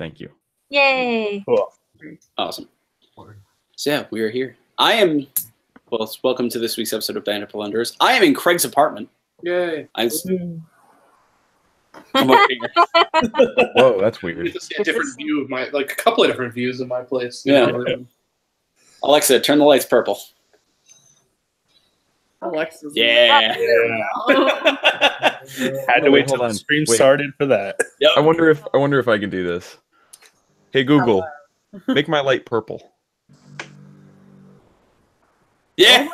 Thank you. Yay! Cool. Awesome. So yeah, we are here. I am. Well, welcome to this week's episode of Blunderers. I am in Craig's apartment. Yay! I'm up here. Whoa, that's weird. You get to see a different view of a couple of different views of my place. Yeah. Alexa, turn the lights purple. Alexa's Yeah. Had to wait till Hold on. the stream Wait. started for that. Yep. I wonder if I can do this. Hey Google, make my light purple. Yeah.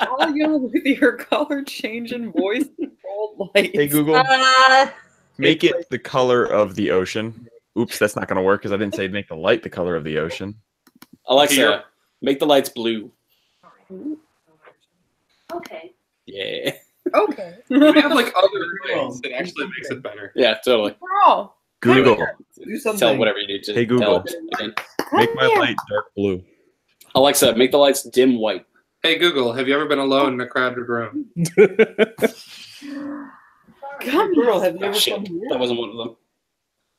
All you with your color change and voice control lights. Hey Google, make it the color of the ocean. Oops, that's not going to work because I didn't say make the light the color of the ocean. Alexa, make the lights blue. Okay. Yeah. Okay. We have other things that actually makes it better. Yeah, totally. Bro, Google, do something. Tell whatever you need to. Hey, Google. tell again. make my light dark blue. Alexa, make the lights dim white. Hey Google, have you ever been alone in a crowded room? Come girl, have you Oh, ever shit. come here? That wasn't one of them.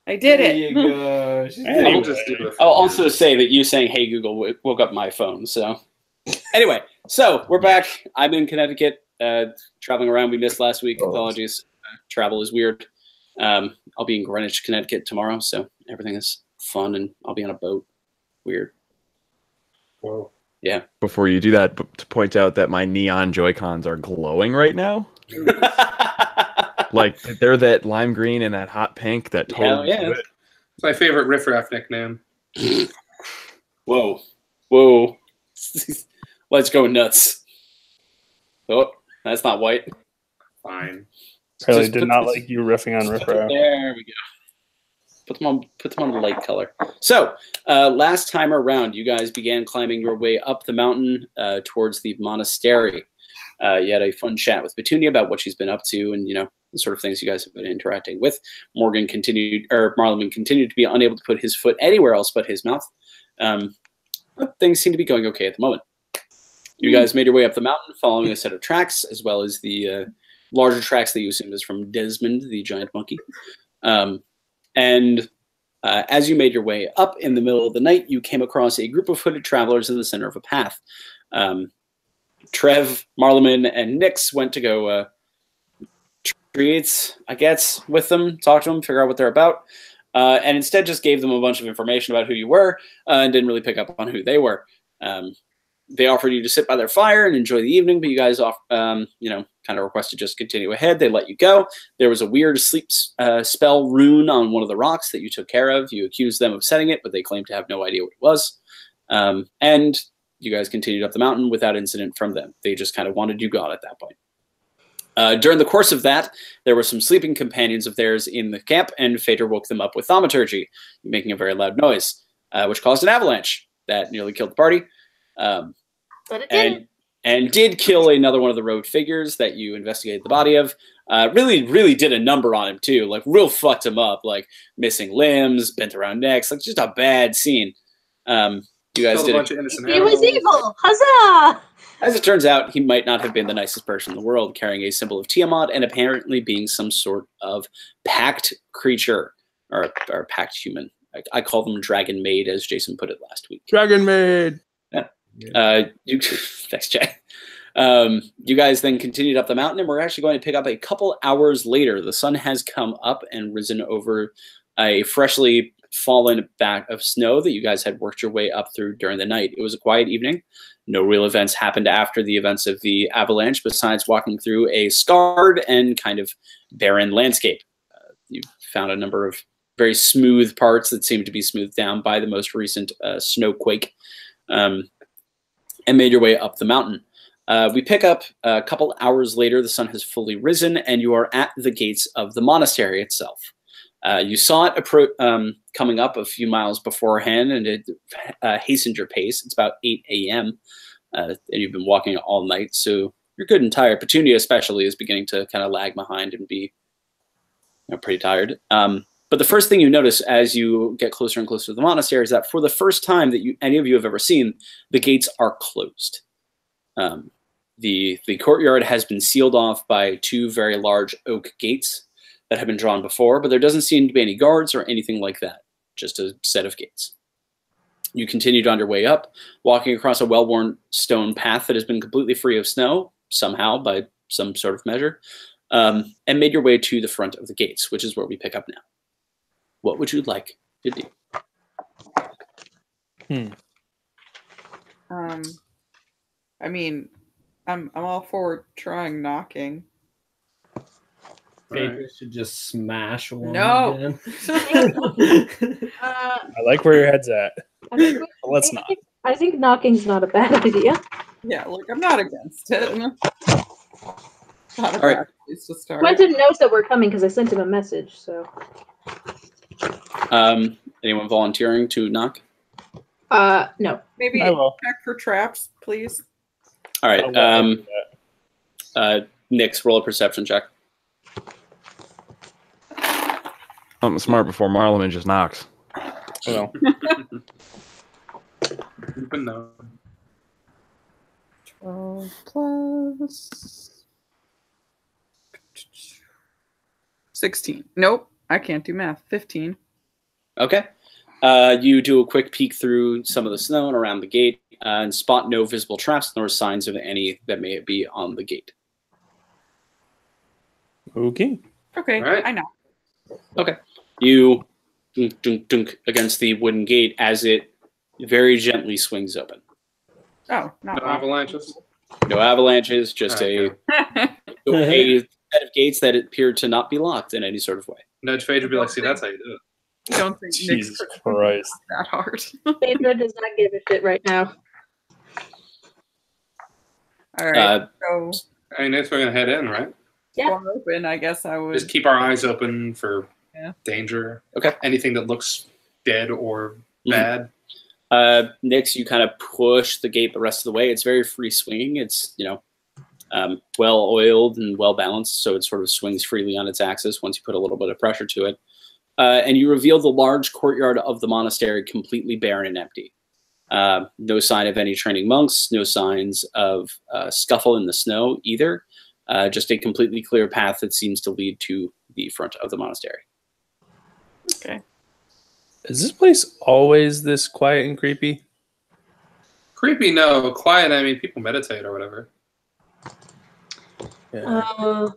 I did There it. you go. I'll just do it. I'll also say that you saying "Hey Google" woke up my phone. So, anyway, so we're back. I'm in Connecticut, traveling around. We missed last week. Apologies. Travel is weird. I'll be in Greenwich, Connecticut tomorrow, so everything is fun, and I'll be on a boat. Weird. Whoa. Yeah. Before you do that, to point out that my neon Joy-Cons are glowing right now. Like they're that lime green and that hot pink. That totally. Hell yeah. It's my favorite riffraff nickname. Whoa. Whoa. Let's go nuts. Oh, that's not white. Fine. Really Just did put not this- like you riffing on Riff Raff. There we go. Put them on the light color. So, last time around, you guys began climbing your way up the mountain towards the monastery. You had a fun chat with Petunia about what she's been up to, and the sort of things you guys have been interacting with. Marlon continued to be unable to put his foot anywhere else but his mouth. But things seem to be going okay at the moment. You guys made your way up the mountain, following a set of tracks, as well as the larger tracks that you assumed is from Desmond, the giant monkey. And as you made your way up in the middle of the night, you came across a group of hooded travelers in the center of a path. Trev, Marleman, and Nix went to go treats, I guess, with them, talk to them, figure out what they're about, and instead just gave them a bunch of information about who you were and didn't really pick up on who they were. They offered you to sit by their fire and enjoy the evening, but you guys kind of requested just continue ahead. They let you go. There was a weird sleep spell rune on one of the rocks that you took care of. You accused them of setting it, but they claimed to have no idea what it was. And you guys continued up the mountain without incident from them. They just kind of wanted you gone at that point. During the course of that, there were some sleeping companions of theirs in the camp, and Phaedra woke them up with thaumaturgy, making a very loud noise, which caused an avalanche that nearly killed the party. But it didn't. And did kill another one of the rogue figures that you investigated the body of. Really did a number on him too. Like real fucked him up. Like missing limbs, bent around necks. Like just a bad scene. You guys Killed did a bunch of innocent He was animals. evil. Huzzah! As it turns out, he might not have been the nicest person in the world, carrying a symbol of Tiamat and apparently being some sort of packed creature or packed human. I call them Dragon Maid, as Jason put it last week. Dragon Maid. Thanks, Jay. You guys then continued up the mountain, and we're actually going to pick up a couple hours later. The sun has come up and risen over a freshly fallen back of snow that you guys had worked your way up through during the night. It was a quiet evening. No real events happened after the events of the avalanche, besides walking through a scarred and kind of barren landscape. You found a number of very smooth parts that seemed to be smoothed down by the most recent snowquake. And made your way up the mountain. We pick up a couple hours later. The sun has fully risen, and you are at the gates of the monastery itself. You saw it coming up a few miles beforehand, and it hastened your pace. It's about 8 a.m., and you've been walking all night, so you're good and tired. Petunia especially is beginning to kind of lag behind and be pretty tired. But the first thing you notice as you get closer and closer to the monastery is that for the first time that any of you have ever seen, the gates are closed. The courtyard has been sealed off by two very large oak gates. that have been drawn before, but there doesn't seem to be any guards or anything like that. Just a set of gates. You continued on your way up, walking across a well-worn stone path that has been completely free of snow, somehow, by some sort of measure, and made your way to the front of the gates, which is where we pick up now. What would you like to do? I mean, I'm all for trying knocking. Phaedra should just smash one. No. Again. I like where your head's at. But let's not. I think knocking's not a bad idea. Yeah, look, I'm not against it. Not a All right. bad place to start. Quentin knows that we're coming because I sent him a message. So. Anyone volunteering to knock? No. Maybe I will. check for traps, please. All I'll right. let you Nyx, roll a perception check. Something smart before Marleman just knocks. do that. But no. 12 plus 16. Nope, I can't do math. 15. Okay. You do a quick peek through some of the snow and around the gate and spot no visible traps nor signs of any that may be on the gate. Okay. Okay, All right. I know. Okay. You dunk, dunk, dunk against the wooden gate as it very gently swings open. Oh, not No avalanches. No avalanches, just Okay. a set of gates that appear to not be locked in any sort of way. Nudge Phaedra would be like, see, that's how you do it. Don't think Jesus Nick's Christ. that hard. Phaedra does not give a shit right now. All right, so I mean, next we're going to head in, right? Yeah. door open. I guess I would. Just keep our eyes open for Yeah. danger. Okay. Anything that looks dead or Mhm. bad. Nyx, you kind of push the gate the rest of the way. It's very free swinging. It's, well oiled and well balanced, so it sort of swings freely on its axis once you put a little bit of pressure to it. And you reveal the large courtyard of the monastery completely barren and empty. No sign of any training monks, no signs of scuffle in the snow either. Just a completely clear path that seems to lead to the front of the monastery. Okay. Is this place always this quiet and creepy? Creepy, no. Quiet, I mean, people meditate or whatever. Yeah.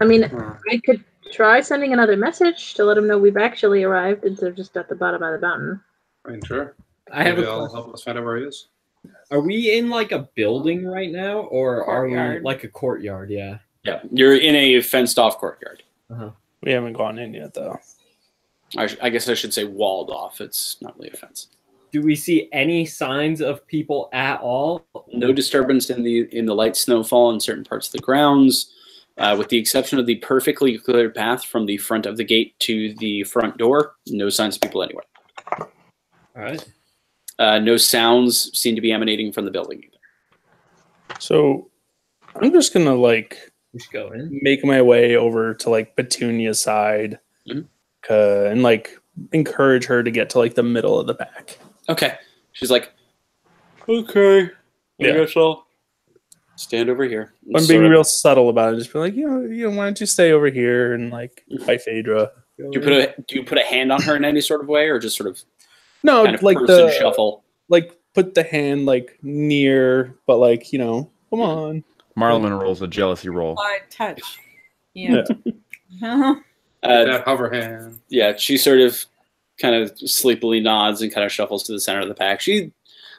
I mean, Hmm. I could try sending another message to let them know we've actually arrived and they're just at the bottom of the mountain. I mean, sure. I have Maybe a I'll question. help us find out where he is. Are we in like a building right now, or are we Courtyard. like a courtyard? Yeah. Yeah, you're in a fenced-off courtyard. We haven't gone in yet, though. I guess I should say walled off. It's not really a fence. Do we see any signs of people at all? No disturbance in the light snowfall in certain parts of the grounds, with the exception of the perfectly cleared path from the front of the gate to the front door. No signs of people anywhere. All right. No sounds seem to be emanating from the building either. So I'm just going to, We should go in. make my way over to, Petunia's side Mhm. and, encourage her to get to, the middle of the pack. Okay. She's like, okay, I Yeah. guess I'll stand over here. I'm being real subtle about it. Just be like, why don't you stay over here and, by Phaedra. Do you put a hand on her in any sort of way, or just sort of No, kind of person the shuffle? put the hand near, but come on. Marleman rolls a jealousy roll. Light touch. Yeah. That hover hand. Yeah, she sort of kind of sleepily nods and kind of shuffles to the center of the pack. She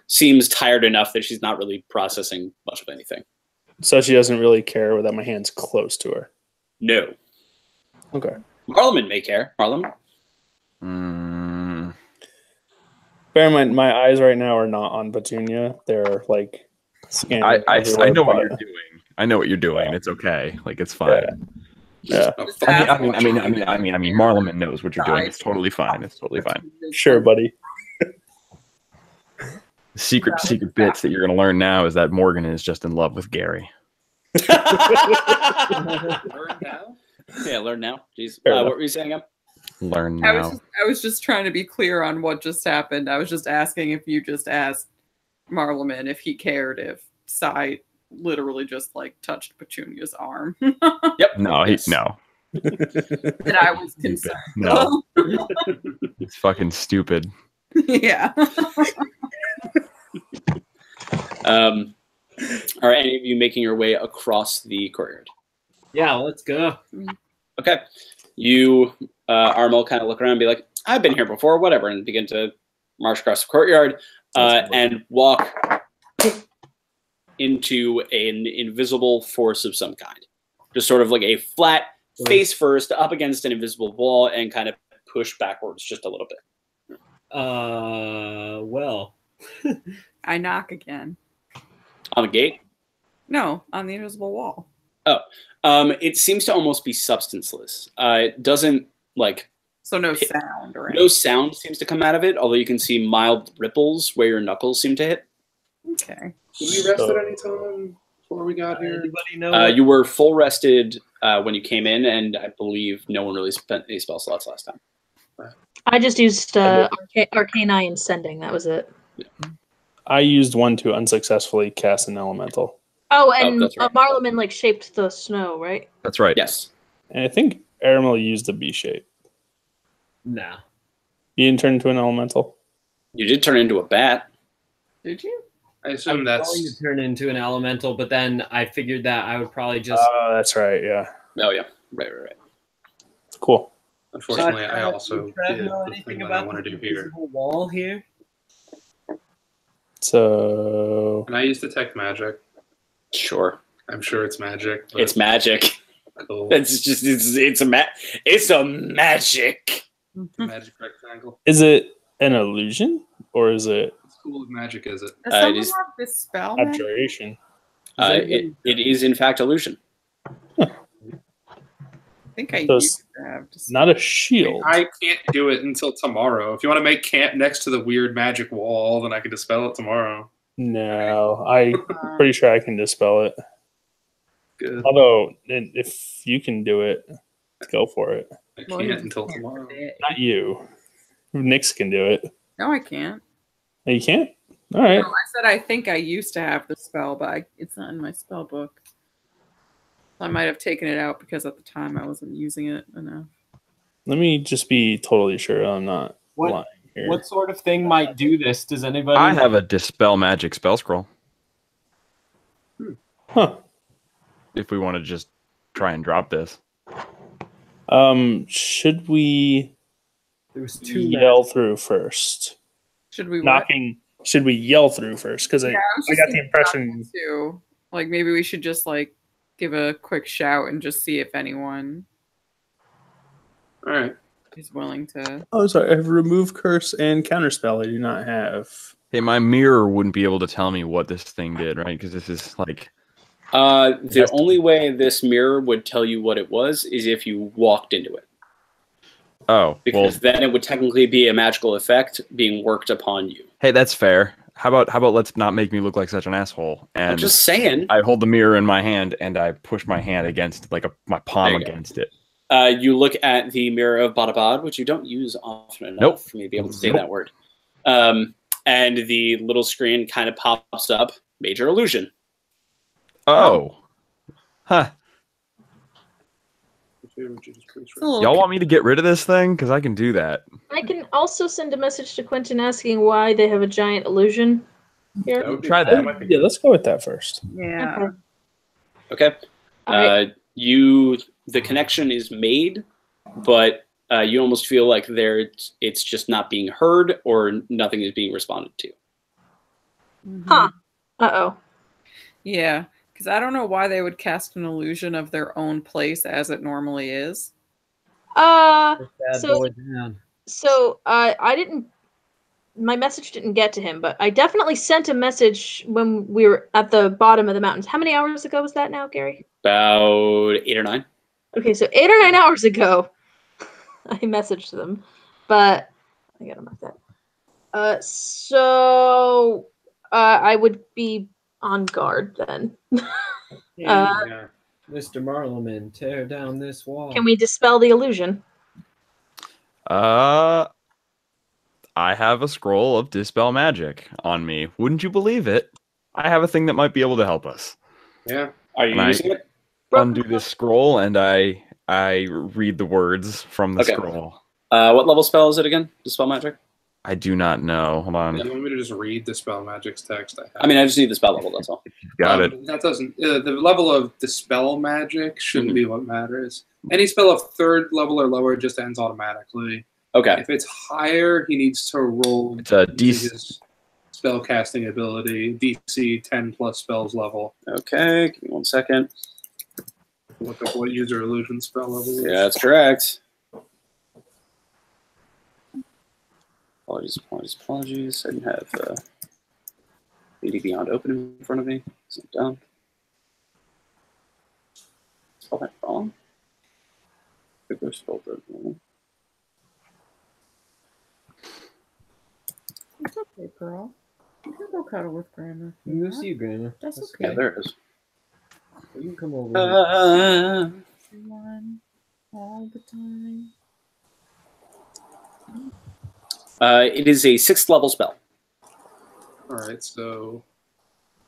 seems tired enough that she's not really processing much of anything. So she doesn't really care that my hand's close to her. No. Okay. Marleman may care. Marleman? Bear in mind, my eyes right now are not on Petunia. They're scanning. I everywhere, know what but- you're doing. I know what you're doing. It's okay. It's fine. Yeah. Oh, Just fuck. ask I mean, Marleman knows what you're doing. It's totally fine. It's totally fine. Sure, buddy. The secret bits that you're going to learn now is that Morgan is just in love with Gary. Learn now? Yeah, learn now. Jeez. Fair What enough. were you saying? Learn I now. was just trying to be clear on what just happened. I was just asking if you just asked Marleman if he cared if Sai literally just like touched Petunia's arm. Yep. No, no. That I was concerned. No. It's fucking stupid. Yeah. Are any of you making your way across the courtyard? Yeah, let's go. Okay. You, Armel, kind of look around and be like, I've been here before, whatever, and begin to march across the courtyard and walk into an invisible force of some kind. Just sort of like a flat face first up against an invisible wall and kind of push backwards just a little bit. Well. I knock again. On the gate? No, on the invisible wall. Oh. It seems to almost be substanceless. It doesn't, like... So no sound or anything? No sound seems to come out of it, although you can see mild ripples where your knuckles seem to hit. Okay. Did we rest at any time before we got here? Anybody know? You were full rested when you came in, and I believe no one really spent any spell slots last time. I just used Arcane Eye and Sending. That was it. I used one to unsuccessfully cast an elemental. Oh, and that's right. Marleman like shaped the snow, right? That's right. Yes. And I think Aramil used a B shape. Nah. You didn't turn into an elemental? You did turn into a bat. Did you? I I assume was that's... going to turn into an elemental, but then I figured that I would probably just. Oh, that's right, yeah. Oh, yeah. Right. Cool. Unfortunately, I also Trev did know the anything thing that I about want to the do here. invisible wall here? So... And I use Detect Magic. Sure. I'm sure it's magic. But It's magic. cool. It's a magic. Magic rectangle. Is it an illusion? Or is it What school of magic is it? Does It someone is- have this spell? man? abjuration? It is, in fact, illusion. I think I So used to have to Not a shield. I can't do it until tomorrow. If you want to make camp next to the weird magic wall, then I can dispel it tomorrow. No, I'm pretty sure I can dispel it. Good. Although, if you can do it, go for it. I Well, can't you until can't tomorrow. do it. Not you. Nix can do it. No, I can't. Oh, you can't? All right. No, I said I think I used to have the spell, but it's not in my spell book. I might have taken it out because at the time I wasn't using it enough. Let me just be totally sure I'm not What- lying here. What sort of thing might do this? Does anybody? I have a Dispel Magic spell scroll. Huh. If we want to just try and drop this. Should we There was two. yell through first? Should we what? Knocking. Should we yell through first? Because Yeah, was I just got the thinking impression. about that too. Like maybe we should just like give a quick shout and just see if anyone All right. is willing to. Oh, sorry. I have remove curse and counterspell. I do not have. Hey, my mirror wouldn't be able to tell me what this thing did, right? Because this is like... The only way this mirror would tell you what it was is if you walked into it. Oh, well, Because then it would technically be a magical effect being worked upon you. hey, that's fair. How about let's not make me look like such an asshole? And I'm just saying. I hold the mirror in my hand and I push my hand against, like, my palm There you go. against it. You look at the mirror of Badabad, which you don't use often enough Nope. for me to be able to say Nope. that word. And the little screen kind of pops up, major illusion. Oh. Huh. It's a little Y'all want me to get rid of this thing? Because I can do that. I can also send a message to Quentin asking why they have a giant illusion here. That would be- Try that. might be Yeah, let's go with that first. Yeah. Okay. All right. The connection is made, but you almost feel like it's just not being heard or nothing is being responded to. Huh. Uh-oh. Yeah. Because I don't know why they would cast an illusion of their own place as it normally is. Uh, Bad So- boy down. so I didn't, my message didn't get to him, but I definitely sent a message when we were at the bottom of the mountains. How many hours ago was that now, Gary? About 8 or 9. Okay, so 8 or 9 hours ago, I messaged them, but I got them like that. So I would be on guard then. Yeah. Mr. Marleman, tear down this wall. Can we dispel the illusion? I have a scroll of Dispel Magic on me. Wouldn't you believe it? I have a thing that might be able to help us. Yeah. Are you Right. using it? Undo this scroll, and I read the words from the Okay. scroll. What level spell is it again? Dispel magic? I do not know. Hold on. You want me to just read Dispel Magic's text? I mean, I just need the spell level, that's all. Got it. That doesn't. The level of Dispel Magic shouldn't be what matters. Any spell of 3rd level or lower just ends automatically. Okay. If it's higher, he needs to roll It's a his spell casting ability, DC 10 plus spells level. Okay, give me 1 second. Look up what user illusion spell level is. Yeah, that's correct. Apologies. I didn't have 80 Beyond open in front of me. So I'm down. Spell that wrong. Spell that wrong. It's okay, Pearl. You can go cuddle with Grandma. You see you, Grandma. That's okay. Yeah, there it is. You can come over. Everyone, all the time. It is a 6th level spell. Alright, so.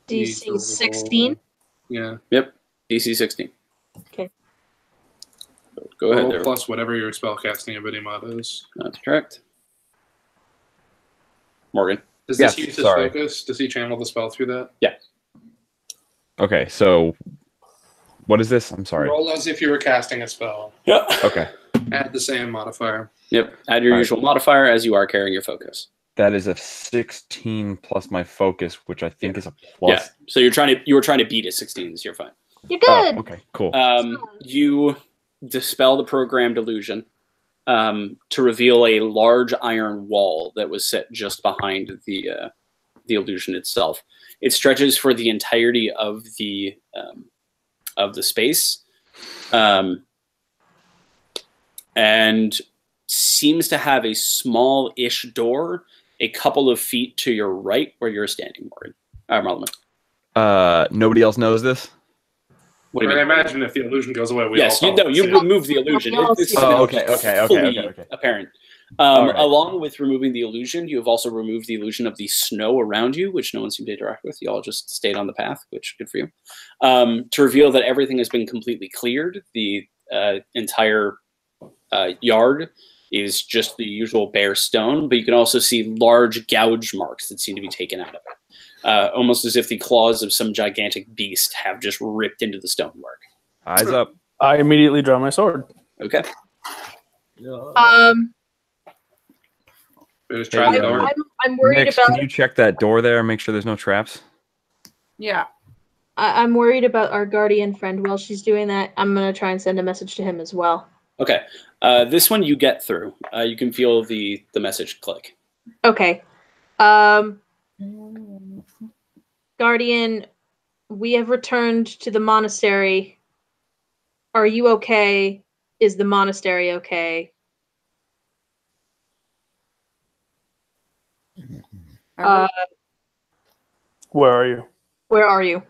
DC 16. Yeah. Yep, DC 16. Okay. Go ahead. Roll There. plus whatever your spell casting ability mod is. That's correct. Morgan. Does Yes, this use his sorry. focus? Does he channel the spell through that? Yeah. Okay, so what is this? I'm sorry. Roll as if you were casting a spell. Yeah. Okay, Add the same modifier. Yep. Add your All right. usual modifier as you are carrying your focus. that is a 16 plus my focus, which I think is a plus. Yeah. So you were trying to beat a 16, so you're fine. You're good. Oh, okay, cool. You dispel the programmed illusion to reveal a large iron wall that was set just behind the illusion itself. It stretches for the entirety of the space, and seems to have a small-ish door a couple of feet to your right where you're standing, Morgan. Marlon. Nobody else knows this? What do you I mean? imagine if the illusion goes away, we Yes, all you see it. remove the illusion. It's fully apparent. All right. Along with removing the illusion, you have also removed the illusion of the snow around you, which no one seemed to interact with. You all just stayed on the path, which good for you. To reveal that everything has been completely cleared. The entire yard is just the usual bare stone, but you can also see large gouge marks that seem to be taken out of it. Almost as if the claws of some gigantic beast have just ripped into the stonework. Eyes up. I immediately draw my sword. Okay. Just try the door. I'm worried Nix, about. can you check that door there and make sure there's no traps? Yeah. I'm worried about our guardian friend. While she's doing that, I'm gonna try and send a message to him as well. Okay. This one you get through. You can feel the message click. Okay. Guardian, we have returned to the monastery. Are you okay? Is the monastery okay? Where are you? Where are you?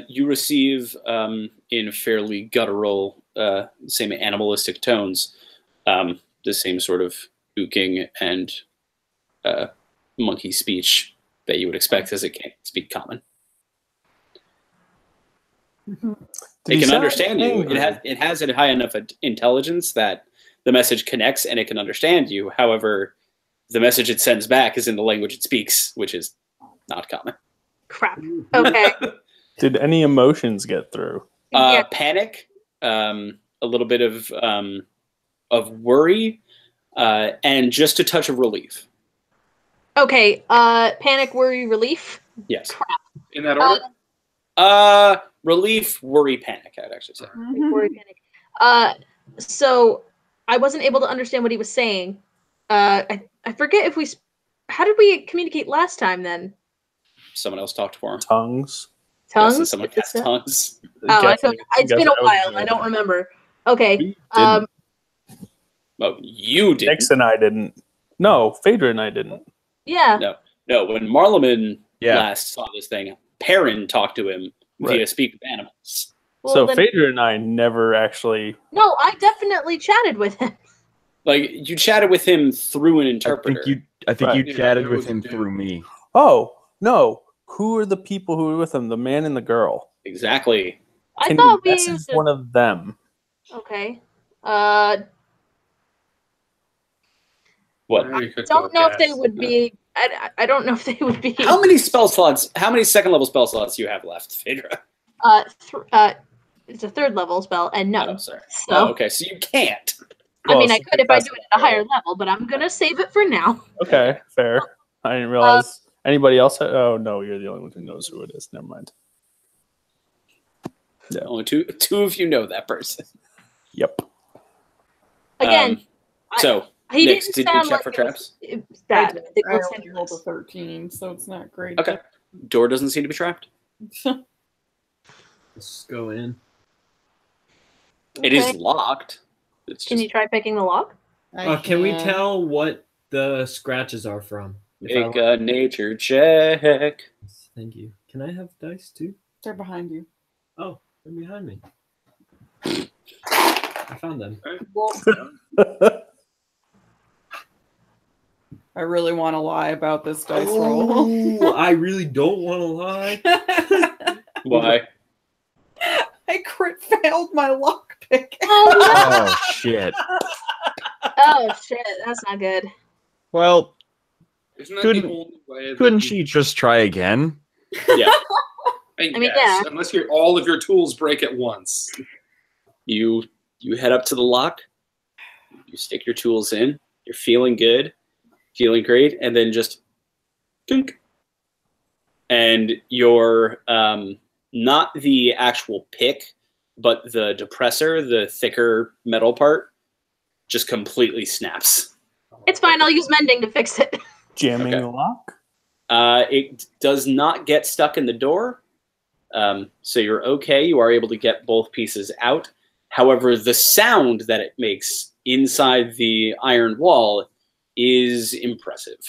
You receive, in fairly guttural, same animalistic tones, the same sort of ooking and monkey speech that you would expect as it can't speak common. It can understand you. It has a high enough intelligence that the message connects and it can understand you. However, the message it sends back is in the language it speaks, which is not common. Crap. Okay. Did any emotions get through? Yeah. Panic, a little bit of worry, and just a touch of relief. Okay. Panic, worry, relief. Yes. In that order? Relief, worry, panic, I would actually say. Worry, panic. So I wasn't able to understand what he was saying. I forget if we. How did we communicate last time then? Someone else talked for him. Tongues? Tongues? Yes, someone cast tongues. Oh, Guessing- it's been a guessing I was while. I don't remember. Okay. didn't. Well, you did. Nix and I didn't. No, Phaedra and I didn't. Yeah. No, when Marleman Yeah. last saw this thing, Perrin talked to him via Right. Speak with Animals. Well, So then- Phaedra and I never actually. No, I definitely chatted with him. Like, you chatted with him through an I interpreter. think you Right. chatted Yeah, with it him was- through me. Oh no! who are the people who were with him? The man and the girl. Exactly. I Can thought you we message used one of them? Okay. What? Or you could Don't go know if they guess. would be. I don't know if they would be. How many spell slots? How many second level spell slots do you have left, Phaedra? It's a third level spell, and none. Oh, sorry. So Oh, okay, so you can't. I mean, Well, I so could if I that's do it at a higher level, but I'm gonna save it for now. Okay, fair. I didn't realize anybody else. Oh no, you're the only one who knows who it is. Never mind. Yeah. Only two of you know that person. Yep. Again, So, he Nix, didn't did you sound check like for it was- traps? it was bad. I think I we'll only send rolled a this. 13, so it's not great. Okay. Door doesn't seem to be trapped. Let's go in. It is Okay. locked. It's Can just you try picking the lock? Can we tell what the scratches are from? make a nature check. Thank you. Can I have dice too? They're behind you. Oh, they're behind me. I found them. I really want to lie about this dice roll. Oh, I really don't want to lie. Why? I crit failed my lockpick. Oh shit. Oh shit, that's not good. Well, Isn't that Couldn't- the only way that couldn't you- she just try again? Yeah. I mean, guess, yeah. unless all of your tools break at once. You head up to the lock. You stick your tools in. You're feeling good, feeling great, and then just dink. And your not the actual pick, but the depressor, the thicker metal part, just completely snaps. It's fine. I'll use mending to fix it. Jamming Okay. the lock. It does not get stuck in the door, so you're okay. You are able to get both pieces out. However, the sound that it makes inside the iron wall is impressive.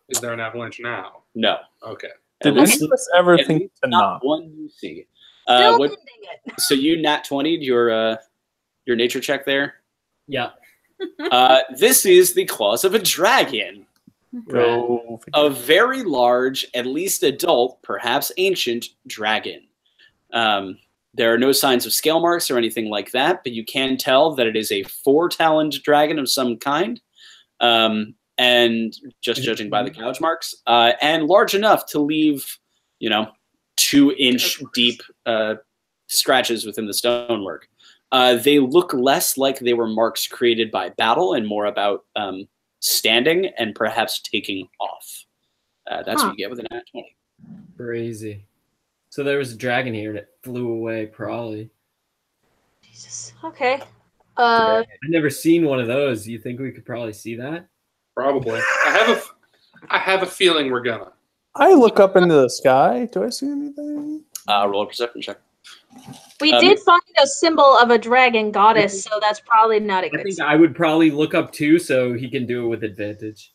Is there an avalanche now? No. Okay. Did At least- any of us ever at think least to not knock? one you see. Still What? mending it. So you nat 20'd your nature check there. Yeah. This is the claws of a dragon. Go. A very large, at least adult, perhaps ancient dragon. There are no signs of scale marks or anything like that, but you can tell that it is a 4-taloned dragon of some kind, and just judging by the gouge marks, and large enough to leave, 2-inch deep scratches within the stonework. They look less like they were marks created by battle and more about standing and perhaps taking off. That's what you get with an nat 20. Crazy. So there was a dragon here and it flew away, probably. Jesus. Okay. I've never seen one of those. You think we could probably see that? Probably. I have a feeling we're gonna. I look up into the sky. Do I see anything? Roll a perception check. We did find a symbol of a dragon goddess, so that's probably not a I good think sign. I would probably look up too, so he can do it with advantage.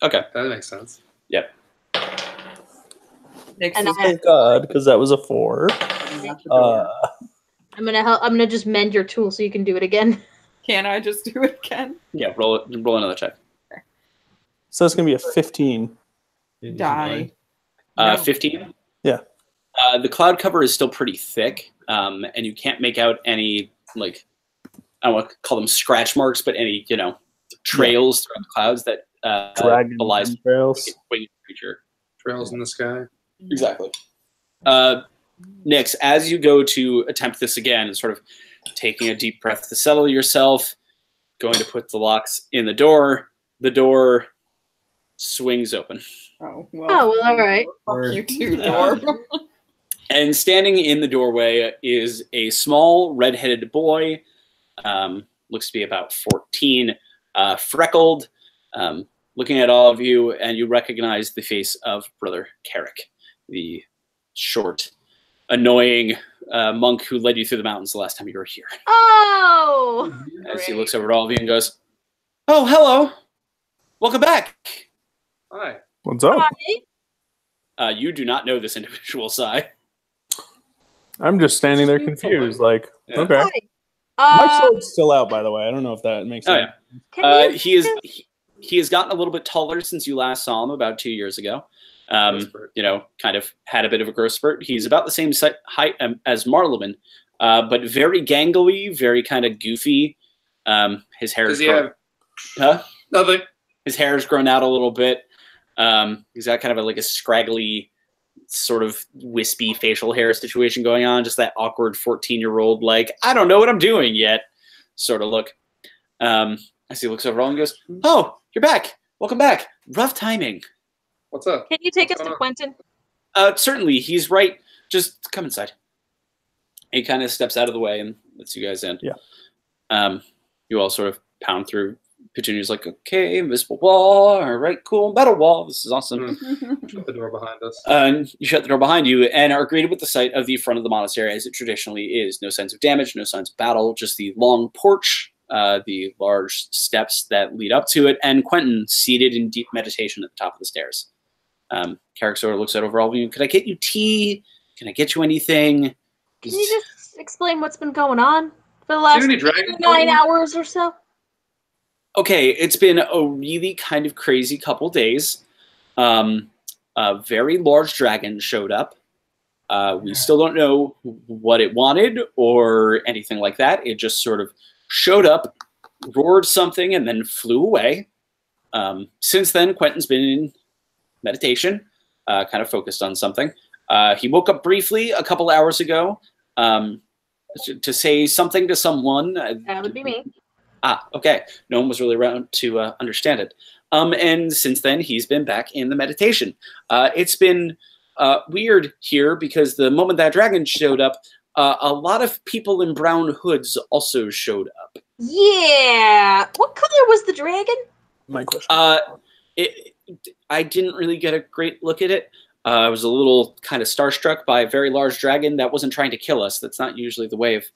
Okay. That makes sense. Yep. Nix And is Thank God, because that was a 4. opening up the door. I'm gonna just mend your tool so you can do it again. Can I just do it again? Yeah, roll another check. So it's gonna be a 15. Die. No. 15? Yeah. The cloud cover is still pretty thick, and you can't make out any, I don't want to call them scratch marks, but any, trails throughout the clouds that Dragon belies trails. winged creature. Trails in the sky. Exactly. Nix, as you go to attempt this again, sort of taking a deep breath to settle yourself, going to put the locks in the door swings open. Oh, well. Oh, well, all right. Fuck you too, door. And standing in the doorway is a small red-headed boy, looks to be about 14, freckled, looking at all of you, and you recognize the face of Brother Carrick, the short, annoying monk who led you through the mountains the last time you were here. Oh! As he looks over at all of you and goes, "Oh, hello. Welcome back." Hi. What's up? Hi. You do not know this individual, Sai. I'm just standing there confused, like, Yeah. okay. Hi. My sword's still out, by the way. I don't know if that makes Oh, sense. yeah. Can you- He has gotten a little bit taller since you last saw him about 2 years ago. spurt. Kind of had a bit of a growth spurt. He's about the same height as Marleman, but very gangly, very kind of goofy. His hair. Does he have? Huh? Nothing. His hair's grown out a little bit. He's got kind of a scraggly, sort of wispy facial hair situation going on. Just that awkward 14-year-old, I don't know what I'm doing yet, sort of look. As he looks over and goes, "Oh, you're back. Welcome back. Rough timing." What's up? Can you take us What's to going Quentin? Certainly. He's right. Just come inside. He kind of steps out of the way and lets you guys in. Yeah. You all sort of pound through. Petunia's like, "Okay, invisible wall. All right, cool. Metal wall. This is awesome." Shut the door behind us. And you shut the door behind you and are greeted with the sight of the front of the monastery as it traditionally is. No signs of damage, no signs of battle, just the long porch, the large steps that lead up to it, and Quentin seated in deep meditation at the top of the stairs. Carrick sort of looks out over all of you. "Could I get you tea? Can I get you anything?" Can you just explain what's been going on for the last any dragon 9 hours or so? Okay, it's been a really kind of crazy couple days. A very large dragon showed up. We still don't know what it wanted or anything like that. It just sort of showed up, roared something, and then flew away. Since then, Quentin's been in meditation, kind of focused on something. He woke up briefly a couple hours ago to say something to someone. That would be me. Okay. No one was really around to understand it. And since then, he's been back in the meditation. It's been weird here because the moment that dragon showed up, a lot of people in brown hoods also showed up. Yeah. What color was the dragon? My question. I didn't really get a great look at it. I was a little kind of starstruck by a very large dragon that wasn't trying to kill us. That's not usually the way of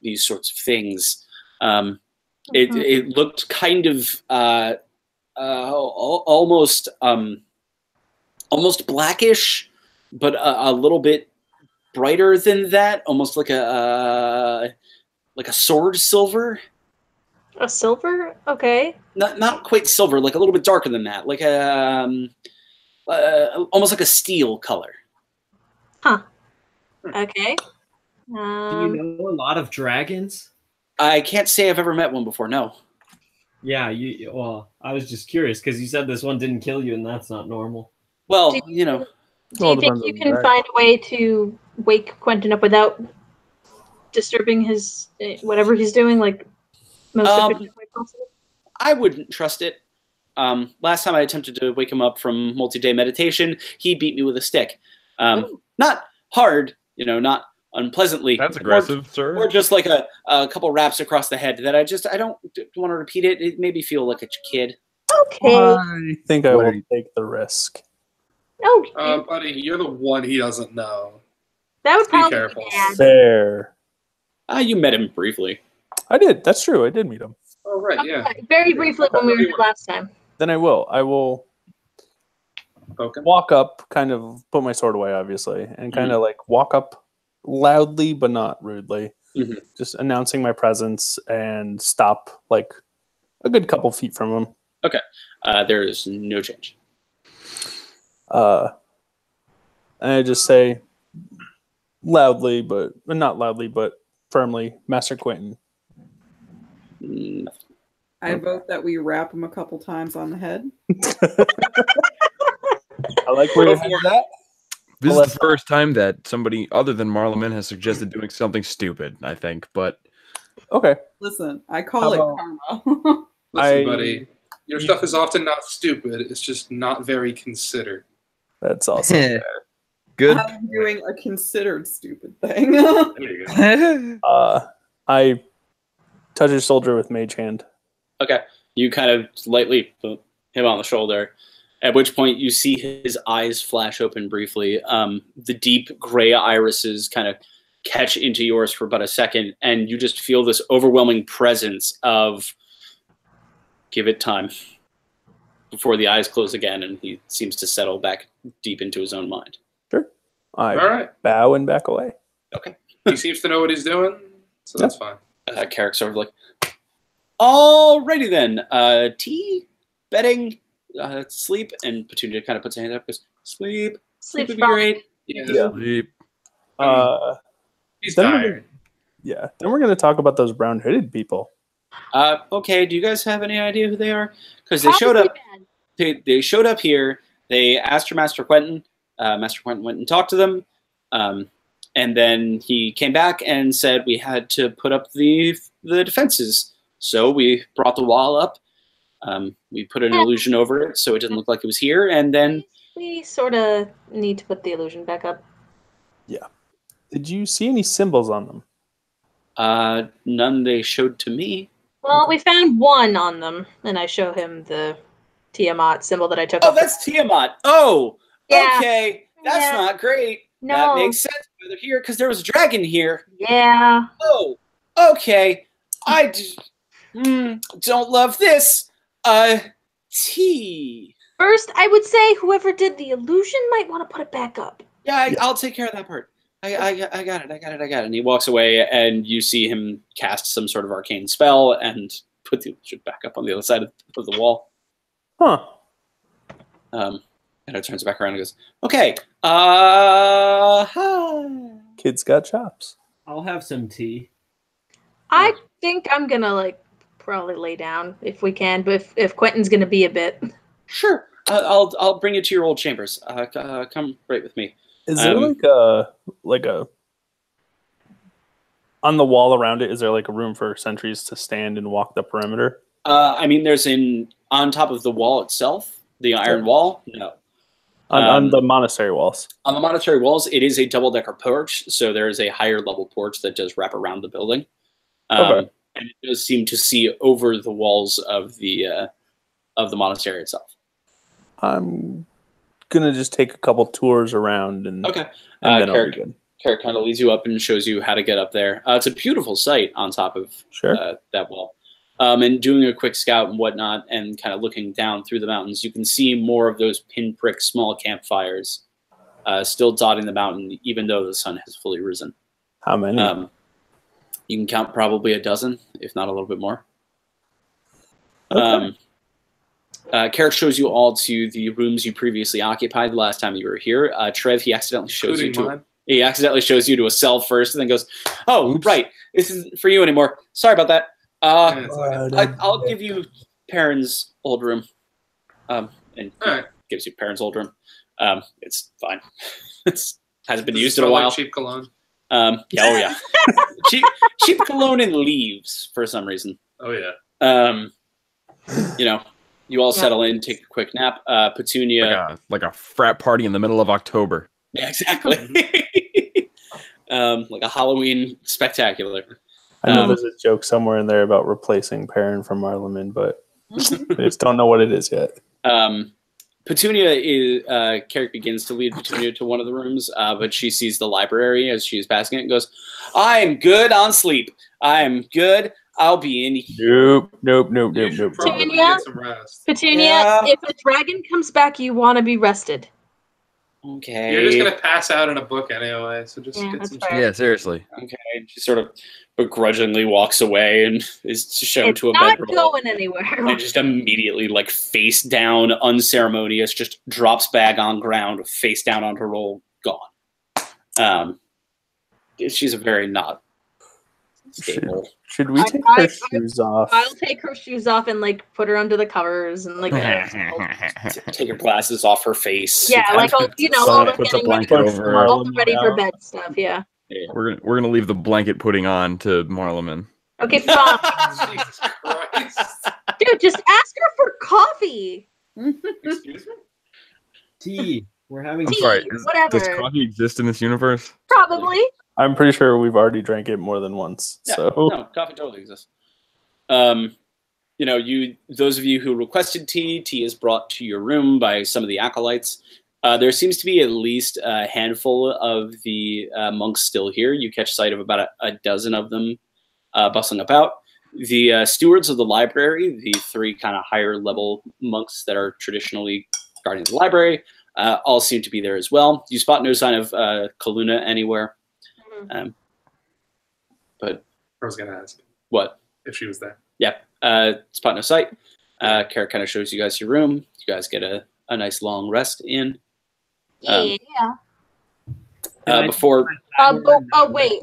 these sorts of things. It looked kind of almost blackish, but a little bit brighter than that, almost like a sword silver. A silver? Okay. Not quite silver, like a little bit darker than that, like almost like a steel color. Huh. Okay. Do you know a lot of dragons? I can't say I've ever met one before. No. Yeah, well, I was just curious because you said this one didn't kill you, and that's not normal. Well, Do you think depends you on the can dragon. find a way to wake Quentin up without disturbing his whatever he's doing, like most efficient way possible? I wouldn't trust it. Last time I attempted to wake him up from multi-day meditation, he beat me with a stick. Not hard, not unpleasantly. That's aggressive, sir. Or just like a couple raps across the head that I don't want to repeat it. It made me feel like a kid. Okay. I think I will take the risk. Okay. Buddy, you're the one he doesn't know. That would Be probably careful. be bad. Fair. You met him briefly. I did. That's true. I did meet him. Oh, right, yeah. Okay, very briefly when we were here last time. Then I will Okay. walk up, kind of put my sword away, obviously, and kind of walk up loudly but not rudely, just announcing my presence and stop a good couple feet from him. Okay. There is no change. And I just say loudly, but not loudly, but firmly, Master Quentin. Nothing. I vote that we wrap him a couple times on the head. I like where you're headed at. This is the first time that somebody other than Marleman has suggested doing something stupid, I think. But Okay. Listen, I call it karma. Listen, buddy, your stuff is often not stupid. It's just not very considered. That's awesome. good. I'm doing a considered stupid thing. There you go. I touch his shoulder with mage hand. Okay. You kind of lightly put him on the shoulder, at which point you see his eyes flash open briefly. The deep gray irises kind of catch into yours for about a second, and you just feel this overwhelming presence of give it time before the eyes close again, and he seems to settle back deep into his own mind. Sure. I All right. bow and back away. Okay. He seems to know what he's doing, so that's fine. Carrick sort of like, alrighty then. Tea, bedding, sleep, and Petunia kind of puts her hand up and goes, Sleep. Sleep's would be great. Yeah. Sleep. He's Then we're tired. Yeah. Then we're going to talk about those brown-hooded people. Okay, do you guys have any idea who they are? Because they showed up. They showed up here. They asked for Master Quentin. Master Quentin went and talked to them. And then he came back and said we had to put up the defenses. So we brought the wall up. We put an illusion over it so it didn't look like it was here. And then we sort of need to put the illusion back up. Yeah. Did you see any symbols on them? None they showed to me. Well, we found one on them, and I show him the Tiamat symbol that I took. Oh, that's Tiamat. Oh, yeah. Okay. That's not great. No. That makes sense. They're here because there was a dragon here. Yeah. Oh, okay. I don't love this. Tea. First, I would say whoever did the illusion might want to put it back up. Yeah, I'll take care of that part. I got it. And he walks away, and you see him cast some sort of arcane spell and put the illusion back up on the other side of the wall. Huh. And it turns back around and goes, okay. Hi. Kids got chops. I'll have some tea. I think I'm gonna probably lay down if we can, but if Quentin's gonna be a bit. Sure. I'll bring you to your old chambers. Come right with me. Is there like a on the wall around it? Is there like a room for sentries to stand and walk the perimeter? I mean, there's on top of the wall itself, the iron wall. No. On the monastery walls. On the monastery walls, it is a double-decker porch, so there is a higher level porch that does wrap around the building. Okay. And it does seem to see over the walls of the monastery itself. I'm gonna just take a couple tours around and okay. And then I'll be good. Carrot kind of leads you up and shows you how to get up there. It's a beautiful sight on top of that wall. And doing a quick scout and whatnot and kind of looking down through the mountains, you can see more of those pinprick small campfires still dotting the mountain, even though the sun has fully risen. How many? You can count probably a dozen, if not a little bit more. Okay. Carrot shows you all to the rooms you previously occupied the last time you were here. Trev, he accidentally shows he accidentally shows you to a cell first and then goes, oh, oops. Right, this isn't for you anymore. Sorry about that. I'll give you Perrin's old room. And gives you Perrin's old room. It's fine. It hasn't been used in a while. Like cheap cologne. Yeah. cheap cologne and leaves for some reason. Oh yeah. You all settle in, take a quick nap. Petunia, like a frat party in the middle of October. Yeah, exactly. Like a Halloween spectacular. I know there's a joke somewhere in there about replacing Perrin from Marleman, but I just don't know what it is yet. Petunia Carrick begins to lead Petunia to one of the rooms, but she sees the library as she is passing it and goes, I'm good on sleep. I'm good. I'll be in here. Nope. Petunia, if a dragon comes back, you want to be rested. Okay. You're just going to pass out in a book anyway, so just get some fair. Yeah, seriously. Okay. She sort of begrudgingly walks away and is shown to a not bedroll. Not going anywhere. And just immediately, face down, unceremonious, just drops bag on ground, face down on her roll, gone. She's a very not stable. Should we take her shoes off? I'll take her shoes off and put her under the covers and take her glasses off her face. Yeah, all the put the getting blanket over. all the ready for bed stuff. Yeah. We're gonna leave the blanket putting on to Marleman. Okay, fine. Jesus Christ. Dude, just ask her for coffee. Excuse me? Tea. We're having tea. Sorry, Whatever. Does coffee exist in this universe? Probably. I'm pretty sure we've already drank it more than once. Yeah, so no, coffee totally exists. Those of you who requested tea is brought to your room by some of the acolytes. There seems to be at least a handful of the monks still here. You catch sight of about a dozen of them bustling about. The stewards of the library, the three kind of higher level monks that are traditionally guarding the library, all seem to be there as well. You spot no sign of Kaluna anywhere. But I was going to ask. What? If she was there. Yeah. Spot no sight. Carrot kind of shows you guys your room. You guys get a nice long rest in. Yeah. Before. Wait.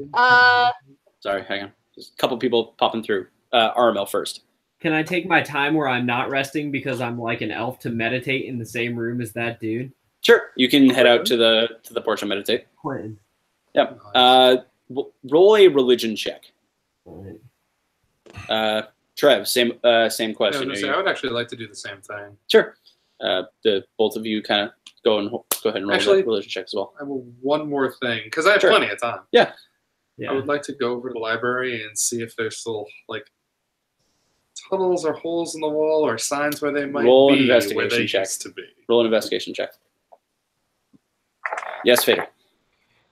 Sorry, hang on. There's a couple people popping through. RML first. Can I take my time where I'm not resting because I'm like an elf to meditate in the same room as that dude? Sure, you can head out to the porch and meditate. Quentin. Yep. Roll a religion check. Trev, same question. I would actually like to do the same thing. Sure. The both of you kind of go ahead and roll a religion check as well. I have one more thing because I have plenty of time. Yeah. I would like to go over to the library and see if there's still like tunnels or holes in the wall or signs where they might roll an be investigation where they check. used to be. Roll an investigation check. Yes, Fader.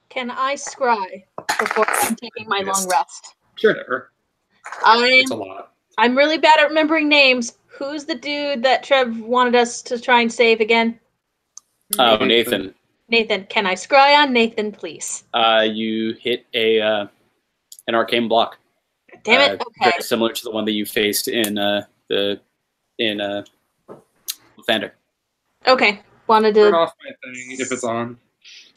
Can I scry before I'm taking my long rest? Sure. It's a lot. I'm really bad at remembering names. Who's the dude that Trev wanted us to try and save again? Oh, Nathan. Nathan, can I scry on Nathan, please? You hit an arcane block. Damn it! Okay. Very similar to the one that you faced in Lathander. Okay. Wanted to turn off my thing if it's on.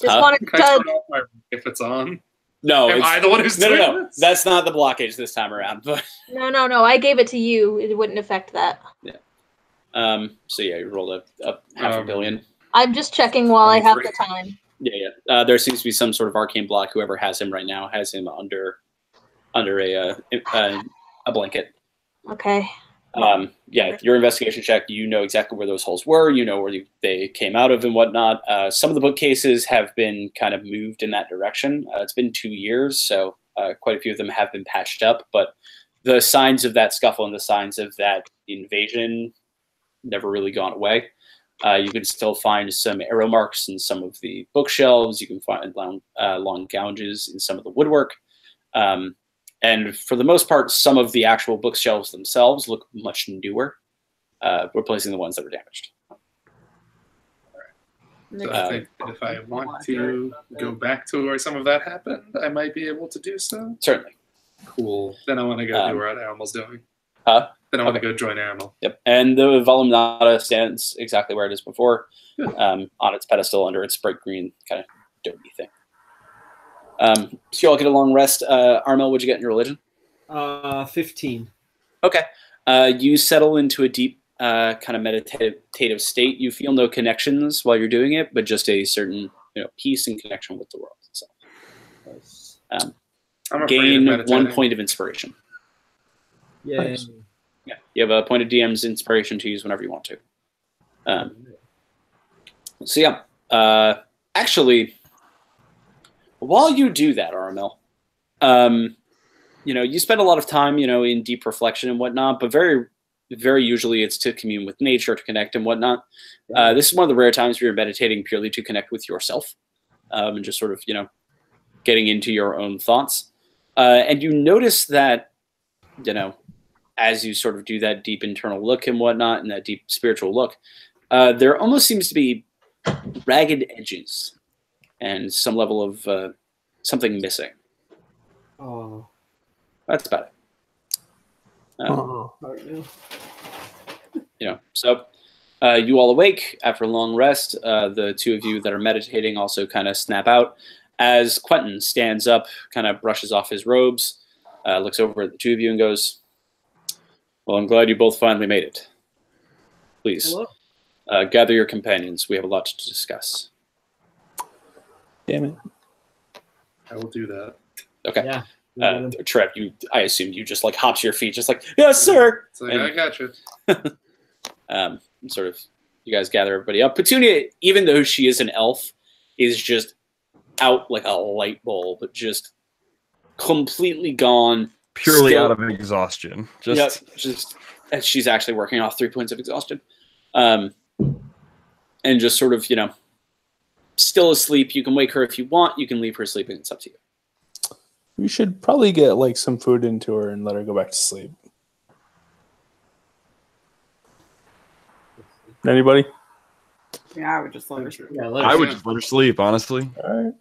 Just wanted to Can I turn off my if it's on? No, Am I the one who's doing this? That's not the blockage this time around. But No. I gave it to you. It wouldn't affect that. Yeah. So yeah, you rolled a half a billion. I'm just checking while I have the time. Yeah. There seems to be some sort of arcane block. Whoever has him right now has him under a blanket. Okay. Yeah, your investigation check, you know exactly where those holes were, you know where they came out of and whatnot. Some of the bookcases have been kind of moved in that direction. It's been 2 years, so quite a few of them have been patched up, but the signs of that scuffle and the signs of that invasion never really gone away. You can still find some arrow marks in some of the bookshelves. You can find long gouges in some of the woodwork. And for the most part, some of the actual bookshelves themselves look much newer, replacing the ones that were damaged. So I think if I want to go back to where some of that happened, I might be able to do so. Certainly. Cool. Then I want to go do what Animal's doing. Huh? Then I want to go join Animal. Yep. And the Volumnata stands exactly where it is before, on its pedestal under its bright green kind of domey thing. So you all get a long rest. Armel, what'd you get in your religion? 15. Okay. You settle into a deep kind of meditative state. You feel no connections while you're doing it, but just a certain peace and connection with the world itself. Gain 1 point of inspiration. Yeah. Nice. Yeah. You have a point of DM's inspiration to use whenever you want to. So yeah. Actually, while you do that, Armel, you spend a lot of time, in deep reflection and whatnot, but very, very usually it's to commune with nature, to connect and whatnot. This is one of the rare times where you're meditating purely to connect with yourself, and just sort of, getting into your own thoughts. And you notice that, as you sort of do that deep internal look and whatnot, and that deep spiritual look, there almost seems to be ragged edges and some level of something missing. Oh. That's about it. So you all awake after a long rest. The two of you that are meditating also kind of snap out as Quentin stands up, kind of brushes off his robes, looks over at the two of you and goes, "Well, I'm glad you both finally made it. Please, gather your companions. We have a lot to discuss." Damn it. I will do that. Okay. Yeah. Trev, I assume you just like hop to your feet, just like, "Yes, sir." It's like, I got you. Sort of, you guys gather everybody up. Petunia, even though she is an elf, is just out like a light bulb, just completely gone. Purely out of exhaustion. And she's actually working off 3 points of exhaustion. And just sort of, still asleep. You can wake her if you want. You can leave her sleeping. It's up to you. We should probably get like some food into her and let her go back to sleep. Anybody? Yeah, I would just let her sleep. Yeah, I would just let her sleep, honestly. All right.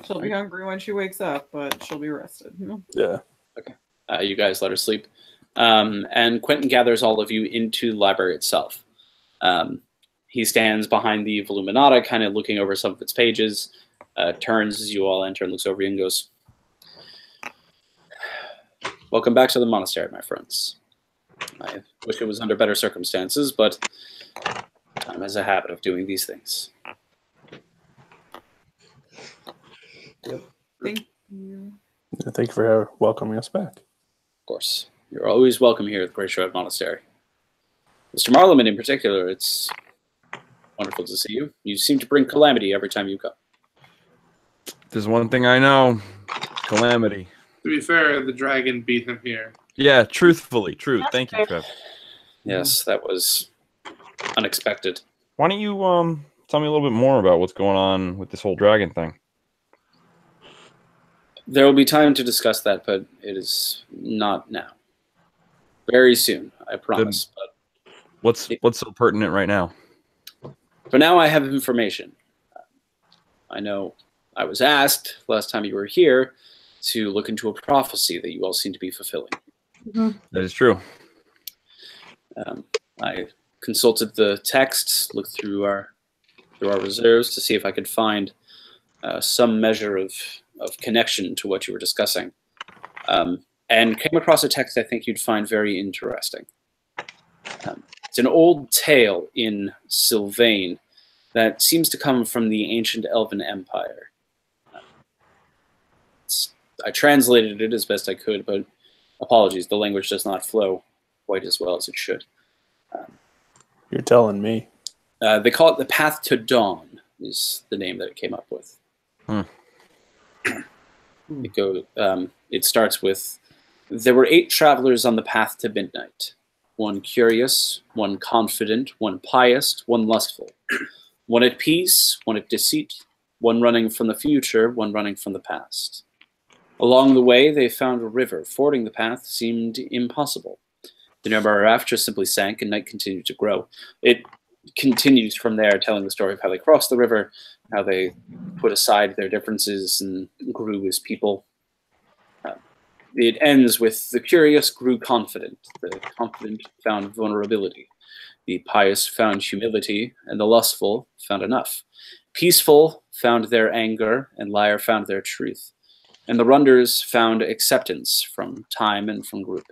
She'll be hungry when she wakes up, but she'll be rested. Yeah. Okay. You guys let her sleep. And Quentin gathers all of you into the library itself. He stands behind the Voluminata, kind of looking over some of its pages, turns as you all enter and looks over you and goes, "Welcome back to the monastery, my friends. I wish it was under better circumstances, but time has a habit of doing these things." Thank you. Thank you for welcoming us back. Of course. You're always welcome here at the Great Shroud Monastery. Mr. Marleman in particular, it's wonderful to see you. You seem to bring calamity every time you come. There's one thing I know. Calamity. To be fair, the dragon beat him here. Yeah, truthfully. True. That's Thank you, fair. Trev. Yes, that was unexpected. Why don't you tell me a little bit more about what's going on with this whole dragon thing? There will be time to discuss that, but it is not now. Very soon, I promise. But What's so pertinent right now? for now, I have information. I know I was asked last time you were here to look into a prophecy that you all seem to be fulfilling. That is true. I consulted the texts, looked through our reserves to see if I could find some measure of connection to what you were discussing, and came across a text I think you'd find very interesting. It's an old tale in Sylvain that seems to come from the ancient Elven Empire. I translated it as best I could, but apologies, the language does not flow quite as well as it should. You're telling me. They call it the Path to Dawn, is the name that it came up with. It starts with, there were 8 travelers on the path to midnight. One curious, one confident, one pious, one lustful. One at peace, one at deceit, one running from the future, one running from the past. Along the way, they found a river. Fording the path seemed impossible. The nearby raft just simply sank, and night continued to grow. It continues from there, telling the story of how they crossed the river, how they put aside their differences and grew as people. It ends with the curious grew confident. The confident found vulnerability. The pious found humility, and the lustful found enough. Peaceful found their anger, and liar found their truth. And the Runders found acceptance from time and from group.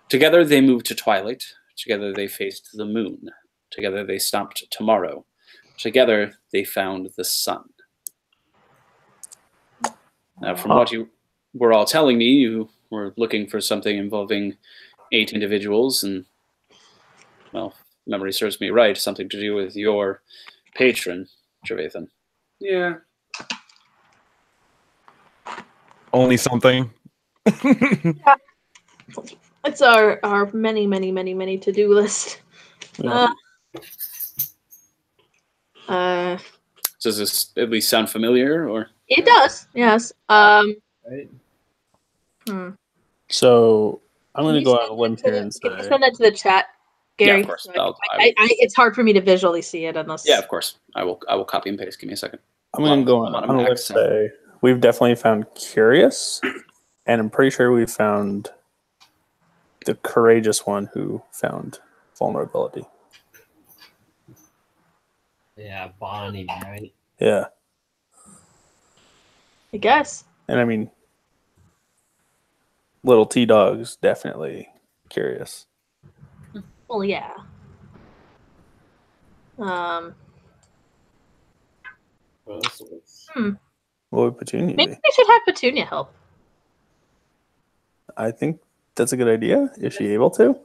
Together they moved to twilight. Together they faced the moon. Together they stopped tomorrow. Together they found the sun. Now, from what you were all telling me, you were looking for something involving 8 individuals, and, well, if memory serves me right, something to do with your patron, Trevathan. Yeah. Only something. It's our many, many, many, many to-do list. Yeah. Does this at least sound familiar, or? It does, yes. Right? So I'm going to Can go you out on a limb here and Can you say, send that to the chat, Gary? Yeah, of course. So it's hard for me to visually see it unless. Yeah, of course. I will copy and paste. Give me a second. I'm going to go on a limb and say we've definitely found curious, and I'm pretty sure we found the courageous one who found vulnerability. Yeah, Bonnie, right? Yeah. I guess. And I mean, little T-Dog's definitely curious. Well, yeah. Well, What would Petunia Maybe be? we should have Petunia help. I think that's a good idea. Is she able to?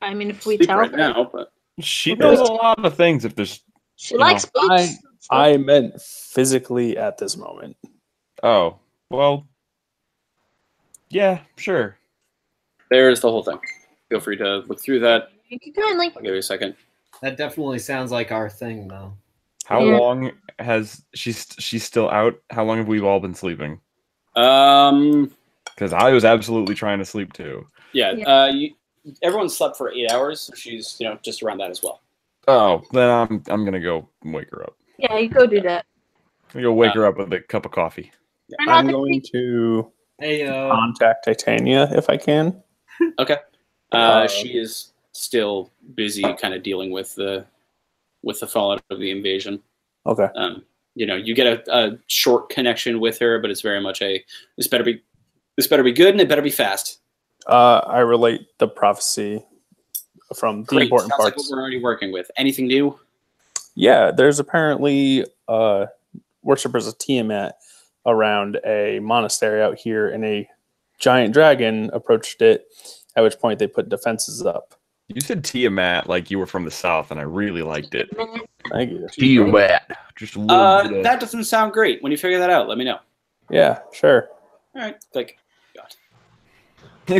I mean, if we Speak tell right her, now, but She does a lot of things. If there's, she likes books. I meant physically at this moment. oh well, yeah, sure. there's the whole thing. Feel free to look through that. Thank you kindly. I'll give you a second. that definitely sounds like our thing, though. How Yeah. long has she's still out? How long have we all been sleeping? Because I was absolutely trying to sleep too. Yeah. Everyone slept for 8 hours. So she's just around that as well. Oh, then I'm gonna go wake her up. Yeah, you go do that. I'm gonna go wake her up with a cup of coffee. I'm going to Hey, contact Titania if I can. Okay. She is still busy kind of dealing with the with the fallout of the invasion. Okay. You know, you get a short connection with her, but it's very much this better be good and it better be fast. I relate the prophecy from the Great. important Sounds like parts. what we're already working with. Anything new? Yeah, there's apparently worshippers of Tiamat around a monastery out here, and a giant dragon approached it, at which point they put defenses up. You said Tiamat like you were from the south, and I really liked it. Thank you. Tiamat. Just a little bit of... That doesn't sound great. When you figure that out, let me know. Yeah, sure. All right. Click.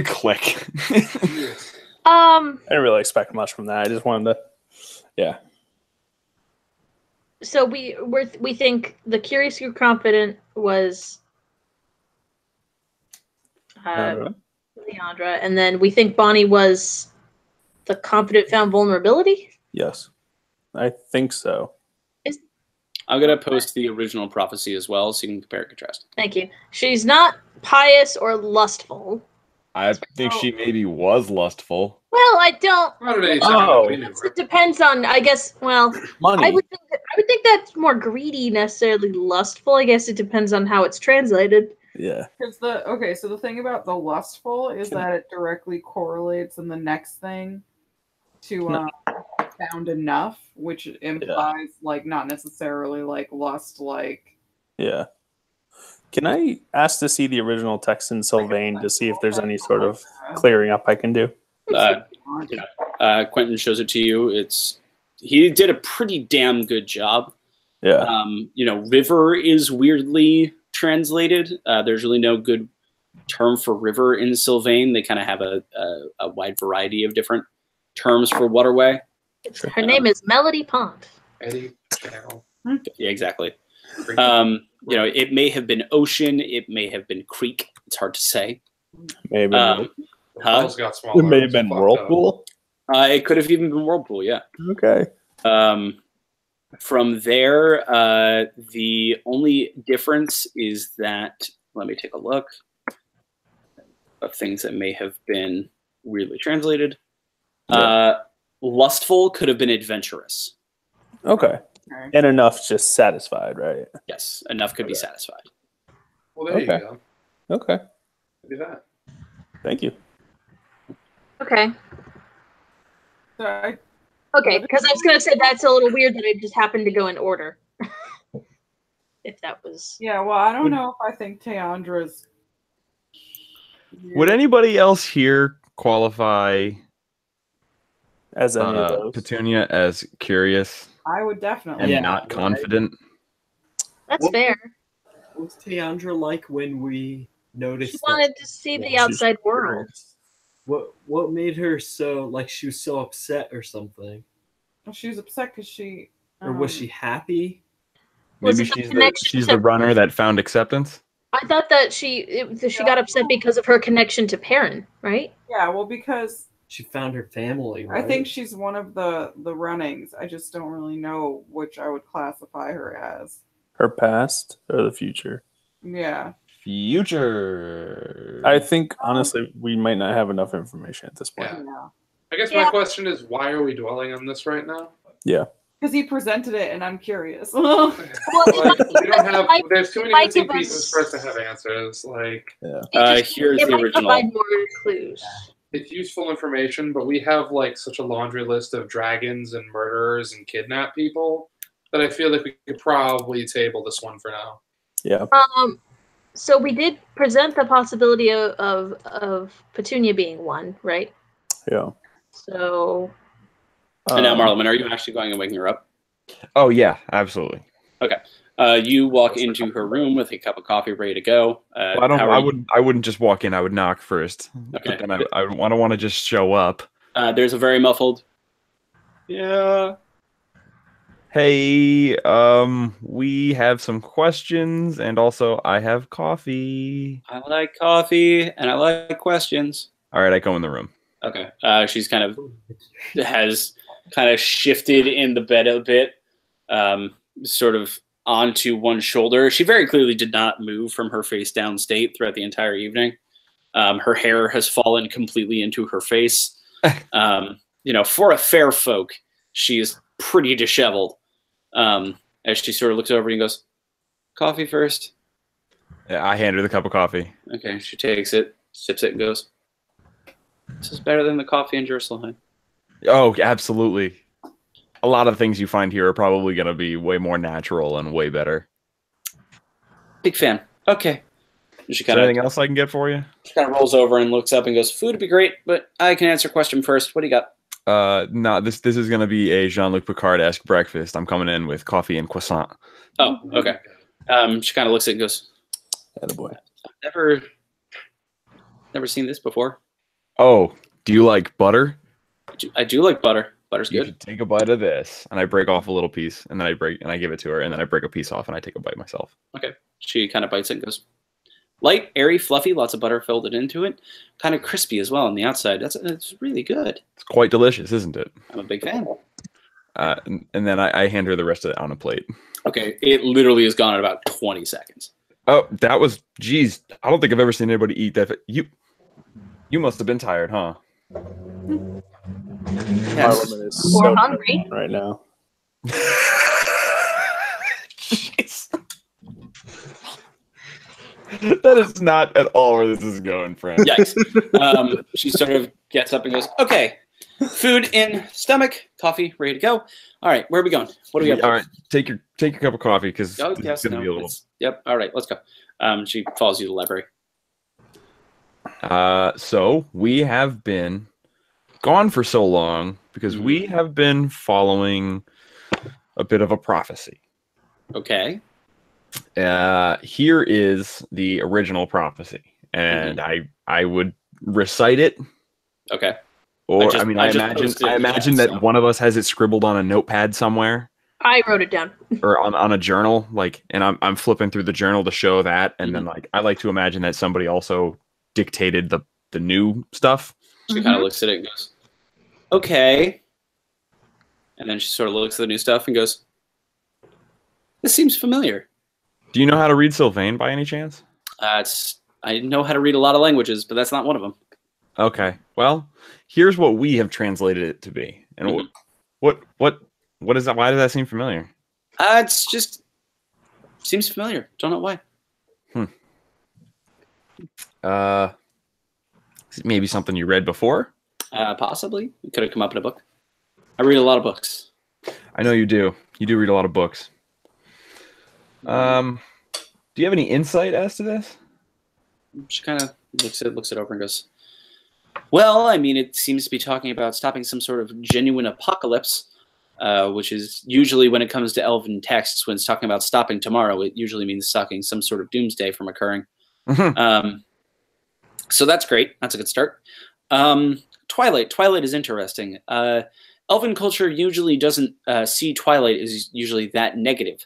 Click. I didn't really expect much from that. I just wanted to, yeah. So we think the Curious Who Confident was Leandra, and then we think Bonnie was the Confident found vulnerability. Yes, I think so. I'm gonna post the original prophecy as well, so you can compare and contrast. Thank you. She's not pious or lustful. I think she maybe was lustful. Well, I don't. It depends on. I guess. Well, Money. I would think that's more greedy, necessarily lustful. I guess it depends on how it's translated. Yeah. Because so the thing about the lustful is that it directly correlates in the next thing to found enough, which implies like not necessarily like lust, like Yeah. Can I ask to see the original text in Sylvain to see if there's any sort of clearing up I can do? Quentin shows it to you. He did a pretty damn good job. Yeah. You know, river is weirdly translated. There's really no good term for river in Sylvain. They kind of have a wide variety of different terms for waterway. Her name is Melody Pond. Eddie Channel. Yeah, exactly. You know, it may have been ocean. It may have been creek. It's hard to say. Maybe. Got it may have been whirlpool. It could have even been whirlpool. Yeah. Okay. From there, the only difference is that, let me take a look of things that may have been weirdly translated. Yeah. Lustful could have been adventurous. Okay. And enough just satisfied, right? Yes, enough could be satisfied. Well, there you go. Okay. Do that. Thank you. Okay. So Okay, because I was gonna say that's a little weird that it just happened to go in order. If that was. Yeah, well, I don't know if I think Teandra's. Would anybody else here qualify As any of those. Petunia as curious I would definitely. and not confident? That's fair. What was Teandra like when we noticed? She wanted to see the outside world. What made her so like she was so upset or something? Well, she was upset because she. Or was she happy? Was Maybe it the she's the runner that found acceptance. I thought that she got upset because of her connection to Perrin, right? Yeah, well, because She found her family, right? I think she's one of the runnings. I just don't really know which I would classify her as. Her past or the future? Yeah. Future. I think, honestly, we might not have enough information at this point. Yeah. I guess my question is, why are we dwelling on this right now? Yeah. Because he presented it, and I'm curious. Like, we don't have. There's too many might missing give us- pieces for us to have answers. Like, Here's It the might original. provide more clues. it's useful information, but we have like such a laundry list of dragons and murderers and kidnap people that I feel like we could probably table this one for now. Yeah. So we did present the possibility of Petunia being one, right? Yeah. So And now, Marlon, are you actually going and waking her up? Oh yeah, absolutely. Okay. You walk into her room with a cup of coffee ready to go. Well, I wouldn't just walk in. I would knock first. Okay. But then I don't want to just show up. There's a very muffled. Yeah. Hey, we have some questions, and also I have coffee. I like coffee and I like questions. All right, I go in the room. Okay. She's has shifted in the bed a bit, sort of onto one shoulder. She very clearly did not move from her face down state throughout the entire evening. Her hair has fallen completely into her face. For a fair folk, she is pretty disheveled. As she sort of looks over and goes, "Coffee first." Yeah, I hand her the cup of coffee. Okay, she takes it, sips it, and goes, "This is better than the coffee in Jerusalem." Oh, absolutely. A lot of things you find here are probably going to be way more natural and way better. Big fan. Okay. And she Is there anything else I can get for you? She kind of rolls over and looks up and goes, "Food would be great, but I can answer a question first. What do you got?" No, this is going to be a Jean-Luc Picard-esque breakfast. I'm coming in with coffee and croissant. Oh, okay. She kind of looks at it and goes, Attaboy. I've never seen this before. Oh, do you like butter? I do like butter. Butter's You good. should take a bite of this. And I break off a little piece, and then I give it to her, and then I break a piece off, and I take a bite myself. Okay. She kind of bites it and goes, light, airy, fluffy, lots of butter filled into it. Kind of crispy as well on the outside. It's really good. It's quite delicious, isn't it? I'm a big fan. And then I hand her the rest of it on a plate. Okay. It literally is gone in about 20 seconds. Oh, that was, geez. I don't think I've ever seen anybody eat that. You must have been tired, huh? Yes. Parliament is Or so hungry. right now. Jeez. That is not at all where this is going, friend. Yikes. She sort of gets up and goes, okay, food in stomach, coffee ready to go. All right, where are we going? What do we have? All right, take your cup of coffee because Oh, it's yes, gonna no, be a little. yep. All right, let's go. She follows you to the library. So we have been gone for so long because we have been following a bit of a prophecy. Okay. Here is the original prophecy, and I would recite it. Okay. Or I imagine that one of us has it scribbled on a notepad somewhere. I wrote it down. Or on a journal, and I'm flipping through the journal to show that, and then I like to imagine that somebody also dictated the new stuff. She kind of looks at it and goes, okay. And then she sort of looks at the new stuff and goes, this seems familiar. Do you know how to read Sylvain by any chance? I know how to read a lot of languages, but that's not one of them. Okay. Well, here's what we have translated it to be. And what is that? Why does that seem familiar? It's just seems familiar. Don't know why. Is it maybe something you read before? Possibly. It could have come up in a book. I read a lot of books. I know you do. You do read a lot of books. Do you have any insight as to this? She kind of looks it over and goes, well, I mean, it seems to be talking about stopping some sort of genuine apocalypse, which is usually when it comes to elven texts, when it's talking about stopping tomorrow, it usually means stopping some sort of doomsday from occurring. So that's great. That's a good start. Twilight. Twilight is interesting. Elven culture usually doesn't see Twilight as usually that negative.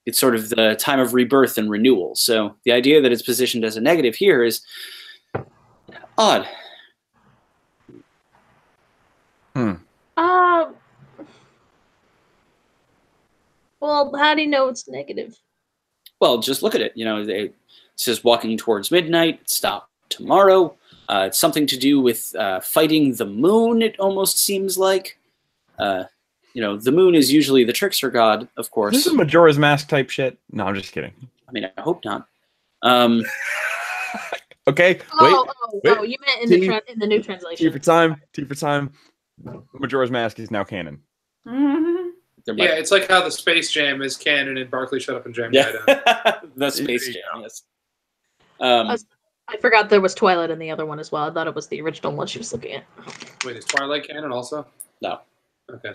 It's sort of the time of rebirth and renewal. So the idea that it's positioned as a negative here is odd. Well, how do you know it's negative? Well, just look at it. You know, it says walking towards midnight, stop tomorrow. It's something to do with fighting the moon, it almost seems like. You know, the moon is usually the trickster god, of course. This is Majora's Mask type shit. No, I'm just kidding. I mean, I hope not. Okay, Oh, wait. you meant in the new translation. T for time. Majora's Mask is now canon. Yeah, it's like how the Space Jam is canon and Barkley Shut Up and Jam Guy Down. The Space Jam, yes. I forgot there was Twilight in the other one as well. I thought it was the original one she was looking at. Wait, is Twilight canon also? No. Okay.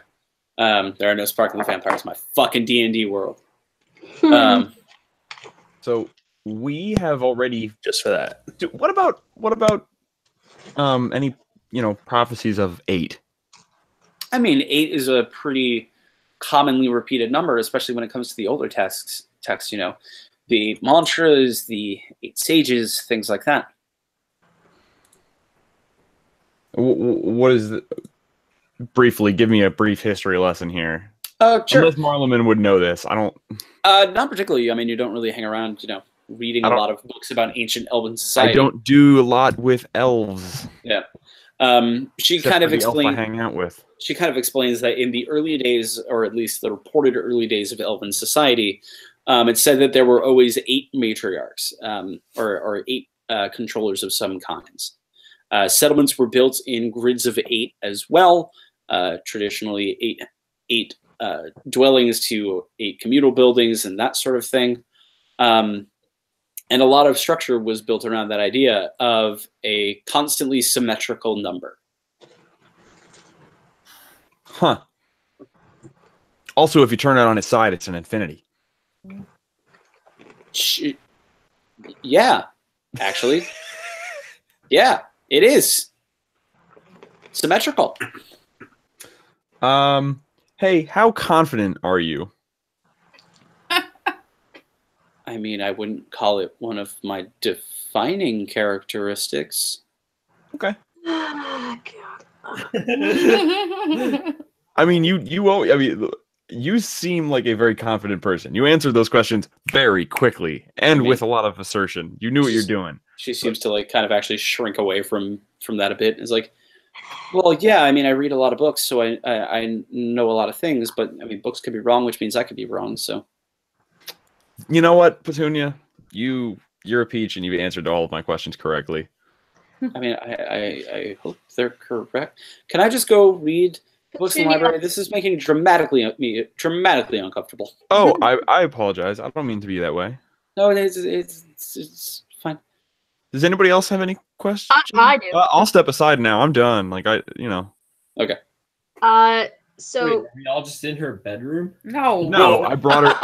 There are no sparkling vampires in my fucking D&D world. So we have already Just for that. What about any prophecies of 8? I mean, 8 is a pretty commonly repeated number, especially when it comes to the older texts. You know, the mantras, the 8 sages, things like that. What is the... Briefly, give me a brief history lesson here. Sure. Unless Marleman would know this. I don't... Not particularly. I mean, you don't really hang around, reading a lot of books about ancient elven society. I don't do a lot with elves. Yeah. She Except kind of for the elf I explained. hang out with. She kind of explains that in the early days, or at least the reported early days of Elven society, it said that there were always 8 matriarchs, or 8 controllers of some kinds. Settlements were built in grids of 8 as well. Traditionally, eight dwellings to 8 communal buildings and that sort of thing. And a lot of structure was built around that idea of a constantly symmetrical number. Huh. Also, if you turn it on its side, it's an infinity. Yeah, actually. Yeah, it is. Symmetrical. Hey, how confident are you? I mean, I wouldn't call it one of my defining characteristics. Okay. God. I mean, you seem like a very confident person. You answered those questions very quickly and with a lot of assertion. You knew what you're doing. She seems to like kind of actually shrink away from that a bit. It's like, well, yeah, I mean, I read a lot of books, so I know a lot of things, but I mean, books could be wrong, which means I could be wrong. So, you know what, Petunia, you're a peach, and you've answered all of my questions correctly. I mean, I hope they're correct. Can I just go read books in the library? This is making me dramatically uncomfortable. Oh, I apologize. I don't mean to be that way. No, it's fine. Does anybody else have any questions? I do. I'll step aside now. I'm done. Okay. So Wait, are we all just in her bedroom? No, I brought her.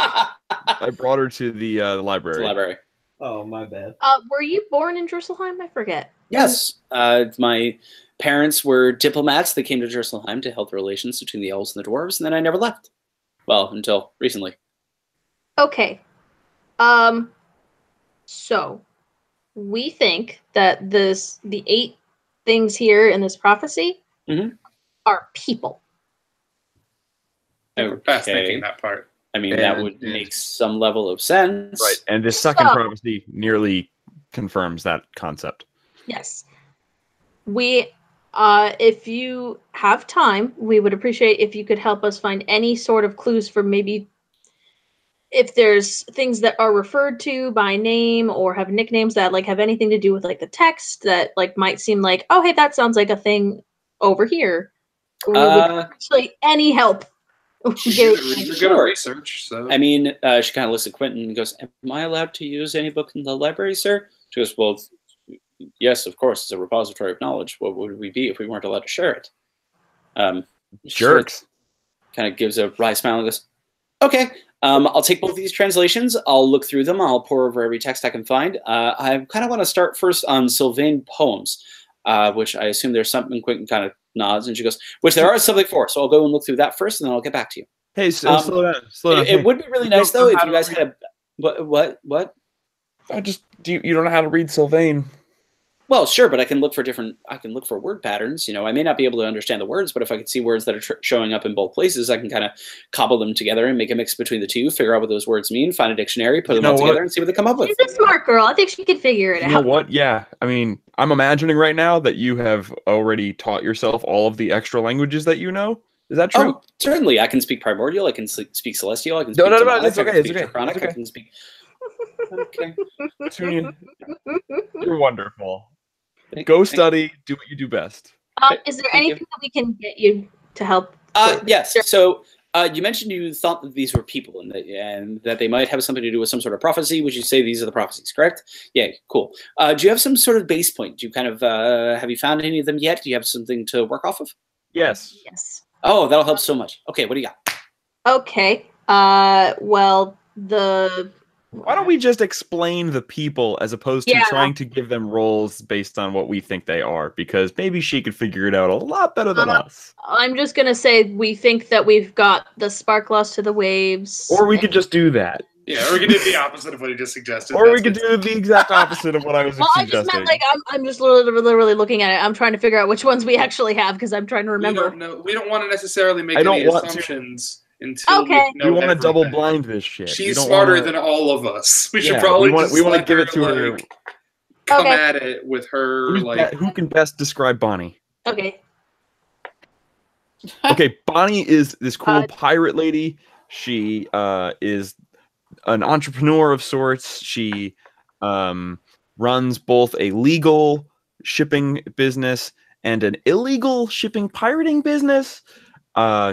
I brought her to the library. The library. Oh, my bad. were you born in Drusselheim? I forget. Yes. My parents were diplomats. They came to Drusselheim to help the relations between the elves and the dwarves, and then I never left. Well, until recently. Okay. So we think that the 8 things here in this prophecy are people. We're past thinking that part. I mean, that would make some level of sense. Right, and the second prophecy nearly confirms that concept. Yes. We, if you have time, we would appreciate if you could help us find any sort of clues for maybe if there's things that are referred to by name or have nicknames that like have anything to do with like the text that like might seem like, oh, hey, that sounds like a thing over here. We would actually any help. You're good at research, so. I mean, she kind of looks at Quentin and goes, "Am I allowed to use any book in the library, sir?" She goes, "Well, yes, of course. It's a repository of knowledge. What would we be if we weren't allowed to share it?" Jerks. Kind of gives a wry smile and goes, "Okay, I'll take both of these translations. I'll look through them. I'll pour over every text I can find. I kind of want to start first on Sylvain poems, which I assume there's something." Quentin kind of nods, and she goes, "Which there are something for. So I'll go and look through that first, and then I'll get back to you." Hey, slow down. It would be really nice though if you guys had a what? You don't know how to read Sylvain. Well, sure, but I can look for word patterns. You know, I may not be able to understand the words, but if I could see words that are showing up in both places, I can kind of cobble them together and make a mix between the two, figure out what those words mean, find a dictionary, put them all together, and see what they come up with. She's a smart girl. I think she could figure it out. You know what? Yeah. I mean, I'm imagining right now that you have already taught yourself all of the extra languages that you know. Is that true? Oh, certainly. I can speak Primordial. I can speak Celestial. I can speak It's okay. It's okay. Draconic. I can speak... Okay. You're wonderful. Go study. Do what you do best. Is there anything that we can get you to help? Yes. So you mentioned you thought that these were people and that they might have something to do with some sort of prophecy. Would you say these are the prophecies, correct? Yeah, cool. Do you have some sort of base point? Do you kind of have you found any of them yet? Do you have something to work off of? Yes. Yes. Oh, that'll help so much. Okay, what do you got? Okay. Well, Why don't we just explain the people as opposed to trying to give them roles based on what we think they are? Because maybe she could figure it out a lot better than us. I'm just going to say we think that we've got the spark lost to the waves. Or we could just do that. Yeah, or we could do the opposite of what he just suggested. Or we could do the exact opposite of what I was suggesting. I just meant like I'm just literally looking at it. I'm trying to figure out which ones we actually have because I'm trying to remember. We don't want to necessarily make any assumptions until we know want to everything. double blind this shit. She's smarter than all of us. We should we probably want to give it to her. Come at it with her Who can best describe Bonnie? Okay. Okay, Bonnie is this cool pirate lady. She is an entrepreneur of sorts. She runs both a legal shipping business and an illegal shipping pirating business.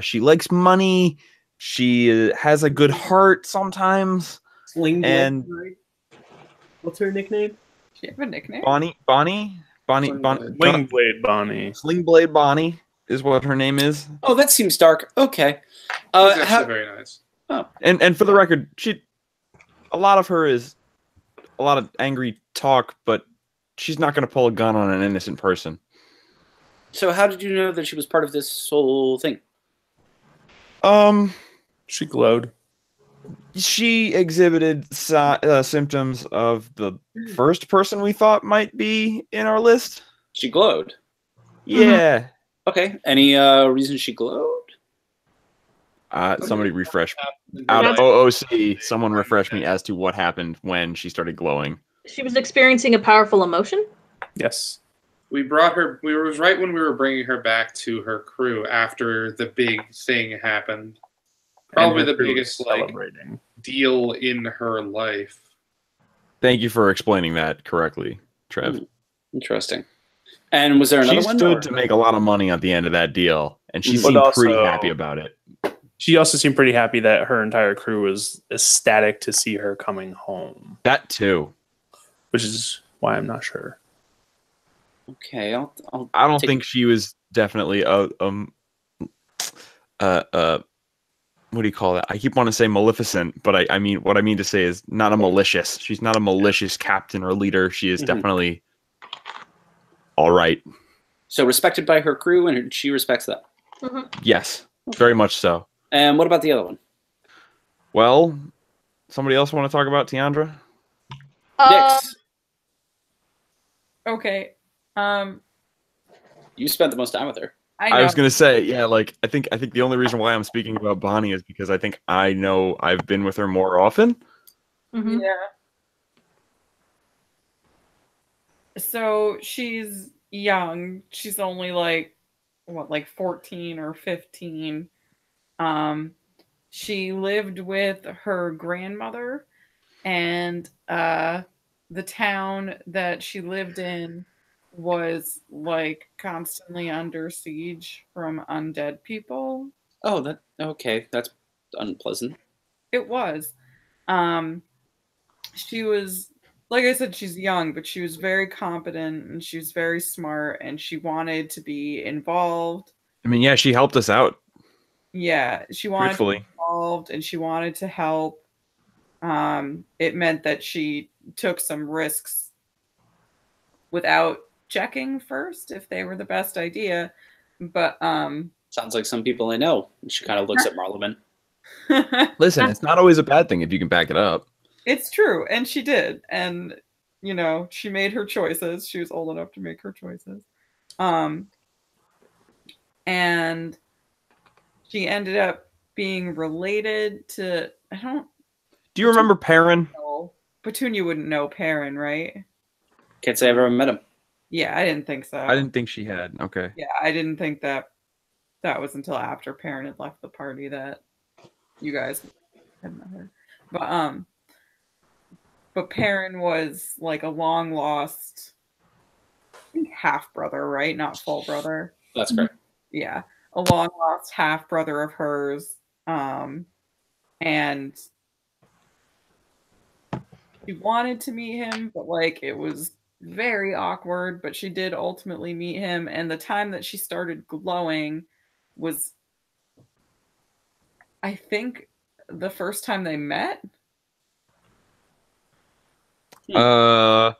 She likes money. She has a good heart sometimes. Sling Blade. And What's her nickname? Do you have a nickname? Bonnie, Wing Blade Bonnie. Sling Blade Bonnie is what her name is. Oh, that seems dark. Okay. She's actually very nice. Oh. And for the record, a lot of her is a lot of angry talk, but she's not going to pull a gun on an innocent person. So how did you know that she was part of this whole thing? She glowed. She exhibited symptoms of the first person we thought might be in our list. She glowed. Yeah. Okay. Any reason she glowed? Somebody refresh me. Out of OOC, someone refresh me as to what happened when she started glowing. She was experiencing a powerful emotion? Yes. We brought her. It was right when we were bringing her back to her crew after the big thing happened. Probably the biggest deal in her life. Thank you for explaining that correctly, Trev. Interesting. And was there another one? She stood to make a lot of money at the end of that deal, and she seemed pretty happy about it. She also seemed pretty happy that her entire crew was ecstatic to see her coming home. That too. Which is why I'm not sure. Okay, I don't think she was definitely what do you call that? I keep wanting to say maleficent, but I mean what I mean to say is not a malicious. She's not a malicious captain or leader. She is definitely all right. So respected by her crew, and she respects that. Yes, very much so. And what about the other one? Well, somebody else want to talk about Tiandra? Nix. Okay. You spent the most time with her. I was gonna say, yeah, like I think the only reason why I'm speaking about Bonnie is because I think I know I've been with her more often. Yeah. So she's young. She's only like 14 or 15. She lived with her grandmother, and the town that she lived in was like constantly under siege from undead people. Oh, okay. That's unpleasant. It was. She was, like I said, she's young, but she was very competent and she was very smart and she wanted to be involved. I mean, yeah, she helped us out. Yeah, she wanted to be involved and she wanted to help. It meant that she took some risks without checking first if they were the best idea. But sounds like some people I know. She kind of looks at Marleman. Listen, it's not always a bad thing if you can back it up. It's true, and she did. And she made her choices. She was old enough to make her choices. And she ended up being related to Do you remember Perrin? Petunia wouldn't know Perrin, right? Can't say I've ever met him. Yeah, I didn't think so. I didn't think she had. Okay. Yeah, I didn't think that was until after Perrin had left the party that you guys had met her. But Perrin was like a long lost half brother, right? Not full brother. That's correct. Yeah, a long lost half brother of hers, and she wanted to meet him, but it was very awkward. But she did ultimately meet him, and the time that she started glowing was, I think, the first time they met. I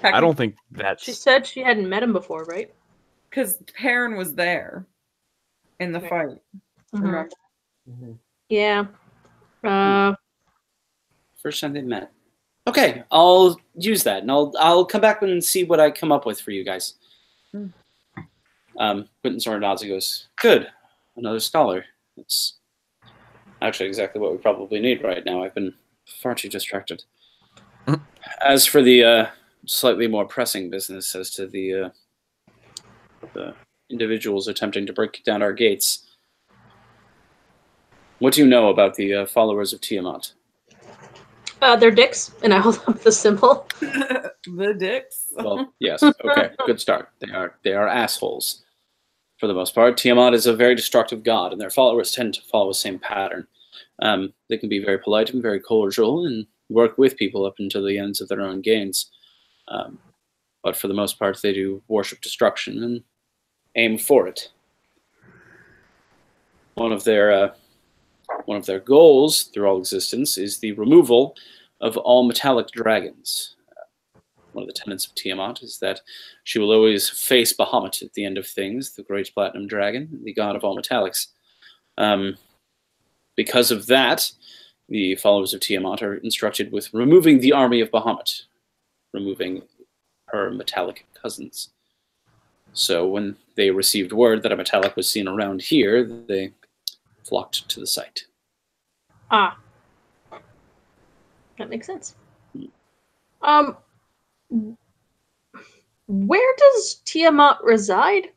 don't think that's... She said she hadn't met him before, right? Because Perrin was there in the fight. Remember? Yeah. First time they met. Okay, I'll use that, and I'll come back and see what I come up with for you guys. Quentin sort of nods and goes, "Good, another scholar. It's actually exactly what we probably need right now. I've been far too distracted." As for the slightly more pressing business as to the the individuals attempting to break down our gates. What do you know about the followers of Tiamat? They're dicks, and I hold up the symbol. The dicks. Well, yes. Okay, good start. They are assholes for the most part. Tiamat is a very destructive god, and their followers tend to follow the same pattern. They can be very polite and very cordial and work with people up until the ends of their own gains. But for the most part, they do worship destruction and aim for it. One of their goals through all existence is the removal of all metallic dragons. One of the tenets of Tiamat is that she will always face Bahamut at the end of things, the great platinum dragon, the god of all metallics. Because of that, the followers of Tiamat are instructed with removing the army of Bahamut, removing her metallic cousins. So when they received word that a metallic was seen around here, they flocked to the site. Ah. That makes sense. Where does Tiamat reside?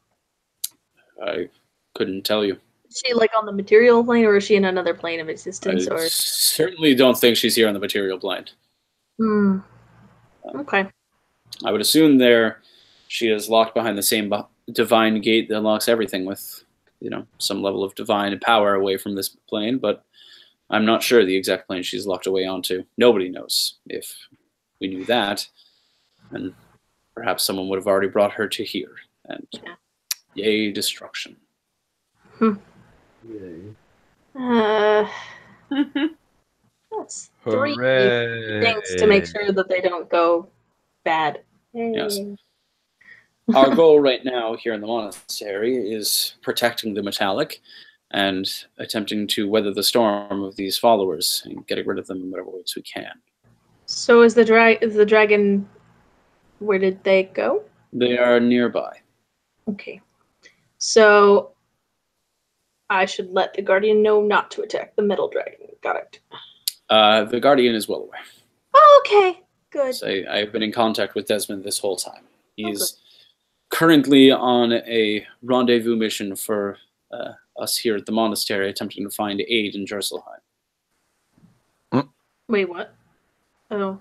I couldn't tell you. Is she like on the material plane, or is she in another plane of existence? I Or certainly don't think she's here on the material plane. Okay. I would assume she is locked behind the same divine gate that unlocks everything with, some level of divine power away from this plane, but I'm not sure the exact plane she's locked away onto. Nobody knows. If we knew that, then perhaps someone would have already brought her to here. And yay, destruction. That's 3 things to make sure that they don't go bad. Yay. Yes. Our goal right now here in the monastery is protecting the metallic and attempting to weather the storm of these followers and getting rid of them in whatever ways we can. So is the dragon, where did they go? They are nearby. Okay. So I should let the Guardian know not to attack the middle dragon. Got it. The Guardian is well aware. Oh, okay. Good. So I've been in contact with Desmond this whole time. He's currently on a rendezvous mission for us here at the monastery, attempting to find aid in Jerselheim. Wait, what? Oh.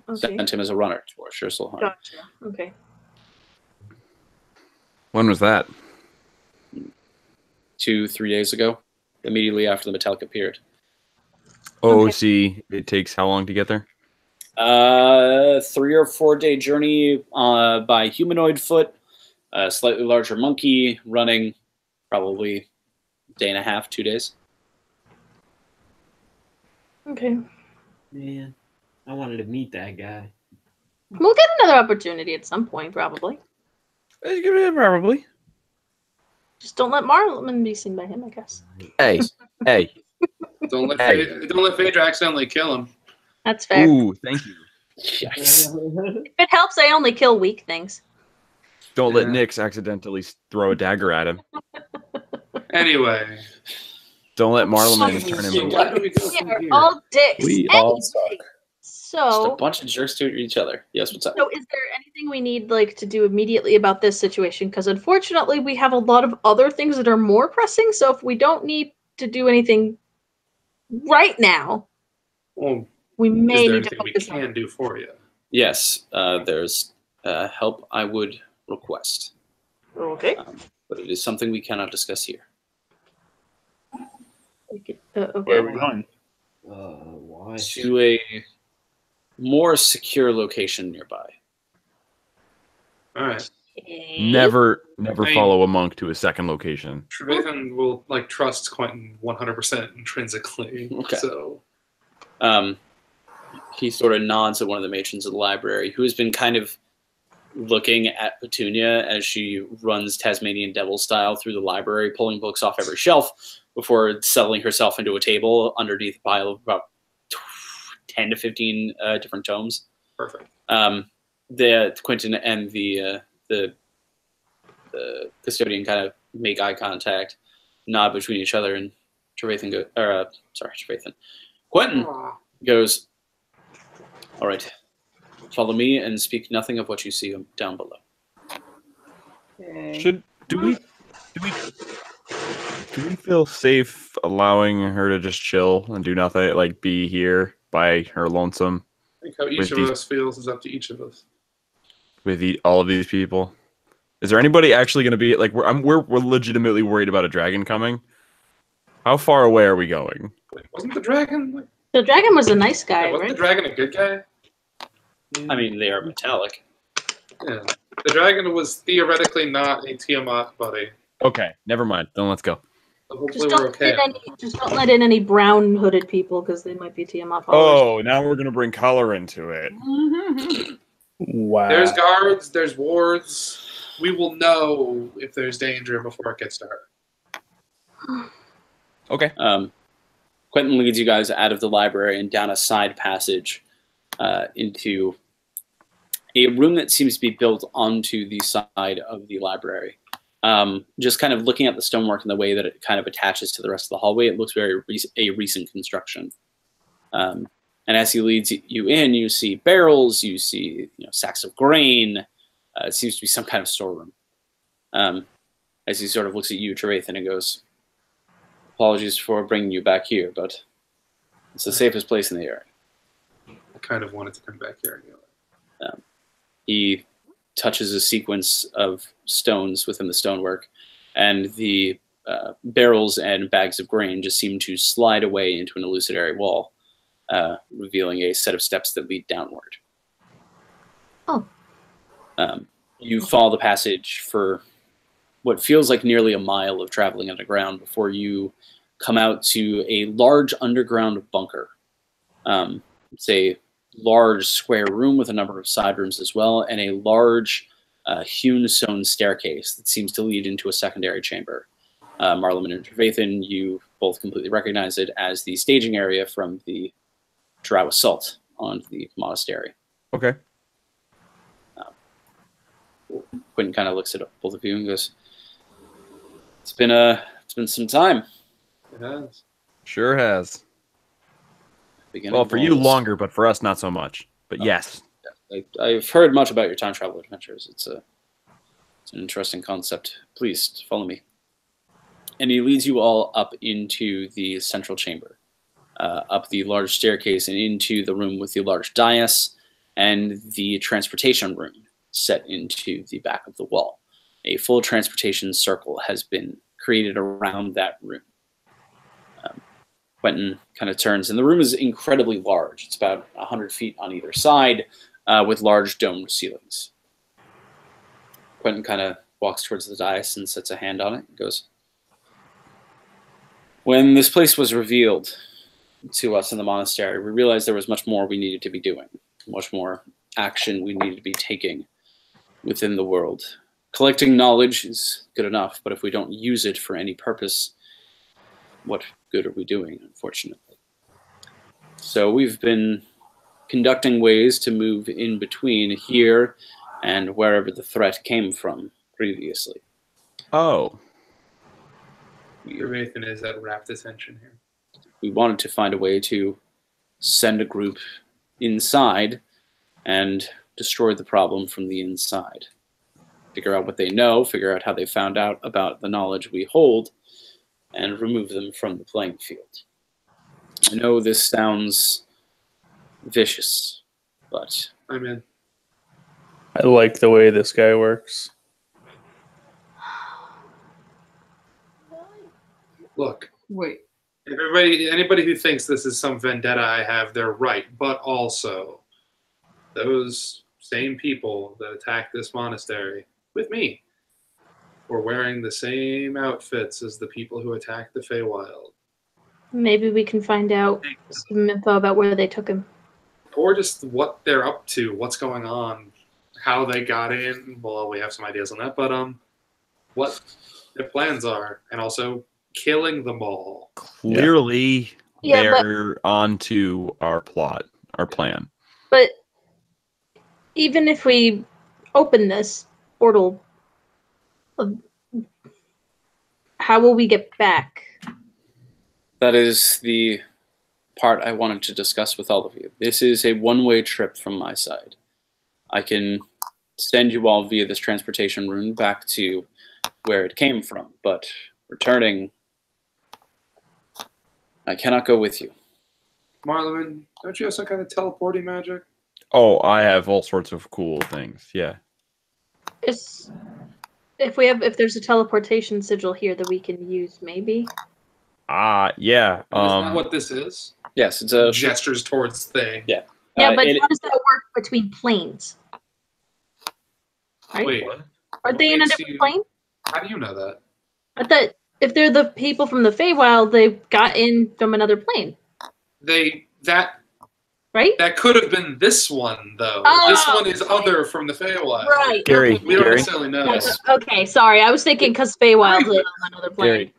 Okay. Sent him as a runner towards Jerselheim. Gotcha. Okay. When was that? 2-3 days ago, immediately after the metallic appeared. Oh, see, it takes how long to get there? 3 or 4 day journey by humanoid foot, a slightly larger monkey running probably 1.5 2 days. Okay. Man, I wanted to meet that guy. We'll get another opportunity at some point, probably. Probably. Just don't let Marlon be seen by him, I guess. Hey. Don't let Phaedra accidentally kill him. That's fair. Ooh, thank you. Yikes. If it helps, I only kill weak things. Don't let Nyx accidentally throw a dagger at him. Anyway. Don't let Marleman turn him Why away. do we go from We're here? all dicks. We all suck. Just So, a bunch of jerks to each other. Yes, what's up? so is there anything we need to do immediately about this situation? Because unfortunately, we have a lot of other things that are more pressing. So if we don't need to do anything right now, Well, we is may there need to anything we focus on. can do for you? Yes, there's help I would request. Okay. But it is something we cannot discuss here. Okay. Where are we going? Why? To a more secure location nearby. All right. Never I- follow a monk to a second location. Trevathan will trust Quentin 100% intrinsically. Okay. So He sort of nods at one of the matrons of the library, who has been kind of looking at Petunia as she runs Tasmanian Devil style through the library, pulling books off every shelf before settling herself into a table underneath a pile of about 10 to 15 different tomes. perfect. The Quentin and the custodian kind of make eye contact, nod between each other, and Trevathan Trevathan. Quentin goes, "All right, follow me and speak nothing of what you see down below." Okay. Do we feel safe allowing her to just chill and do nothing, like be here by her lonesome I think how each with of these us feels is up to each of us. with all of these people? Is there anybody actually going to be like we're legitimately worried about a dragon coming? How far away are we going? Wait, wasn't the dragon? Like, The dragon was a nice guy, wasn't right? the dragon a good guy? I mean, they are metallic. Yeah. The dragon was theoretically not a Tiamat buddy. Okay, never mind. Then let's go. So hopefully we're okay. Just don't let in any brown hooded people because they might be Tiamat followers. Oh, now we're gonna bring color into it. Wow. There's guards, there's wards. We will know if there's danger before it gets to her. Okay. Quentin leads you guys out of the library and down a side passage into a room that seems to be built onto the side of the library. Just kind of looking at the stonework and the way that it kind of attaches to the rest of the hallway, it looks very a recent construction. And as he leads you in, you see barrels, you see sacks of grain. It seems to be some kind of storeroom. As he sort of looks at you, Trevathan, and goes, "Apologies for bringing you back here, but it's the safest place in the area." I kind of wanted to come back here anyway. He touches a sequence of stones within the stonework, and the barrels and bags of grain just seem to slide away into an illusory wall, revealing a set of steps that lead downward. Oh. You follow the passage for what feels like nearly a mile of traveling underground before you come out to a large underground bunker. It's a large square room with a number of side rooms as well, and a large hewn stone staircase that seems to lead into a secondary chamber. Marleman and Trevathan, you both completely recognize it as the staging area from the Drow assault on the monastery. Okay. Quentin kind of looks at both of you and goes, It's been some time. It has. Sure has. Beginning Well, for you walls. longer, but for us not so much. But yes. I've heard much about your time travel adventures. It's an interesting concept. Please follow me. And he leads you all up into the central chamber, up the large staircase and into the room with the large dais and the transportation room set into the back of the wall. A full transportation circle has been created around that room. Quentin kind of turns, and the room is incredibly large. It's about 100 feet on either side, with large domed ceilings. Quentin kind of walks towards the dais and sets a hand on it and goes, "When this place was revealed to us in the monastery, we realized there was much more we needed to be doing, much more action we needed to be taking within the world. Collecting knowledge is good enough, but if we don't use it for any purpose, what good are we doing, unfortunately? So we've been conducting ways to move in between here and wherever the threat came from previously." Oh. Trevathan is at rapt attention here. We wanted to find a way to send a group inside and destroy the problem from the inside. Figure out what they know, figure out how they found out about the knowledge we hold, and remove them from the playing field. I know this sounds vicious, but I'm in. I like the way this guy works. Look, Wait. anybody who thinks this is some vendetta I have, they're right. But also, those same people that attacked this monastery with me were wearing the same outfits as the people who attacked the Feywild. Maybe we can find out some info about where they took him. Or just what they're up to, what's going on, how they got in. Well, we have some ideas on that, but what their plans are, and also killing them all. Clearly, Yeah, they're onto our plot, our plan. But even if we open this portal, how will we get back? that is the part I wanted to discuss with all of you. This is a one-way trip from my side. I can send you all via this transportation rune back to where it came from. But returning, I cannot go with you. Marlon, don't you have some kind of teleporting magic? Oh, I have all sorts of cool things. Yeah. If there's a teleportation sigil here that we can use, maybe. Yeah. Is that what this is? Yes, it's a Gestures towards thing. Yeah. Yeah, but how does that work between planes? Right? Wait. Aren't they in a different plane? How do you know that? I thought if they're the people from the Feywild, they got in from another plane. Right? That could have been this one, though. Oh, this one is other from the Feywild. Right. Gary, We don't necessarily know. Yes. Okay, sorry. I was thinking because Feywild live on another plane. Gary,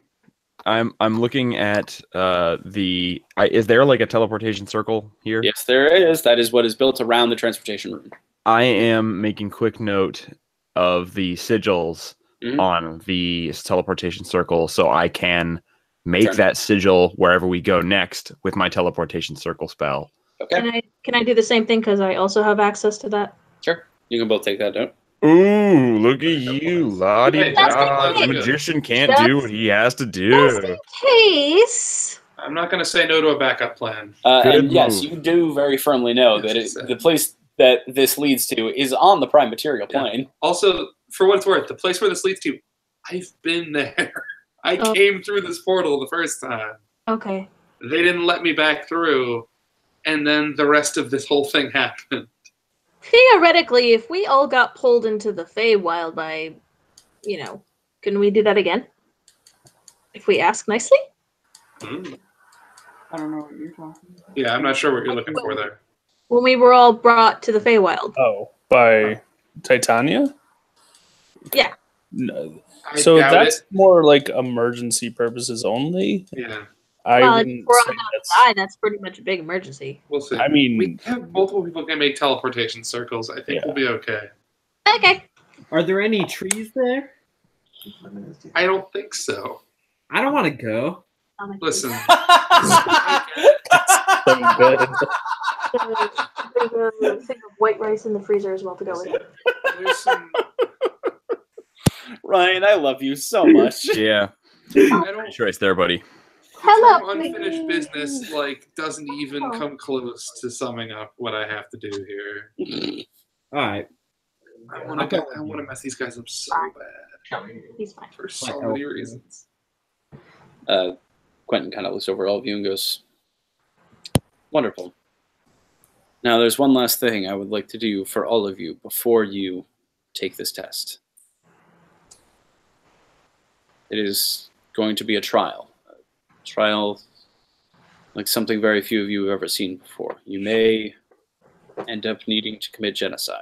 I'm looking at is there like a teleportation circle here? Yes, there is. That is what is built around the transportation room. I am making quick note of the sigils on the teleportation circle so I can make that sigil wherever we go next with my teleportation circle spell. Okay. Can I do the same thing because I also have access to that? Sure. You can both take that note. Ooh, look at you, Lottie. Hey, The magician can't do what he has to do. Just in case. I'm not going to say no to a backup plan. And yes, you do very firmly know that the place that this leads to is on the prime material plane. Also, for what it's worth, the place where this leads to, I've been there. I came through this portal the first time. Okay. They didn't let me back through, and then the rest of this whole thing happened. Theoretically, if we all got pulled into the Feywild by, can we do that again? If we ask nicely? I don't know what you're talking about. Yeah, I'm not sure what you're looking for there. When we were all brought to the Feywild. Oh, by Titania? Yeah. No. So that's more like emergency purposes only? Yeah. If we're all gonna die, that's pretty much a big emergency. We'll see. I mean, we have multiple people who can make teleportation circles. I think we'll be okay. Okay. Are there any trees there? I don't think so. I don't want to go. Listen. so good. There's a thing of white rice in the freezer as well to go with it. There's some... Ryan, I love you so much. Yeah. Pretty sure it's there, buddy. Hello. Unfinished business doesn't even come close to summing up what I have to do here. All right. I want to mess these guys up so bad. He's fine. For so many reasons. Quentin kind of looks over all of you and goes, "Wonderful. Now, there's one last thing I would like to do for all of you before you take this test. It is going to be a trial. A trial like something very few of you have ever seen before. You may end up needing to commit genocide."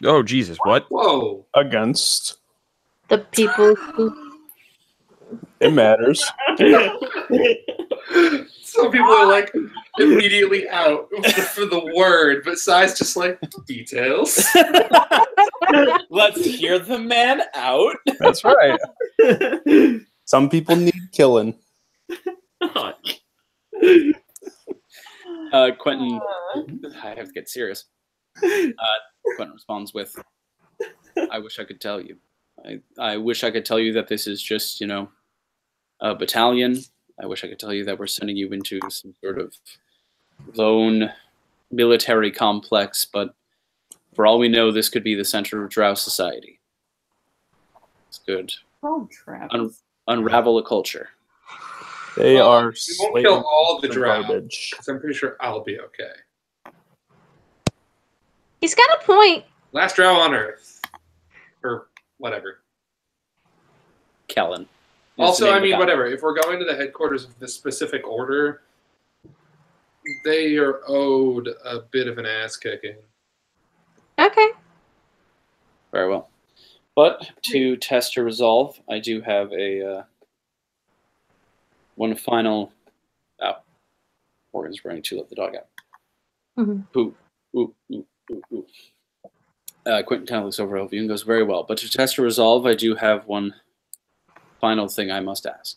Oh, Jesus, what? Whoa. Against. The people who... It matters. Some people are immediately out for the word, but Sai's just details. Let's hear the man out. That's right. Some people need killing. Quentin, I have to get serious. Quentin responds with, "I wish I could tell you. I wish I could tell you that this is just, a battalion. I wish I could tell you that we're sending you into some sort of lone military complex, but for all we know, this could be the center of Drow society. It's good. Oh, Travis. Unravel a culture." They are. We won't kill all the Drow, garbage. because I'm pretty sure I'll be okay. He's got a point. Last Drow on Earth. Or whatever. Kellen. Also, I mean, whatever. If we're going to the headquarters of this specific order, they are owed a bit of an ass kicking. Okay. Very well. But to test your resolve, I do have a one final. Oh, Morgan's running to let the dog out. Mm-hmm. Ooh. Quentin kind of looks over you and goes, "Very well. But to test your resolve, I do have one final thing I must ask.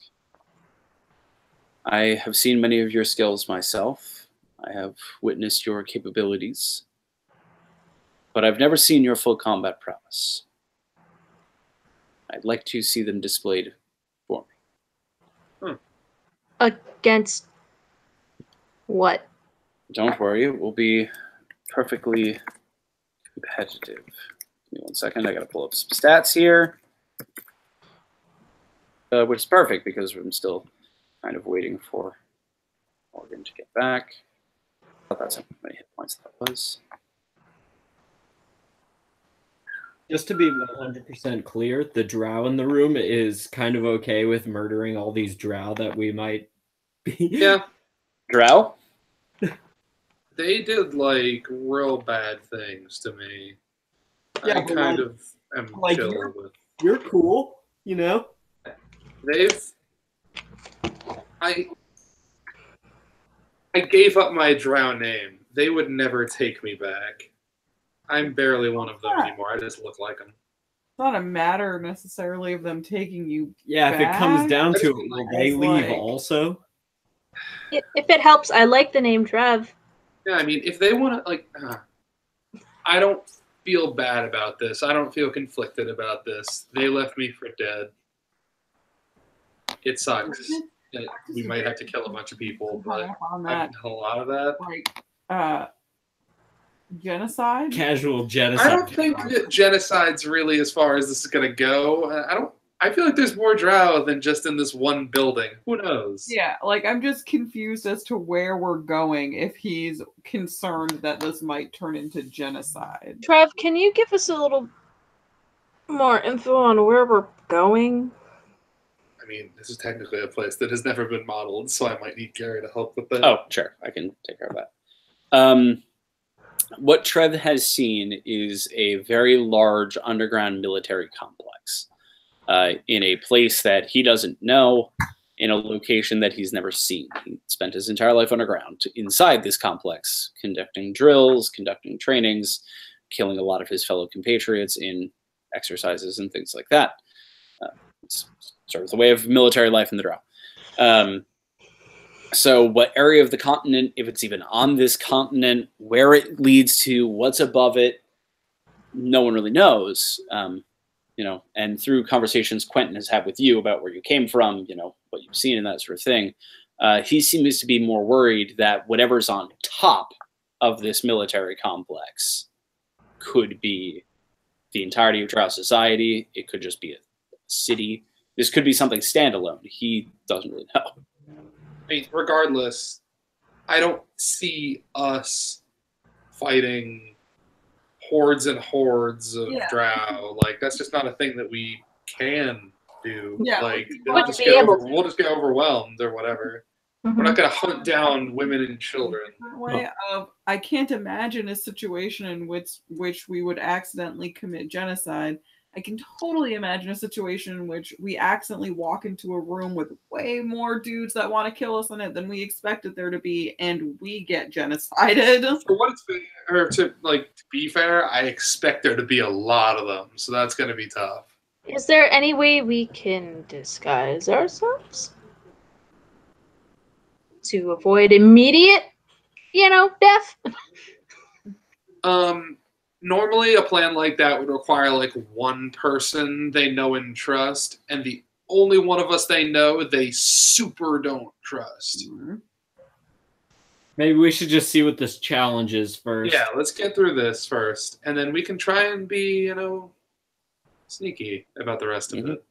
I have seen many of your skills myself. I have witnessed your capabilities. but I've never seen your full combat prowess. I'd like to see them displayed for me. Against what? Don't worry, it will be perfectly competitive. Give me 1 second, I gotta pull up some stats here. Which is perfect because I'm still kind of waiting for Morgan to get back. I thought that's how many hit points that was. Just to be 100% clear, the drow in the room is kind of okay with murdering all these drow that we might be. Yeah. Drow? They did like real bad things to me. Yeah, I but, kind like- of am like, chill with. You're cool, you know? I gave up my drow name. They would never take me back. I'm barely one of them anymore. I just look like them. It's not a matter necessarily of them taking you. Yeah, if it comes back. down I to just it, mean, will like, they it's leave like- also? If it helps, I like the name Trev. Yeah, I mean, if they want to, like, I don't feel bad about this. I don't feel conflicted about this. They left me for dead. It sucks. That we might have to kill a bunch of people, but on I've that, done a lot of that. like, genocide. Casual genocide. I don't think that genocide's really as far as this is gonna go. I feel like there's more drow than just in this one building. Who knows? Yeah, like I'm just confused as to where we're going if he's concerned that this might turn into genocide. Trev, can you give us a little more info on where we're going? I mean, this is technically a place that has never been modeled, so I might need Gary to help with that. Oh, sure. I can take care of that. What Trev has seen is a very large underground military complex in a place that he doesn't know, in a location that he's never seen. He spent his entire life underground inside this complex, conducting drills, conducting trainings, killing a lot of his fellow compatriots in exercises and things like that. It's sort of the way of military life in the Drow. So what area of the continent, if it's even on this continent, where it leads to, what's above it, no one really knows. And through conversations Quentin has had with you about where you came from, what you've seen and that sort of thing, he seems to be more worried that whatever's on top of this military complex could be the entirety of Drow society. It could just be a city. This could be something standalone. He doesn't really know. I mean, regardless, I don't see us fighting hordes and hordes of drow. Like, that's just not a thing that we can do. Yeah, like, we'll we'll just get overwhelmed or whatever. We're not going to hunt down women and children. Way of, I can't imagine a situation in which we would accidentally commit genocide. I can totally imagine a situation in which we accidentally walk into a room with way more dudes that want to kill us in it than we expected there to be, and we get genocided. For what it's fair, to be fair, I expect there to be a lot of them, so that's going to be tough. Is there any way we can disguise ourselves to avoid immediate, death? Normally, a plan like that would require one person they know and trust, and the only one of us they know they super don't trust. Maybe we should just see what this challenge is first. Yeah, let's get through this first, and then we can try and be, sneaky about the rest of it.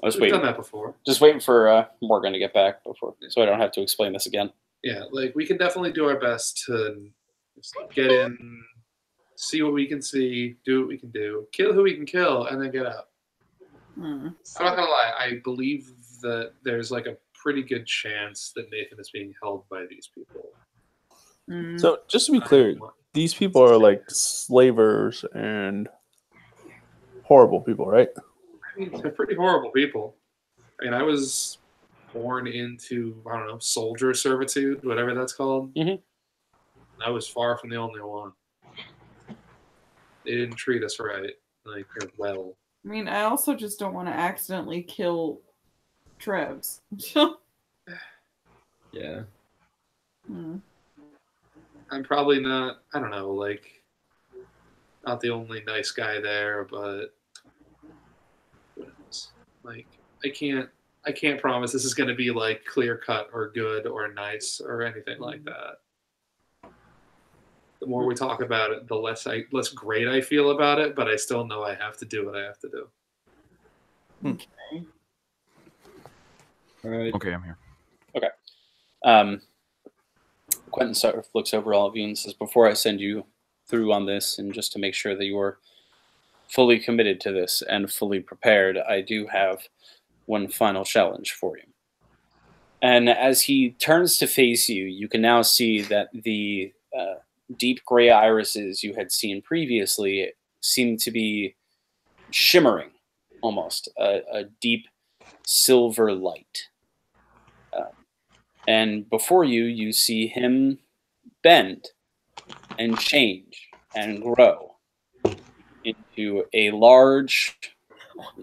We've done that before. Just waiting for Morgan to get back so I don't have to explain this again. Yeah, we can definitely do our best to just get in, see what we can see, do what we can do, kill who we can kill, and then get out. I'm not gonna lie, I believe that there's a pretty good chance that Nathan is being held by these people. So just to be clear, these people are slavers and horrible people, right? I mean, they're pretty horrible people. I mean, I was born into, soldier servitude, whatever that's called. I was far from the only one. They didn't treat us right. Well. I mean, I also just don't want to accidentally kill Trebs. Yeah. I'm probably not, I don't know, not the only nice guy there, but like I can't promise this is going to be like clear cut or good or nice or anything like that. The more we talk about it, the less great I feel about it, but I still know I have to do what I have to do. Okay. All right. Okay, I'm here. Okay. Quentin sort of looks over all of you and says, before I send you through on this, and just to make sure that you are fully committed to this and fully prepared, I do have one final challenge for you. And as he turns to face you, you can now see that the deep gray irises you had seen previously seem to be shimmering, almost a deep silver light. And before you, you see him bend and change and grow into a large,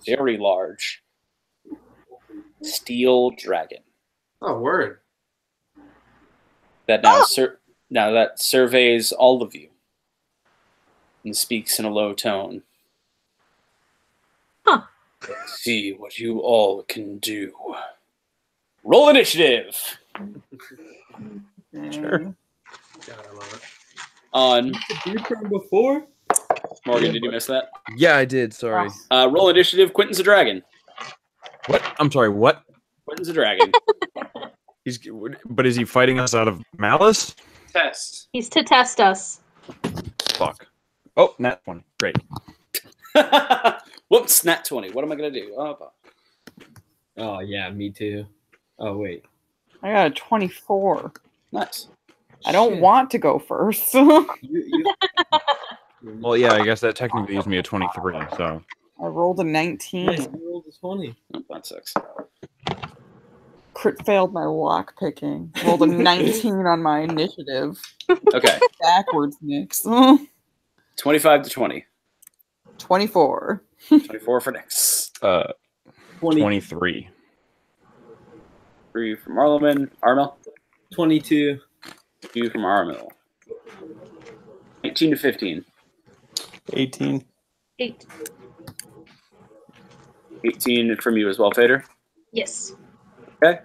very large steel dragon. Oh, word. That now that surveys all of you and speaks in a low tone. Huh. Let's see what you all can do. Roll initiative. Sure. God, I love it. On You from before? Morgan, did you miss that? Yeah, I did. Sorry. Roll initiative. Quentin's a dragon. What? I'm sorry. What? Quentin's a dragon. But is he fighting us out of malice? Test. He's to test us. Fuck. Oh, nat 20. Great. Whoops, nat 20. What am I going to do? Oh yeah, me too. Oh wait. I got a 24. Nice. I don't Shit. want to go first. Well, yeah, I guess that technically gives me a 23, so. I rolled a 19. Nice, you rolled a 20. Oh, that sucks. Crit failed my lock picking. Rolled a 19 on my initiative. Okay. Backwards mix. 25 to 20. 24. 24 for Nyx. 23. 3 from Arleman. Armel. 22. 2 from Armel. 18 to 15. 18. 8. 18 from you as well, Fader. Yes. Okay.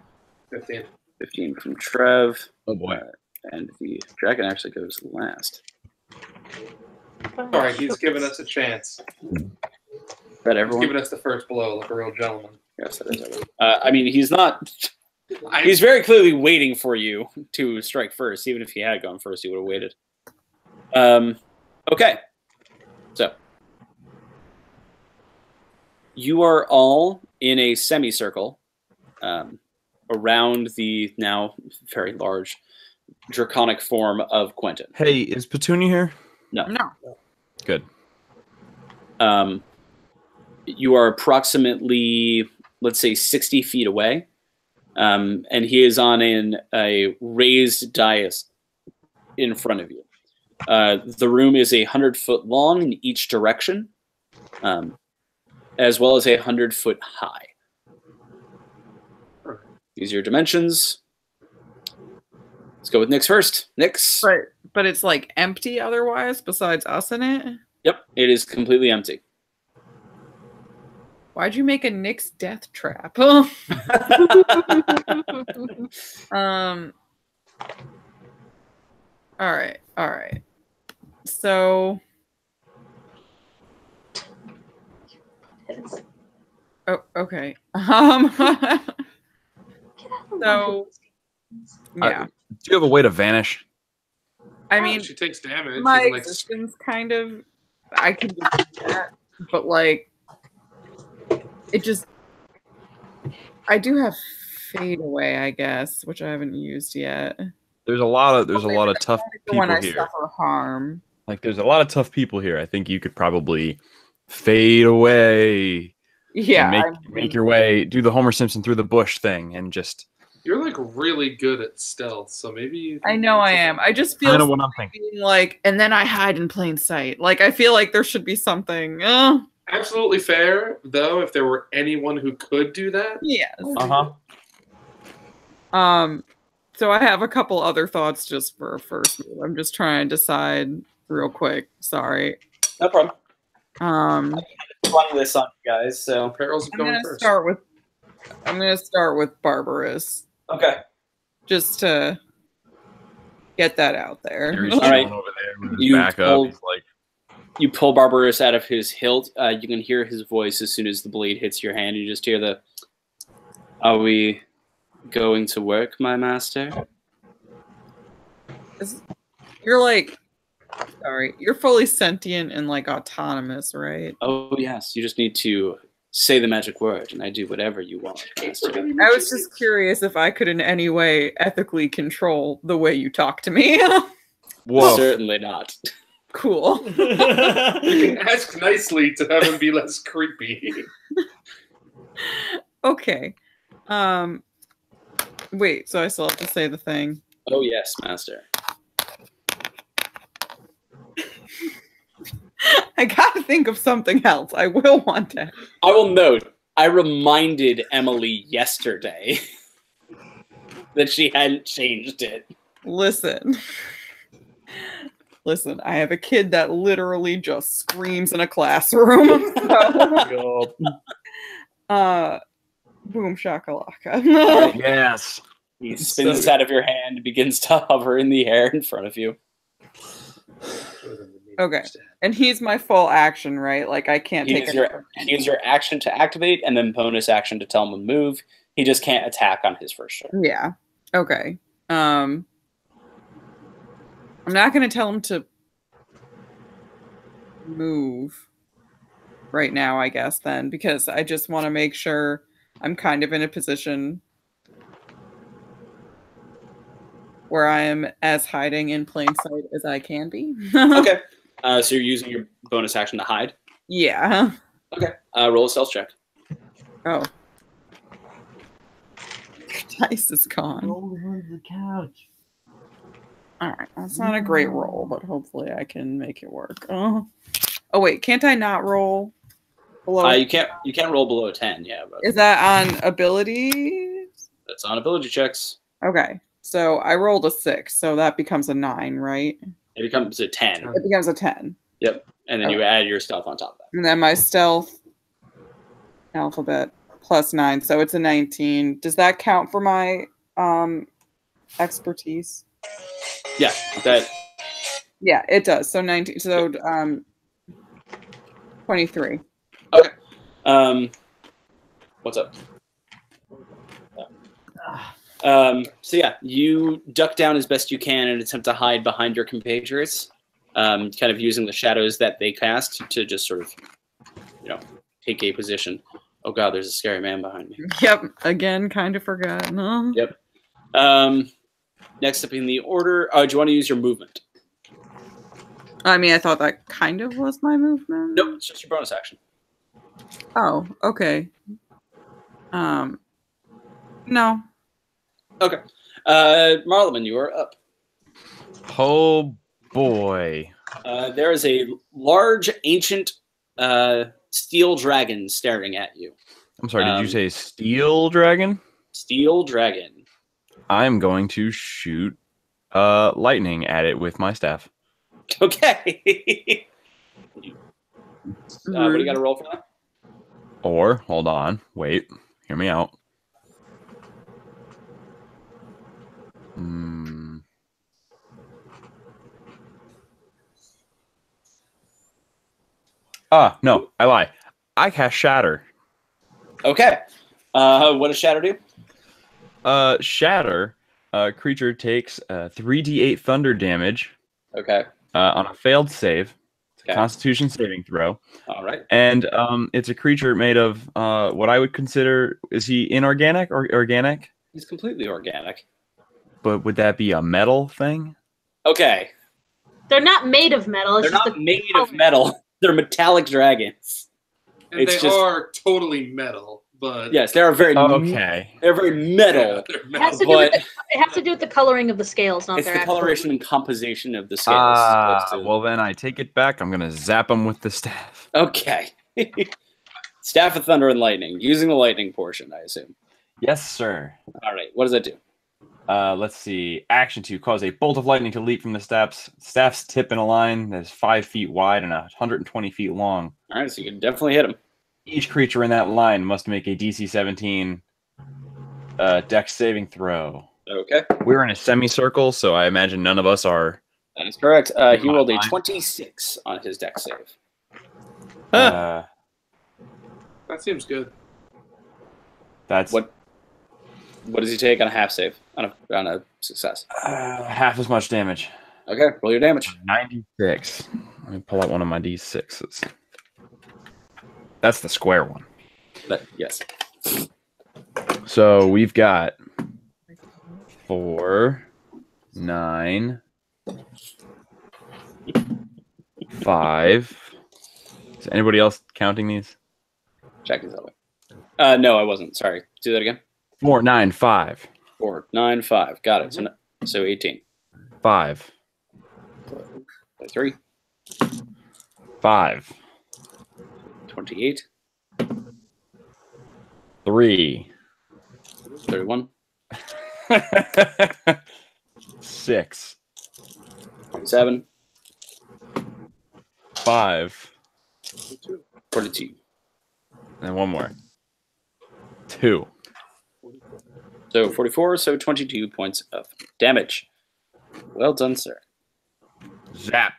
15. 15 from Trev. Oh, boy. And the dragon actually goes last. All right, he's giving us a chance. That He's everyone? giving us the first blow like a real gentleman. Yes, that is everyone. I mean, he's not... I, He's very clearly waiting for you to strike first. Even if he had gone first, he would have waited. Okay. So. You are all in a semicircle around the now very large draconic form of Quentin. Hey, is Petunia here? No. No. Good. You are approximately, let's say, 60 feet away. And he is on a raised dais in front of you. The room is 100-foot long in each direction, as well as 100-foot high. These are your dimensions. Let's go with Nyx first. Nyx. But it's like empty otherwise, besides us in it? Yep, it is completely empty. Why'd you make a Nyx death trap? All right. So oh, okay. So yeah. Do you have a way to vanish? I mean, she takes damage. my She, like, existence kind of, I could do that, but like, it just, I do have fade away, I guess, which I haven't used yet. There's a lot of tough When people I here. suffer harm. Like, there's a lot of tough people here. I think you could probably fade away. Yeah. And make your way, do the Homer Simpson through the bush thing, and just. You're like really good at stealth, so maybe you I know I am. I just feel I know what I'm thinking. being like, and then I hide in plain sight. Like, I feel like there should be something. Absolutely fair, though. If there were anyone who could do that, Yes. Uh-huh. So I have a couple other thoughts just for a first move. I'm just trying to decide real quick. Sorry. No problem. Um, Flung this on you guys, so Perils I'm going gonna first. start with Barbarous, okay. just to get that out there. Gary's All right. chilling over there with his You back up. pull- He's like, You pull Barbarous out of his hilt. You can hear his voice as soon as the blade hits your hand. You just hear the, "Are we going to work, my master?" You're like, sorry, you're fully sentient and like autonomous, right? Oh, yes. You just need to say the magic word, and I do whatever you want, master. I was just curious if I could in any way ethically control the way you talk to me. whoa. Certainly not. Cool. You can ask nicely to have him be less creepy. Okay. Wait, so I still have to say the thing. Oh, yes, master. I gotta think of something else. I will one day. I will note, I reminded Emily yesterday that she hadn't changed it. Listen. Listen, I have a kid that literally just screams in a classroom. So, boom shakalaka. Yes. He spins out of your hand and begins to hover in the air in front of you. Okay. And he's my full action, right? Like I can't take it. Use your action to activate and then bonus action to tell him to move. He just can't attack on his first turn. Yeah. Okay. I'm not going to tell him to move right now, I guess, then, because I just want to make sure I'm kind of in a position where I am as hiding in plain sight as I can be. Okay. So you're using your bonus action to hide? Yeah. Okay. Roll a stealth check. Oh. Dice is gone. Roll under the couch. Alright, that's not a great roll, but hopefully I can make it work. Oh wait, can't I not roll below? You can't roll below 10, yeah. But Is that on abilities? that's on ability checks. Okay, so I rolled a 6, so that becomes a 9, right? It becomes a 10. It becomes a 10. Yep. And then you add your stealth on top of that. And then my stealth alphabet plus 9, so it's a 19. Does that count for my expertise? Yeah, that. Yeah, it does. So 19. So 23. Okay. What's up? So yeah, you duck down as best you can and attempt to hide behind your compatriots, kind of using the shadows that they cast to just sort of, take a position. Oh god, there's a scary man behind me. Yep. Again, kind of forgot. No. Yep. Next up in the order, do you want to use your movement? I mean, I thought that kind of was my movement. Nope, it's just your bonus action. Oh, okay. No. Okay. Marleman, you are up. Oh boy. There is a large, ancient steel dragon staring at you. I'm sorry, did you say steel dragon? Steel dragon. I'm going to shoot lightning at it with my staff. Okay. What do you got to roll for that? Or, hold on, wait, hear me out. No, I lie. I cast Shatter. Okay. What does Shatter do? Shatter, creature takes 3d8 thunder damage. Okay. On a failed save. It's a Okay. Constitution saving throw. All right. And it's a creature made of what I would consider, is he inorganic or organic? He's completely organic. But would that be a metal thing? Okay. They're not made of metal. It's They're just not made of metal. They're metallic dragons. And It's they just- are totally metal, but Yes, they are very. Okay. They're very metal. yeah, they're It has, metal. to do with But it has to do with the coloring of the scales, not it's their the actual- coloration and composition of the scales. Well then I take it back. I'm gonna zap him with the staff. Okay. Staff of Thunder and Lightning. Using the lightning portion, I assume. Yes, sir. All right. What does that do? Let's see. Action 2. Cause a bolt of lightning to leap from the steps. Staff's tip in a line that is 5 feet wide and 120 feet long. All right, so you can definitely hit him. Each creature in that line must make a DC 17 dex saving throw. Okay. We're in a semicircle, so I imagine none of us are. That is correct. He rolled a 26 on his dex save. That seems good. That's What does he take on a half save? On a success? half as much damage. Okay, roll your damage. 96. Let me pull out one of my D6s. That's the square one. Yes. So we've got 4, 9, 5. Is anybody else counting these? Jack is that way. No, I wasn't. Sorry. Do that again. 4, 9, 5. 4, 9, 5. Got it. So 18. 5. 3. 5. 28. 3. 31. 6. 27. 5. 42. And one more. 2. So 44, so 22 points of damage. Well done, sir. Zap.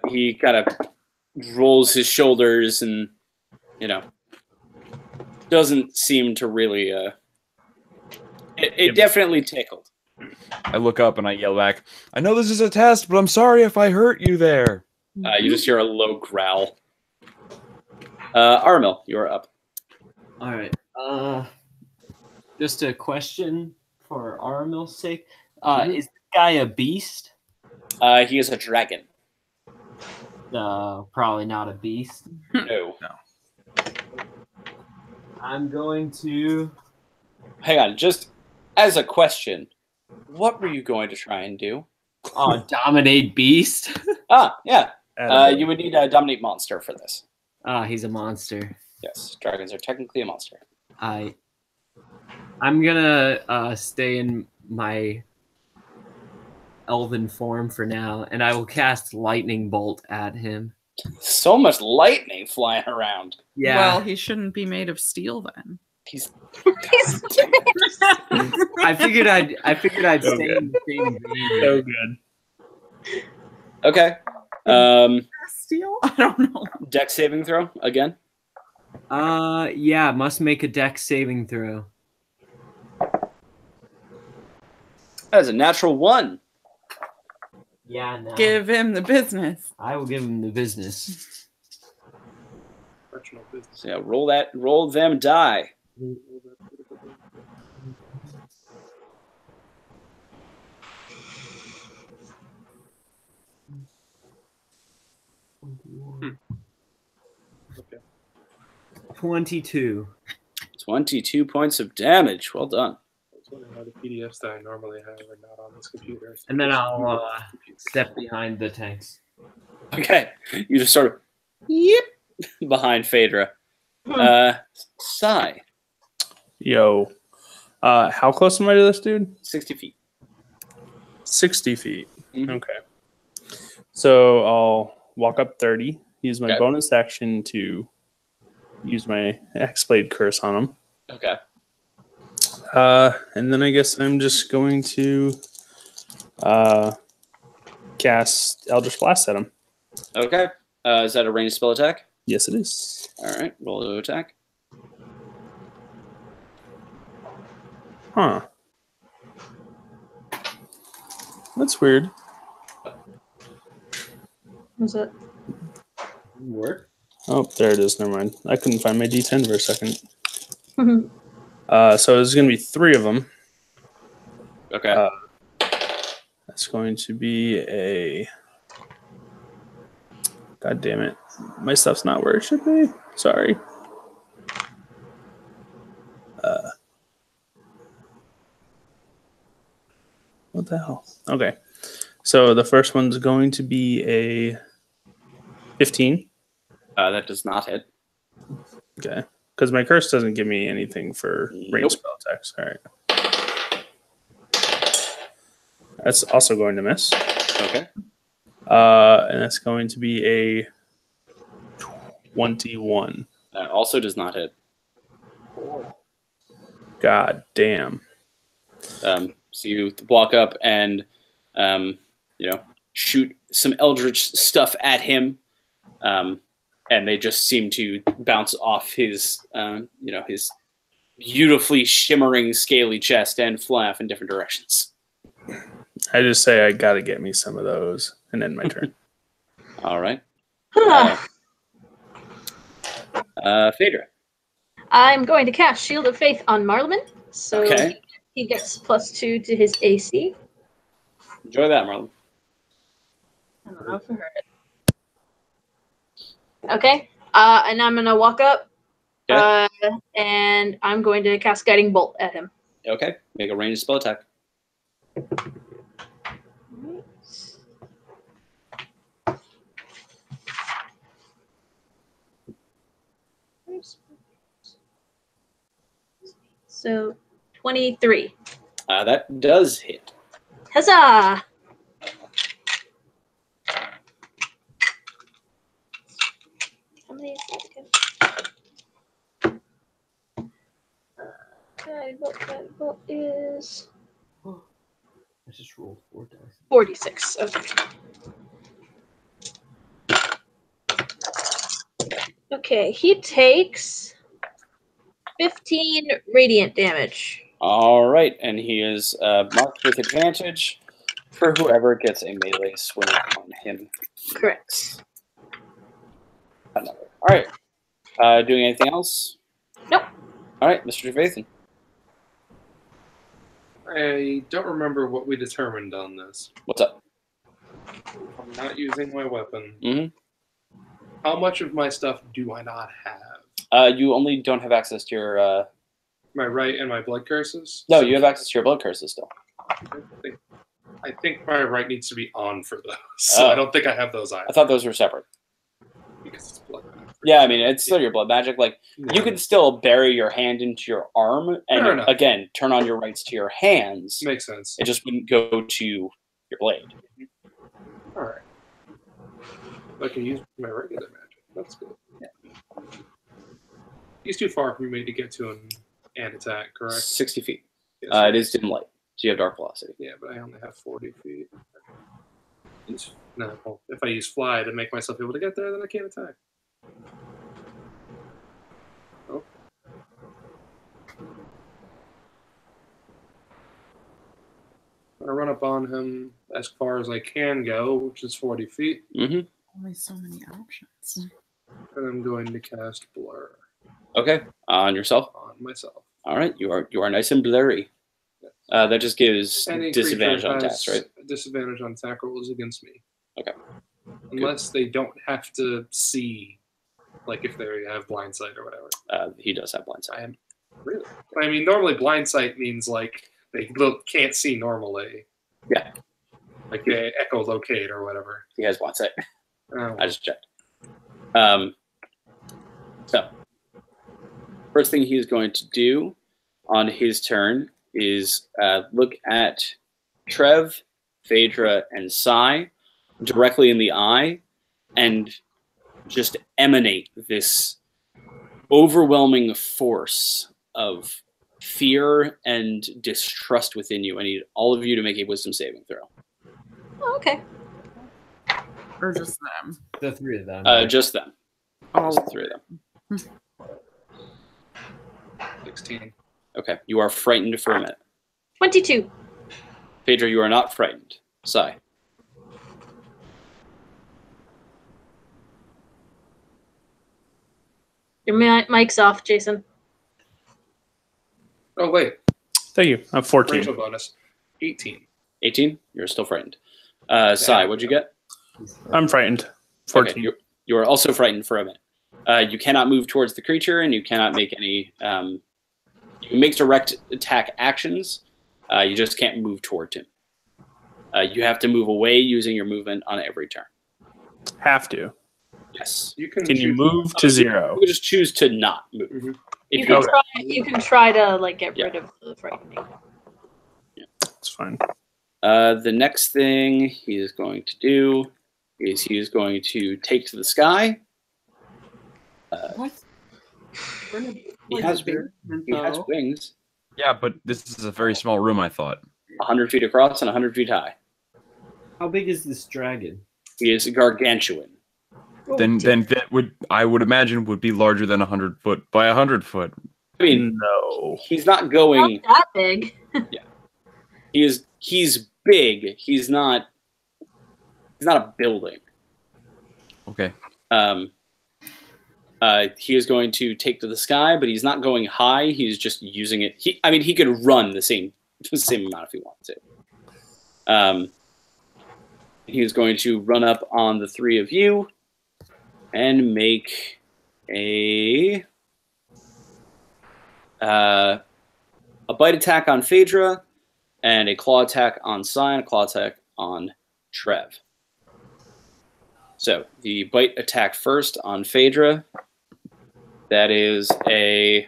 He kind of rolls his shoulders and, doesn't seem to really... It definitely tickled. I look up and I yell back, I know this is a test, but I'm sorry if I hurt you there. You just hear a low growl. Armil, you're up. All right. Just a question for Aramil's sake. Is the guy a beast? He is a dragon. Probably not a beast. No. I'm going to... Hang on, just as a question, what were you going to try and do? Dominate beast? Yeah. You would need a dominate monster for this. He's a monster. Yes, dragons are technically a monster. I'm gonna stay in my elven form for now, and I will cast lightning bolt at him. So much lightning flying around. Yeah. Well, he shouldn't be made of steel then. He's I figured I'd stay in the same vein. So good. okay. Steel? I don't know. Dex saving throw again. Yeah, must make a dex saving throw. That is a natural 1. Yeah, no. Give him the business. I will give him the business. Personal business. So yeah, roll them die. Okay. 22. 22 points of damage. Well done. I was wondering why the PDFs that I normally have are not on this computer. And then I'll step behind the tanks. Okay. You just sort of behind Phaedra. Sai. Yo. How close am I to this dude? 60 feet. 60 feet. Mhm. Okay. So I'll walk up 30, use my Okay. bonus action to use my X-Blade Curse on him. Okay. And then I guess I'm just going to cast Eldritch Blast at him. Okay. Is that a ranged spell attack? Yes, it is. All right. Roll to attack. Huh. That's weird. Was it? Work. Oh, there it is. Never mind. I couldn't find my D10 for a second. So there's going to be 3 of them. Okay. That's going to be a... God damn it. My stuff's not where it should be. Sorry. What the hell? Okay. So the first one's going to be a 15. That does not hit. Okay. Because my curse doesn't give me anything for range spell attacks. All right. That's also going to miss. Okay. And that's going to be a 21. That also does not hit. God damn. So you walk up and, shoot some eldritch stuff at him, and they just seem to bounce off his, his beautifully shimmering, scaly chest and fly off in different directions. I just say I gotta get me some of those, and end my turn. All right. Phaedra. I'm going to cast Shield of Faith on Marleman, so Okay. he gets +2 to his AC. Enjoy that, Marlon. I don't know if I heard it. Okay, and I'm gonna walk up, and I'm going to cast Guiding Bolt at him. Okay. Make a ranged spell attack. So 23. That does hit. Huzzah! How many is that again? Guiding Bolt is I just rolled 4 dice. 46. Okay. Okay, he takes 15 radiant damage. All right, and he is marked with advantage for whoever gets a melee swing on him. Correct. All right. Doing anything else? Nope. All right, Mr. Javathan. I don't remember what we determined on this. What's up? I'm not using my weapon. Mm-hmm. How much of my stuff do I not have? You only don't have access to your... My right and my blood curses? No, you have access to your blood curses still. I think my right needs to be on for those. So I don't think I have those either. I thought those were separate. Because it's blood magic. Yeah, I mean, it's still your blood magic. Like, you can still bury your hand into your arm and, again, turn on your rights to your hands. Makes sense. It just wouldn't go to your blade. All right. I can use my regular magic. That's good. Yeah. He's too far for me to get to him and attack, correct? 60 feet. Yes, It is dim light, so you have dark velocity. Yeah, but I only have 40 feet. No, well, if I use fly to make myself able to get there, then I can't attack. Oh. I'm gonna run up on him as far as I can go, which is 40 feet. Mm-hmm. Only so many options. And I'm going to cast Blur. Okay, on yourself. On myself. All right, you are nice and blurry. Yes. That just gives Any disadvantage creature on has attacks, right? Disadvantage on attack rolls against me. Okay. Unless they don't have to see, like if they have blind sight or whatever. He does have blind sight. I am really. I mean, normally blind sight means like they can't see normally. Yeah. Like they echolocate or whatever. He has blind sight. Oh. I just checked. So, first thing he is going to do on his turn is look at Trev, Phaedra, and Sai directly in the eye and just emanate this overwhelming force of fear and distrust within you. I need all of you to make a wisdom saving throw. Oh, okay. Or just them? The 3 of them. Just them. Oh, Just the 3 of them. 16. Okay, you are frightened for a minute. 22. Phaedra, you are not frightened. Sai. Your mic's off, Jason. Oh wait, Thank you. I'm 14. racial bonus. 18. 18? You're still frightened. Sai, what'd you get? I'm frightened. 14. Okay, you are also frightened for a minute. You cannot move towards the creature, and you cannot make any... you can make direct attack actions. You just can't move toward him. You have to move away using your movement on every turn. Have to. Yes. Can you move to 0? You can just choose to not move. Mm-hmm. You can try to like get rid of the frightening. It's fine. The next thing he is going to do is he is going to take to the sky. What? He has wings. Yeah, but this is a very small room, I thought. 100 feet across and 100 feet high. How big is this dragon? He is gargantuan. Then that I would imagine would be larger than 100 foot by 100 foot. I mean, No. he's not going. Not that big. Yeah, he's big. He's not a building. Okay. He is going to take to the sky, but he's not going high. He's just using it. He could run the same amount if he wanted to. He is going to run up on the three of you and make a bite attack on Phaedra and a claw attack on Sai and a claw attack on Trev. So the bite attack first on Phaedra. That is a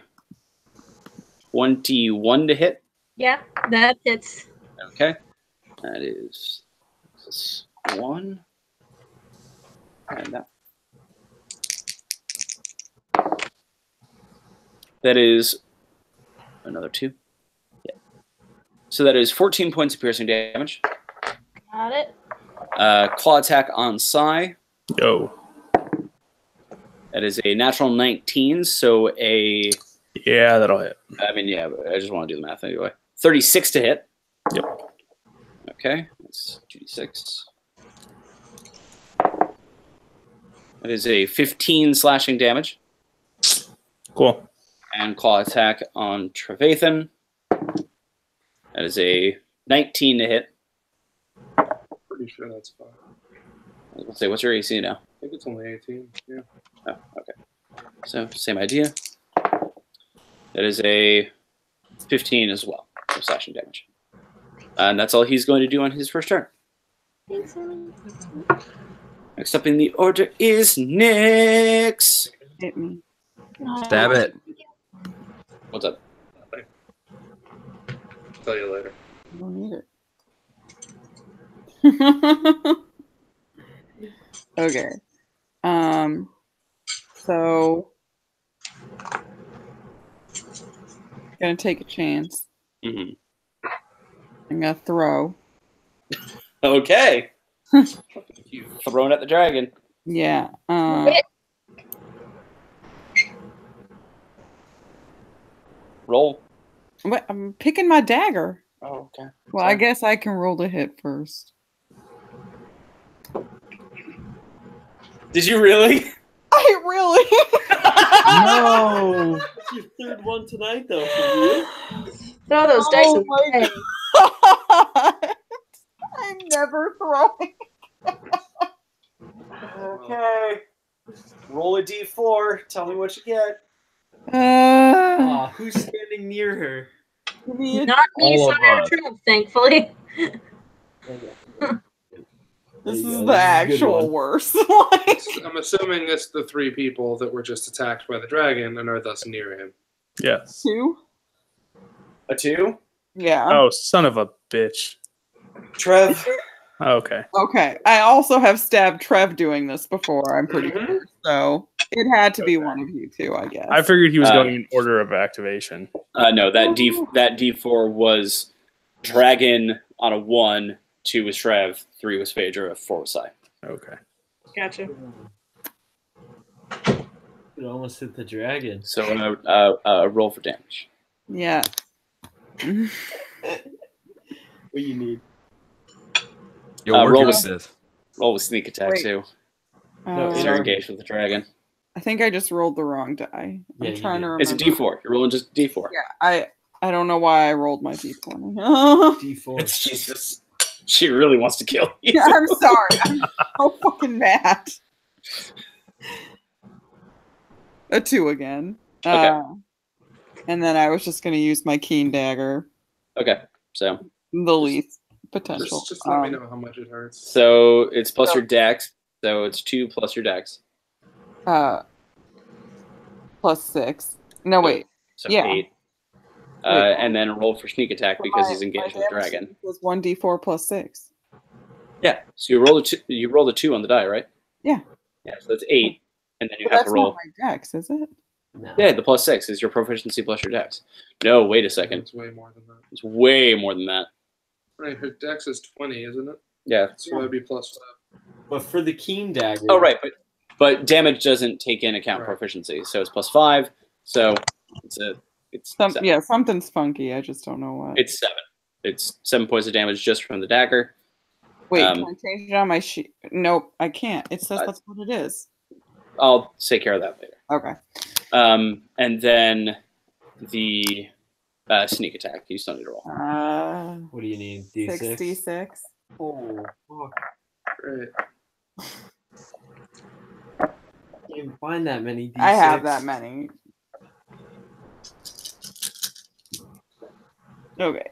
21 to hit. Yeah, that hits. Okay. That is this one. And that. That is another 2. Yeah. So that is 14 points of piercing damage. Got it. Claw attack on Sai. Yo. That is a natural 19, so a... Yeah, that'll hit. I mean, yeah, but I just want to do the math anyway. 36 to hit. Yep. Okay, that's 2d6. That is a 15 slashing damage. Cool. And claw attack on Trevathan. That is a 19 to hit. Pretty sure that's fine. I was going to say, what's your AC now? I think it's only 18. Yeah. Oh, okay. So, same idea. That is a 15 as well, for slashing damage. And that's all he's going to do on his first turn. Thanks, Next up in the order is Nyx. Hit me. Stab it. What's up? Tell you later. I don't need it. Okay. So gonna take a chance. Mm-hmm. I'm gonna throw. Okay. You thrown at the dragon. Yeah. Roll. What? I'm picking my dagger. Oh, okay. Well, I guess I can roll the hit first. Did you really? I really. No. That's your third one tonight, though. For you? Throw those dice Oh away. God. I'm never throwing. Okay. Roll a d4. Tell me what you get. Aw, who's standing near her? Give me a- Not me, All of Sai or us. Trev, thankfully. This is There you go. the This is a good actual one. worst. Like, I'm assuming it's the 3 people that were just attacked by the dragon and are thus near him. Yes. 2? A 2? Yeah. Oh, son of a bitch. Trev. Okay. Okay. I also have stabbed Trev doing this before, I'm pretty sure. So it had to be one of you two, I guess. I figured he was Uh, going in order of activation. No, that D4 was dragon on a 1, 2 was Trev, 3 was Phaedra, 4 was Sai. Okay. Gotcha. It almost hit the dragon. So roll for damage. Yeah. What you need? Yo, roll roll with- this. Roll with sneak attack Wait. too. No, Uh, Because you're engaged with the dragon. I think I just rolled the wrong die. Yeah, I'm you trying to did. remember. It's a D4. You're rolling just D4. Yeah, I don't know why I rolled my d20. D4. It's Jesus. She really wants to kill you. Yeah, I'm sorry. I'm so fucking mad. A 2 again. Okay. And then I was just going to use my keen dagger. Okay. So The least potential. Just let me know how much it hurts. it's plus your dex. So it's 2 plus your dex. Plus 6. No, wait. So Yeah. 8. and then roll for sneak attack because he's engaged with the dragon. Was 1d4 plus 6. Yeah. So you rolled a 2 on the die, right? Yeah. Yeah. So that's 8, and then you But have to roll. That's not my dex, is it? No. Yeah, the plus 6 is your proficiency plus your dex. No, wait a second. It's way more than that. It's way more than that. Right, her dex is 20, isn't it? Yeah. So that'd be plus 5. But for the keen dagger. Oh, right, but damage doesn't take in account proficiency, so it's plus 5. So it's 7. Yeah, something's funky. I just don't know what. It's 7. It's 7 points of damage just from the dagger. Wait, can I change it on my sheet? Nope, I can't. It says that's what it is. I'll take care of that later. Okay. And then the sneak attack. You still need to roll. What do you need? D6? 66. Oh, fuck. Great. Can't find that many D6. I have that many. Okay.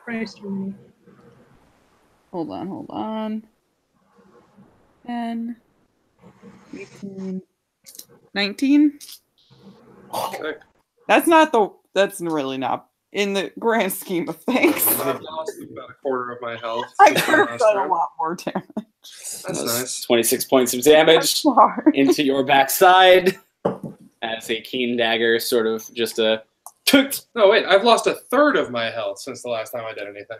Christ, Rooney. Hold on. 10, 18, 19. Okay. That's really not in the grand scheme of things. I've lost about a quarter of my health. I could have done a lot more damage. That's nice. 26 points of damage into your backside as a keen dagger sort of just a... No, wait, I've lost a third of my health since the last time I did anything.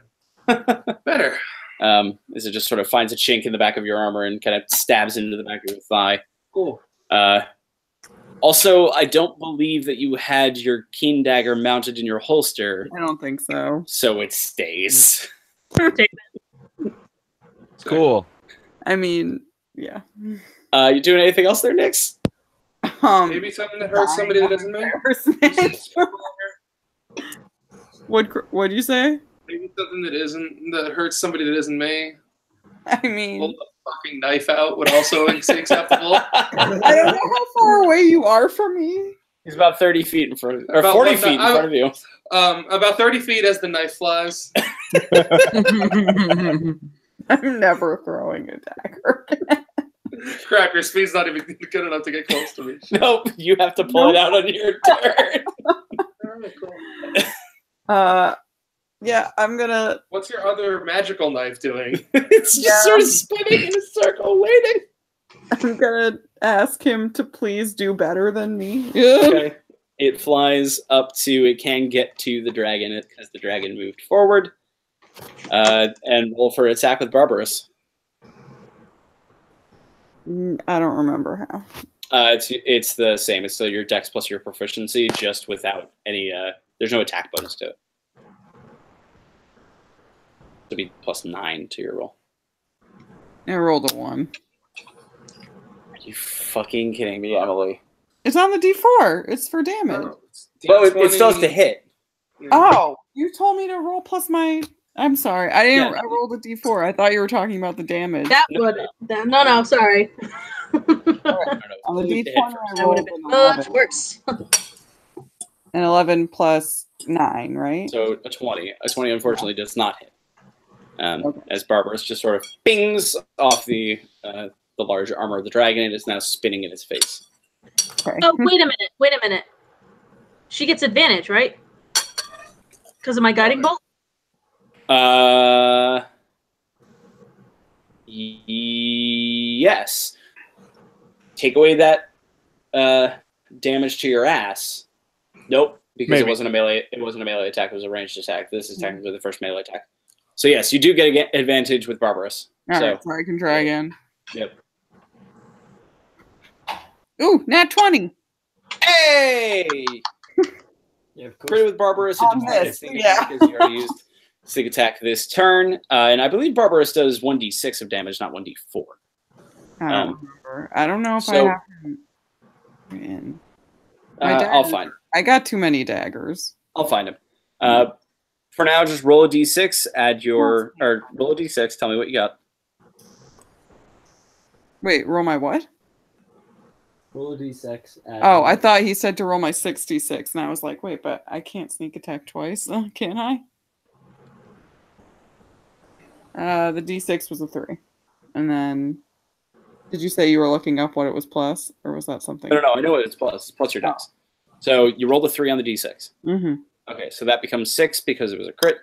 Better. As it just sort of finds a chink in the back of your armor and kind of stabs into the back of your thigh. Cool. Also, I don't believe that you had your keen dagger mounted in your holster. I don't think so. So it stays. Cool. I mean, yeah. You doing anything else there, Nix? Maybe something that hurts somebody that isn't me. What'd you say? Maybe something that hurts somebody that isn't me. I mean, pull the fucking knife out would also be acceptable. I don't know how far away you are from me. He's about 30 feet in front of or 40 feet in front of you. About 30 feet as the knife flies. I'm never throwing a dagger. Crap, your speed's not even good enough to get close to me. Nope, you have to pull it out on your turn. Alright, cool. Yeah, I'm gonna... What's your other magical knife doing? It's just sort of spinning in a circle, waiting. I'm gonna ask him to please do better than me. Okay. It flies up to, it can get to the dragon because the dragon moved forward. And roll for attack with Barbarous. I don't remember how. It's the same. It's still your dex plus your proficiency, just without any, there's no attack bonus to it. It'll be +9 to your roll. I rolled a 1. Are you fucking kidding me, Emily? It's on the D4. It's for damage. Oh, Well, it still has to hit. Yeah. Oh, you told me to roll plus my... I'm sorry. I didn't. Yeah. I rolled a D4. I thought you were talking about the damage. That would... No, sorry. On the D20, I rolled an 11. Works. An 11 plus 9, right? So a 20. A 20, unfortunately, does not hit. Okay. As Barbarous just sort of pings off the large armor of the dragon, and is now spinning in its face. Okay. Oh, wait a minute. She gets advantage, right? Because of my guiding bolt? Yes. Take away that damage to your ass. Nope, because it wasn't a melee. It wasn't a melee attack. It was a ranged attack. This is technically the first melee attack. So yes, you do get advantage with Barbarous. All right, so I can try again. Yep. Ooh, nat 20. Hey! Yeah, of course. Crit with Barbarous. Because you already used sneak attack this turn, and I believe Barbarous does 1d6 of damage, not 1d4. I don't remember. I don't know if I have him in. I'll find. I got too many daggers. I'll find him. For now, just roll a d6. Roll a d6. Tell me what you got. Wait, roll my what? Roll a d6. Oh, I thought he said to roll my 66, and I was like, wait, but I can't sneak attack twice, can I? The d6 was a 3. And then, did you say you were looking up what it was plus, or was that something? No, I know what it's plus. It's plus your dex. So you rolled a 3 on the d6. Mm-hmm. Okay, so that becomes 6 because it was a crit,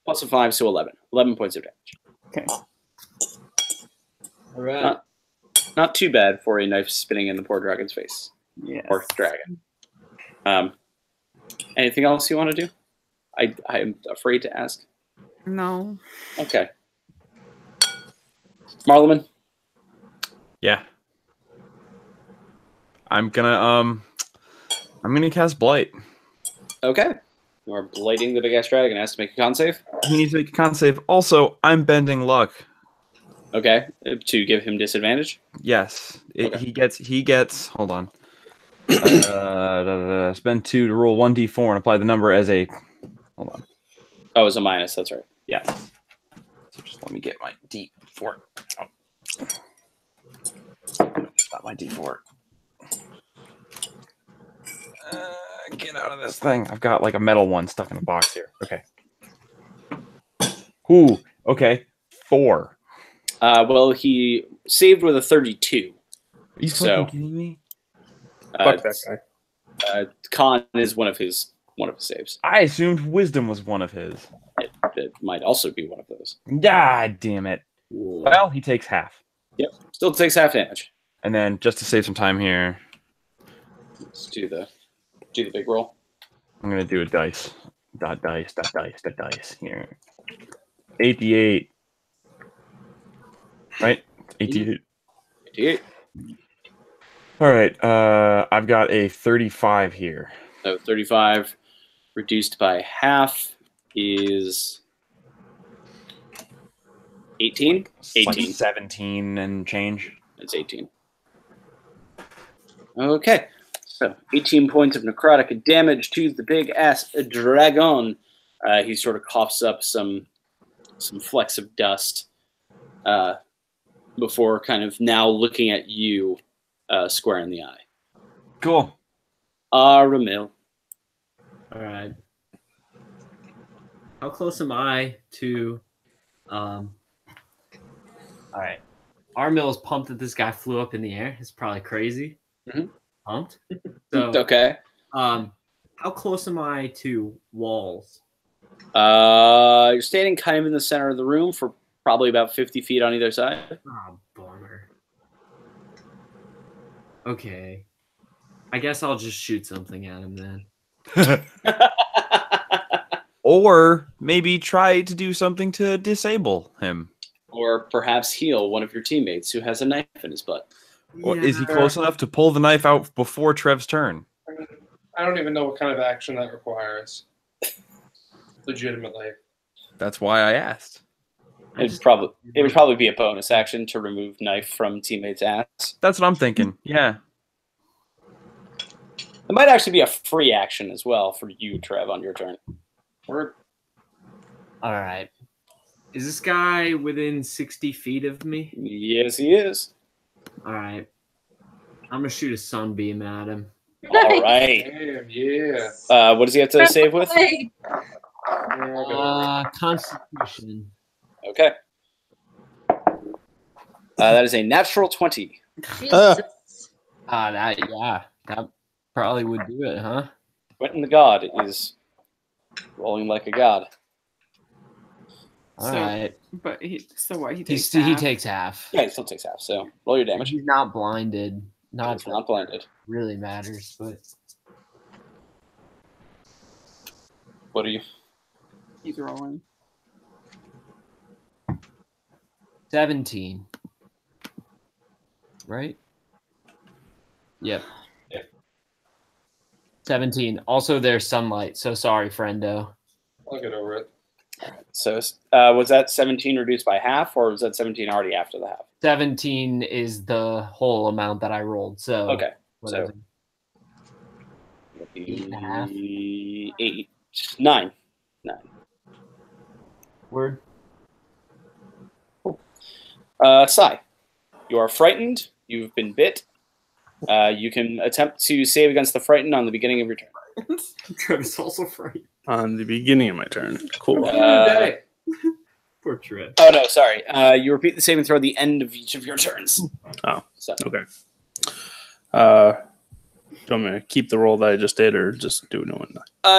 plus a 5, so 11. 11 points of damage. Okay. All right. Not too bad for a knife spinning in the poor dragon's face. Yes. Or dragon. Anything else you want to do? I'm afraid to ask. No. Okay. Marleman? Yeah. I'm gonna cast Blight. Okay. You are blighting the big ass dragon. Has to make a con save. He needs to make a con save. Also, I'm bending luck. Okay. To give him disadvantage. Yes. Okay. He gets. Hold on. Spend 2 to roll 1d4 and apply the number as a. Hold on. Oh, it's a minus. That's right. Yeah. So just let me get my d4. Oh. Not my d4. Get out of this thing. I've got like a metal one stuck in a box here. Okay. Ooh. Okay. 4. Well, he saved with a 32. Are you fucking kidding me? Fuck that guy. Con is one of his saves. I assumed wisdom was one of his. It might also be one of those. God damn it. Well, he takes half. Yep. Still takes half damage. And then just to save some time here, Let's do the big roll. I'm gonna do a dice. Dot dice here. 88. Right? 88. 88. Alright, I've got a 35 here. So 35 reduced by half is 18? It's like 18. 17 and change. It's 18. Okay. So 18 points of necrotic damage to the big ass dragon. He sort of coughs up some flecks of dust before kind of now looking at you square in the eye. Cool. Ramil. All right. How close am I to? All right. Armil is pumped that this guy flew up in the air. It's probably crazy. Mhm. Pumped. So, Okay. how close am I to walls? You're standing kind of in the center of the room for probably about 50 feet on either side. Oh, bummer. Okay. I guess I'll just shoot something at him then. Or maybe try to do something to disable him. Or perhaps heal one of your teammates who has a knife in his butt. Or is he close enough to pull the knife out before Trev's turn? I don't even know what kind of action that requires. Legitimately. That's why I asked. It would probably be a bonus action to remove knife from teammate's ass. That's what I'm thinking. Yeah. It might actually be a free action as well for you, Trev, on your turn. All right. Is this guy within 60 feet of me? Yes, he is. All right. I'm going to shoot a sunbeam at him. All right. Damn, yeah. What does he have to save with? Constitution. Okay. That is a natural 20. Jesus. That probably would do it, huh? Quentin the God is rolling like a god. All right. But he He takes takes half. Yeah, he still takes half, so roll your damage. He's not blinded. It's not blinded. Really matters, but What are you? He's rolling. 17. Right? Yep. Yeah. 17. Also, there's sunlight, so sorry, friendo. I'll get over it. So was that 17 reduced by half, or was that 17 already after the half? 17 is the whole amount that I rolled, so... Okay, whatever. so... 8.5? 8. 9. Word. Sai, you are frightened. You've been bit. You can attempt to save against the frightened on the beginning of your turn. Trevor's also frightened. On the beginning of my turn. Cool. Poor Trev. Oh, no, sorry. You repeat the saving throw at the end of each of your turns. Oh, So, okay. Do you want me to keep the roll that I just did, or just do a new one?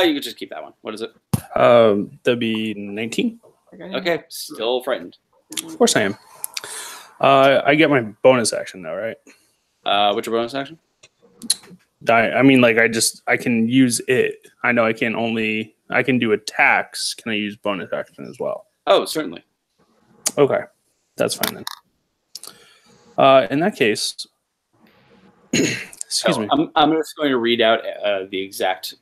You could just keep that one. What is it? That'd be 19. Okay, still frightened. Of course I am. I get my bonus action though, right? What's your bonus action? I mean, like I can use it. I know I can do attacks. Can I use bonus action as well? Oh, certainly. Okay, that's fine then. In that case, excuse me. I'm just going to read out the exact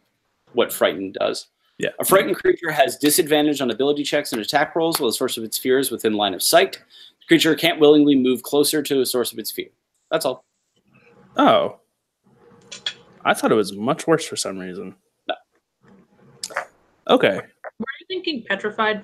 what frightened does. Yeah. A frightened creature has disadvantage on ability checks and attack rolls while the source of its fear is within line of sight. The creature can't willingly move closer to the source of its fear. That's all. Oh. I thought it was much worse for some reason. No. Okay. Were you thinking petrified?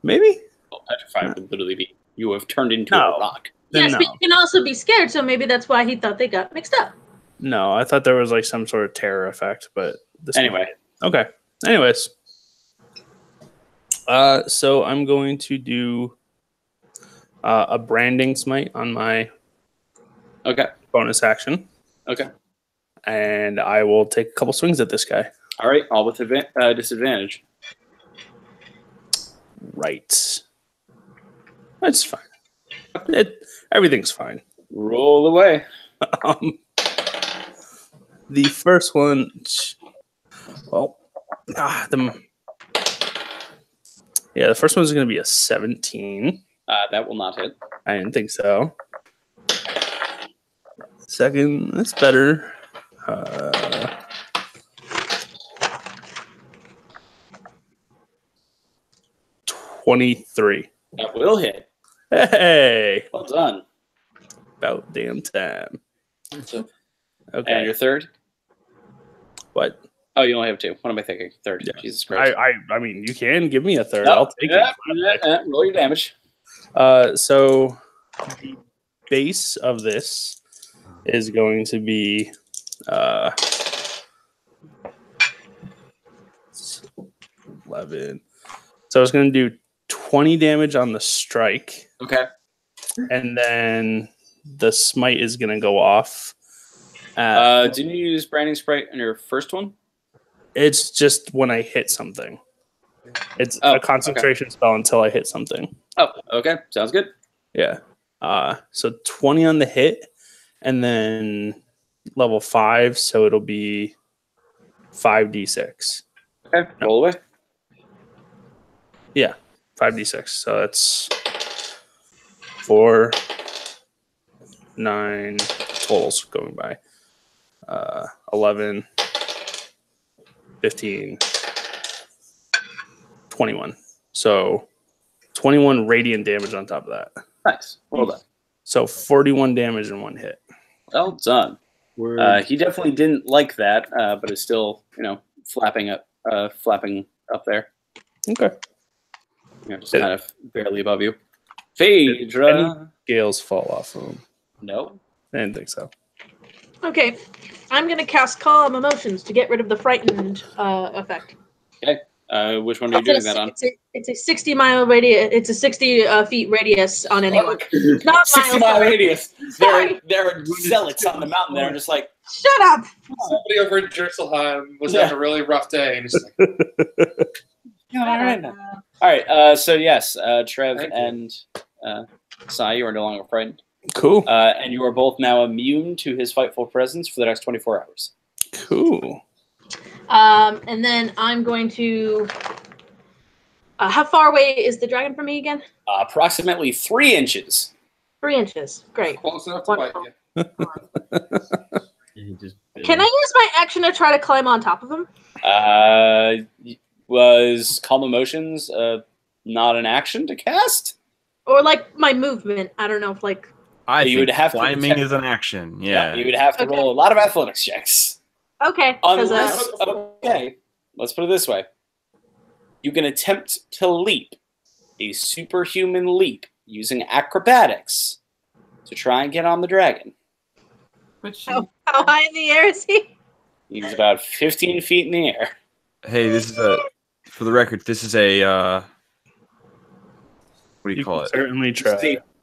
Maybe? Well, petrified would literally be you have turned into a rock. Yes, No. but you can also be scared, so maybe that's why he thought they got mixed up. No, I thought there was like some sort of terror effect, but Anyway. Okay. Anyways. So I'm going to do a branding smite on my bonus action. Okay. And I will take a couple swings at this guy. All right. All with disadvantage. Right. That's fine. Everything's fine. Roll away. The first one, well, the first one is going to be a 17. That will not hit. I didn't think so. Second, that's better. 23. That will hit. Hey! Well done. About damn time. So, Okay. and your third? What? Oh, you only have two. What am I thinking? Third. Yeah. Jesus Christ. I mean, you can give me a third. I'll take it. Roll your damage. So the base of this is going to be 11. So it's going to do 20 damage on the strike. Okay. And then the smite is going to go off. Didn't you use Branding Sprite in your first one? It's just when I hit something. It's a concentration spell until I hit something. Oh, okay. Sounds good. Yeah. So 20 on the hit, and then level 5, so it'll be 5d6. Okay. Roll away. Yeah, 5d6. So that's 4, 9 totals going by. 11, 15, 21. So 21 radiant damage on top of that. Nice. Well done. So 41 damage in one hit. Well done. He definitely didn't like that, but is still, flapping up there. Okay. Just kind of barely above you. Phaedra. Scales fall off of him. No. I didn't think so. Okay, I'm gonna cast Calm Emotions to get rid of the frightened effect. Okay. Which one are you doing that on? It's a 60-mile radius. It's a 60 feet radius on anyone. Not 60-mile radius. Sorry. There are zealots on the mountain there, just like. Shut up. Somebody over in Jerselheim was having a really rough day, and he's like, All right. So yes, Trev Thank you. and Sai, you are no longer frightened. Cool. And you are both now immune to his fightful presence for the next 24 hours. Cool. And then I'm going to. How far away is the dragon from me again? Approximately 3 inches. 3 inches. Great. close enough to bite you. Can I use my action to try to climb on top of him? Was Calm Emotions not an action to cast? Or like my movement? I don't know if like. You would have to climbing attempt- is an action. Yeah. You would have to roll a lot of athletics checks. Okay. 'cause, Unless, okay, let's put it this way. You can attempt to leap a superhuman leap using acrobatics to try and get on the dragon. how high in the air is he? He's about 15 feet in the air. Hey, this is for the record, this is a what do you call it? Certainly try.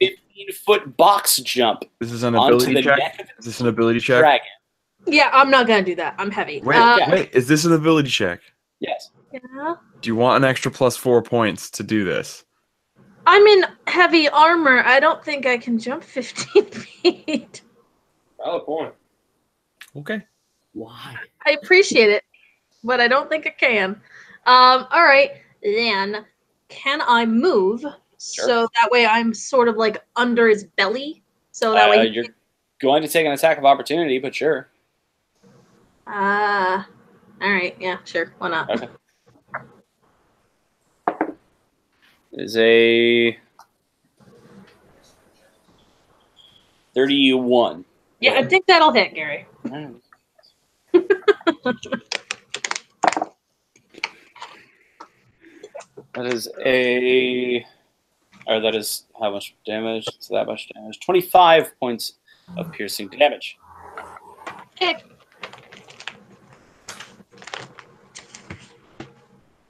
It's a 15-foot box jump. This is an onto ability the check. neck of Is this an ability check? dragon. Yeah, I'm not gonna do that. I'm heavy. Wait. Is this an ability check? Yes. Yeah. Do you want an extra +4 points to do this? I'm in heavy armor. I don't think I can jump 15 feet. Valid point. Okay. Why? I appreciate it, but I don't think I can. All right, then can I move so that way I'm sort of like under his belly? So that way You're going to take an attack of opportunity, but sure. all right, yeah, sure, why not? Okay. Is a 31. Yeah, I think that'll hit, Gary. That is a... Or that is how much damage? It's that much damage. 25 points of piercing damage. Okay.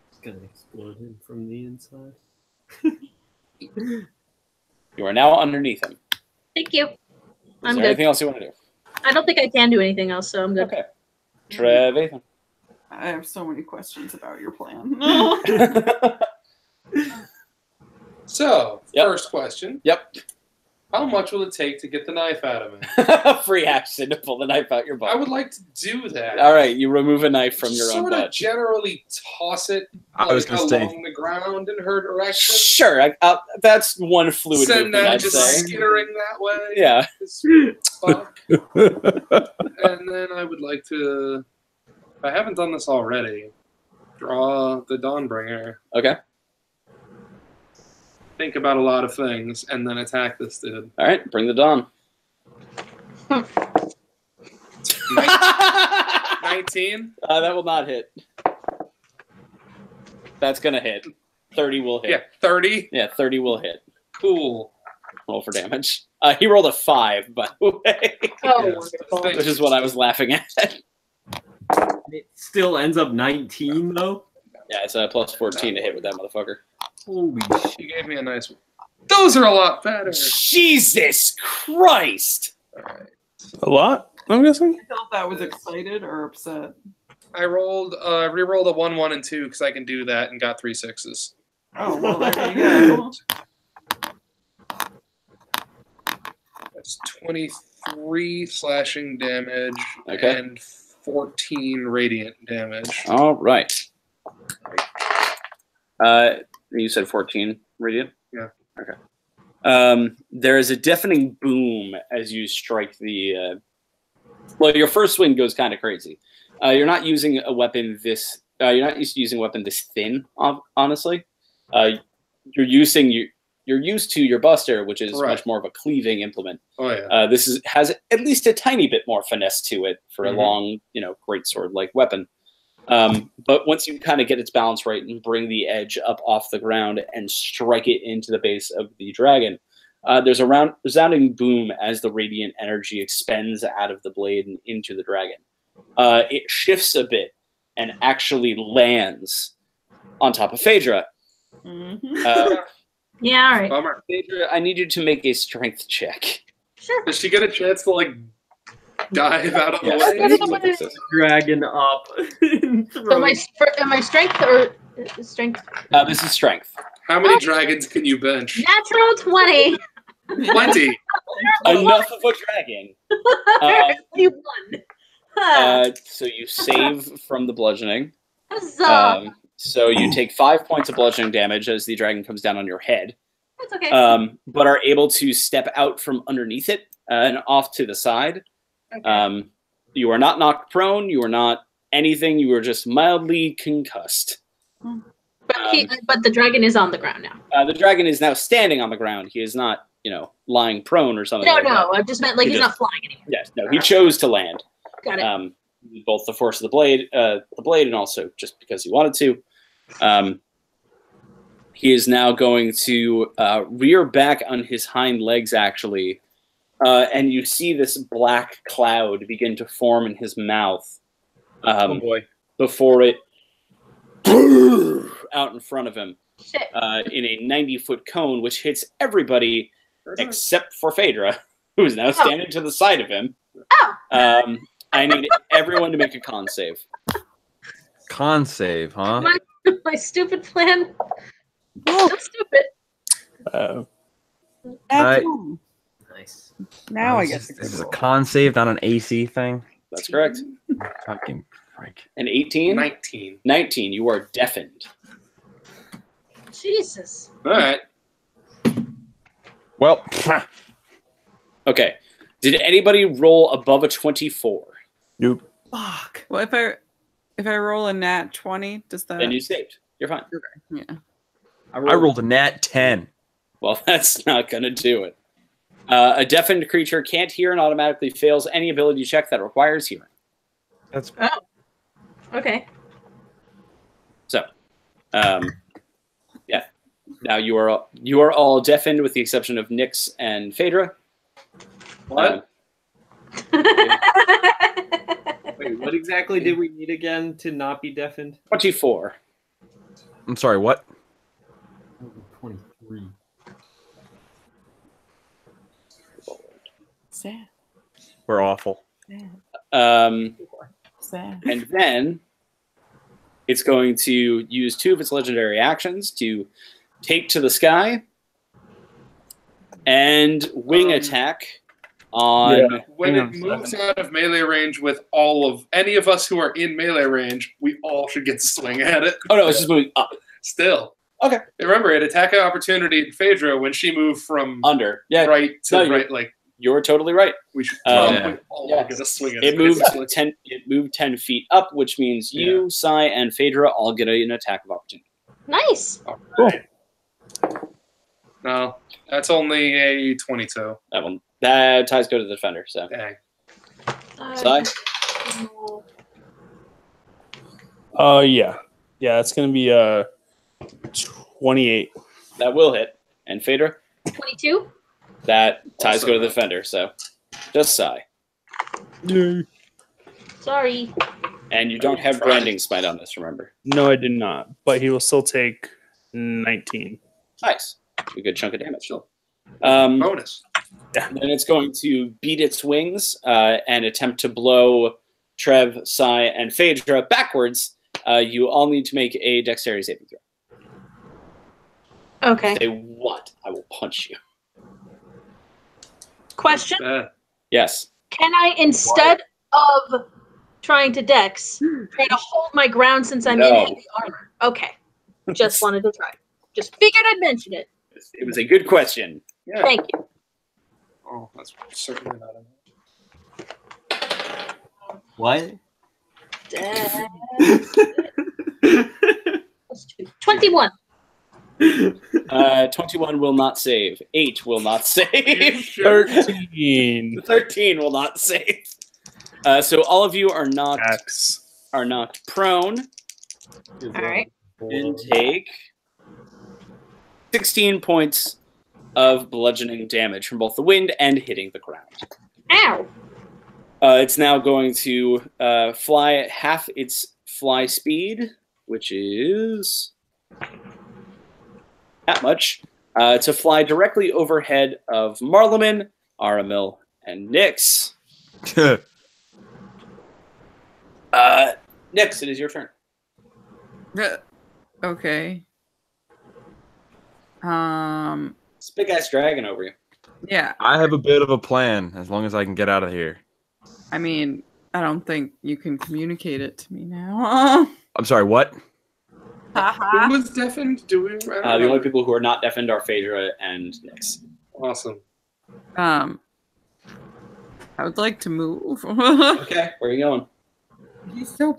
It's gonna explode him from the inside. You are now underneath him. Thank you. Is I'm there good. anything else you want to do? I don't think I can do anything else, so I'm good. Okay. Trev, I have so many questions about your plan. So, Yep. first question. Yep. How much will it take to get the knife out of him? Free action to pull the knife out your butt. I would like to do that. All right, you remove a knife from your own Sort of butt. generally toss it I was like, gonna say- along the ground in her direction. Sure, that's one fluid Send movement, that I'd just say. skittering that way. Yeah. Fuck. And then I would like to, if I haven't done this already, draw the Dawnbringer. Okay. Think about a lot of things, and then attack this dude. All right, bring the dawn. 19? That will not hit. That's going to hit. 30 will hit. Yeah, 30? Yeah, 30 will hit. Cool. Roll for damage. He rolled a 5, by the way. Oh, Yes. wonderful. Which is what I was laughing at. It still ends up 19 though. Yeah, it's a plus 14 to hit with that motherfucker. Holy shit! You gave me a nice one. Those are a lot better. Jesus Christ! Alright. A lot, I'm guessing. I thought that was excited or upset. I rolled, re-rolled a 1, 1, and 2 because I can do that and got 3 6s. Oh, well, there you go. That's 23 slashing damage Okay. and 14 radiant damage. All right. You said 14 radiant? Yeah. Okay. There is a deafening boom as you strike the... well, your first swing goes kind of crazy. You're not using a weapon this... you're not used to using a weapon this thin, honestly. You're used to your buster, which is much more of a cleaving implement. Oh, yeah. This has at least a tiny bit more finesse to it for a long, greatsword-like weapon. But once you kind of get its balance right and bring the edge up off the ground and strike it into the base of the dragon, there's a resounding boom as the radiant energy expends out of the blade and into the dragon. It shifts a bit and actually lands on top of Phaedra. Yeah, all right. Bummer. Phaedra, I need you to make a strength check. Sure. Does she get a chance to, like, dive out of the Yes. way? Dragon up. So my strength or strength? This is strength. How many dragons can you bench? Natural 20. Plenty. Enough of a dragon. Only one. So you save from the bludgeoning. Huzzah. So you take 5 points of bludgeoning damage as the dragon comes down on your head, That's okay. but are able to step out from underneath it and off to the side. Okay. You are not knocked prone. You are not anything. You are just mildly concussed. But the dragon is on the ground now. The dragon is now standing on the ground. He is not, lying prone or something. No, like that. I just meant like he's not flying anymore. Yes, no, he chose to land. Got it. Both the force of the blade, and also just because he wanted to. He is now going to rear back on his hind legs, actually, and you see this black cloud begin to form in his mouth. Oh, boy. Before it out in front of him Shit. in a 90-foot cone, which hits everybody except for Phaedra, who is now standing to the side of him. Oh. I need everyone to make a con save. Con save, huh? My stupid plan. So stupid. That's Nice. now I guess This is a con save, not an AC thing. That's correct. Fucking frick. An 18? 19. 19. You are deafened. Jesus. All right. Well, Okay. Did anybody roll above a 24? Nope. Fuck. Well, if I roll a nat 20, does that? Then you saved. You're fine. Yeah. I rolled a nat 10. Well, that's not going to do it. A deafened creature can't hear and automatically fails any ability check that requires hearing. That's Okay. So, yeah. Now you are all deafened with the exception of Nyx and Phaedra. What? Wait, what exactly did we need again to not be deafened? 24. I'm sorry, what? 23. Sad. We're awful. Sad. And then it's going to use 2 of its legendary actions to take to the sky and wing attack on... When it moves out of melee range with any of us who are in melee range, we all should get to swing at it. Oh, no, it's just moving up. Still. Okay. Remember, it attack opportunity in Phaedra when she moved from Under. Yeah, right to no, right. Like, you're totally right. we should Yeah. all Yeah. get a swing at It moved 10 feet up, which means you, Sai, and Phaedra all get an attack of opportunity. Nice. All right. No, that's only a 22. That ties go to the defender. So, Dang. Sai, Yeah, it's gonna be 28. that will hit, and Phaedra, 22. that ties Also go to the defender. So, just Sai, Sorry. and you don't have branding smite on this. Remember. No, I did not. But he will still take 19. Nice, a good chunk of damage. Bonus. Then it's going to beat its wings and attempt to blow Trev, Sai, and Phaedra backwards. You all need to make a dexterity saving throw. Okay. Say what? I will punch you. Question. Yes. Can I, instead of trying to dex, try to hold my ground since I'm in heavy armor? Okay. Just wanted to try. Just figured I'd mention it. It was a good question. Yeah. Thank you. Oh, that's certainly not enough. What? 21. 21 will not save. 8 will not save. 13. 13 will not save. So all of you are knocked X. prone All right. and take 16 points of bludgeoning damage from both the wind and hitting the ground. Ow. It's now going to fly at half its fly speed, which is that much, to fly directly overhead of Marleman, Aramil, and Nyx. Nyx, it is your turn. Okay. This big ass dragon over you. Yeah. I have a bit of a plan as long as I can get out of here. I mean, I don't think you can communicate it to me now. I'm sorry, what? Who was deafened? Do we? The only people who are not deafened are Phaedra and Nyx. Awesome. I would like to move. Okay, where are you going? He's so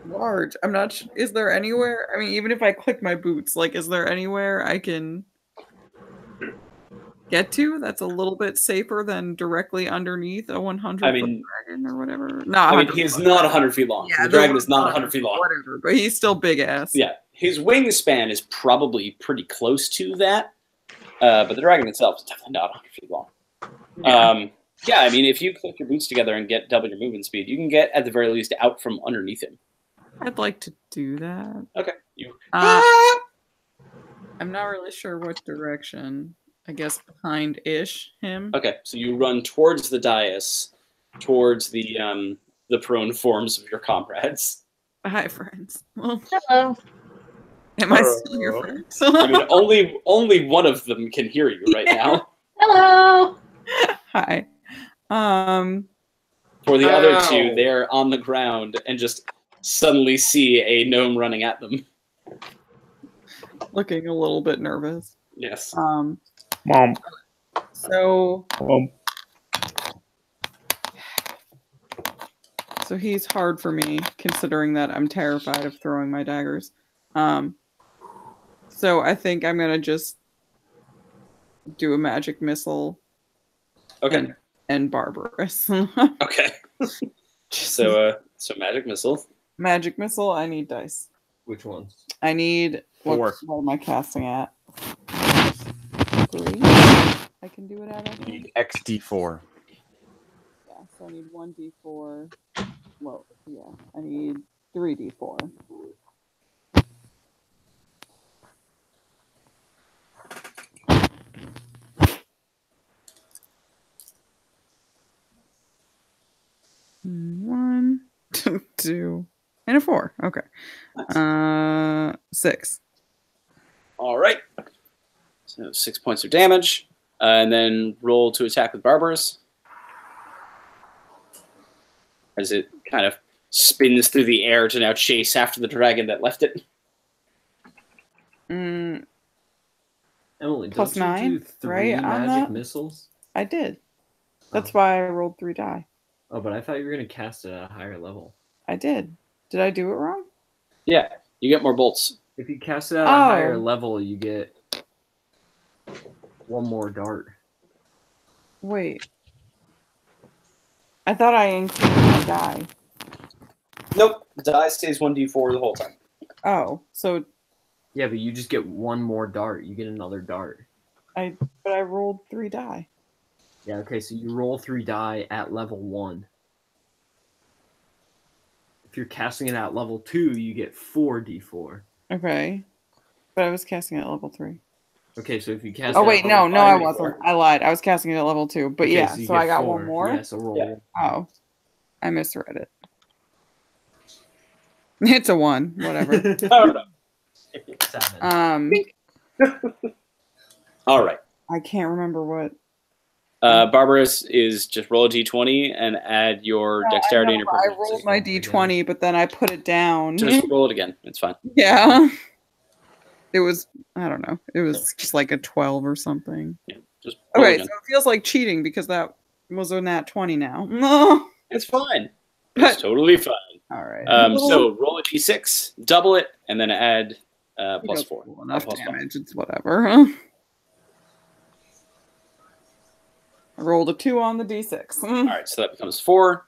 large. I'm not. Is there anywhere? I mean, even if I click my boots, like, is there anywhere I can get to that's a little bit safer than directly underneath a 100 foot dragon or whatever? No, I mean, he's not 100 feet long. Yeah, the dragon is not 100 feet long. Whatever, but he's still big ass. Yeah, his wingspan is probably pretty close to that, but the dragon itself is definitely not 100 feet long. Yeah, I mean, if you click your boots together and get double your movement speed, you can get, at the very least, out from underneath him. I'd like to do that. Okay. I'm not really sure what direction. I guess behind-ish him. Okay, so you run towards the dais, towards the prone forms of your comrades. Hi, friends. Well, Hello. am I still your friend? I mean, only one of them can hear you right now. Hello. Hi. For the other Ow. two, they're on the ground and just suddenly see a gnome running at them. Looking a little bit nervous. Yes. Mom. So Mom. So he's hard for me, considering that I'm terrified of throwing my daggers. So I think I'm gonna just do a magic missile. Okay. And barbarous. Okay. So magic missile. Magic missile. I need dice. Which ones? I need 4. What am I casting at? 3. I can do it at. I think. Need XD4. Yeah. So I need 1d4. Well, yeah. I need 3d4. One, two, and a 4. Okay. 6. All right. So 6 points of damage, and then roll to attack with Barbarous. As it kind of spins through the air to now chase after the dragon that left it. Mm, Emily, Plus don't you 9, do 3 right, on magic that? missiles? I did. That's why I rolled 3 die. Oh, but I thought you were going to cast it at a higher level. I did. Did I do it wrong? Yeah, you get more bolts. If you cast it at a higher level, you get 1 more dart. Wait. I thought I increased my die. Nope, the die stays 1d4 the whole time. Oh, so Yeah, but you just get 1 more dart. You get another dart. but I rolled 3 die. Yeah, okay, so you roll 3 die at level 1. If you're casting it at level 2, you get 4d4. Okay. But I was casting it at level 3. Okay, so if you cast Oh it wait, at no, level no, I 5, wasn't. I lied. I was casting it at level 2. But okay, yeah, you so get I got 4. 1 more. Yeah, so roll. Yeah. Oh. I misread it. It's a 1, whatever. Oh, no. 7. All right. I can't remember what. Barbarous is just roll a d20 and add your dexterity and your I proficiency. rolled my d20, but then I put it down. Just roll it again. It's fine. Yeah. It was, I don't know. It was just like a 12 or something. Yeah, just roll Okay, again. so it feels like cheating because that was a nat 20 now. No. It's fine. It's totally fine. All right. So roll a d6, double it, and then add plus 4. Enough Plus 5. damage. It's whatever. I rolled a 2 on the d6. All right, so that becomes 4.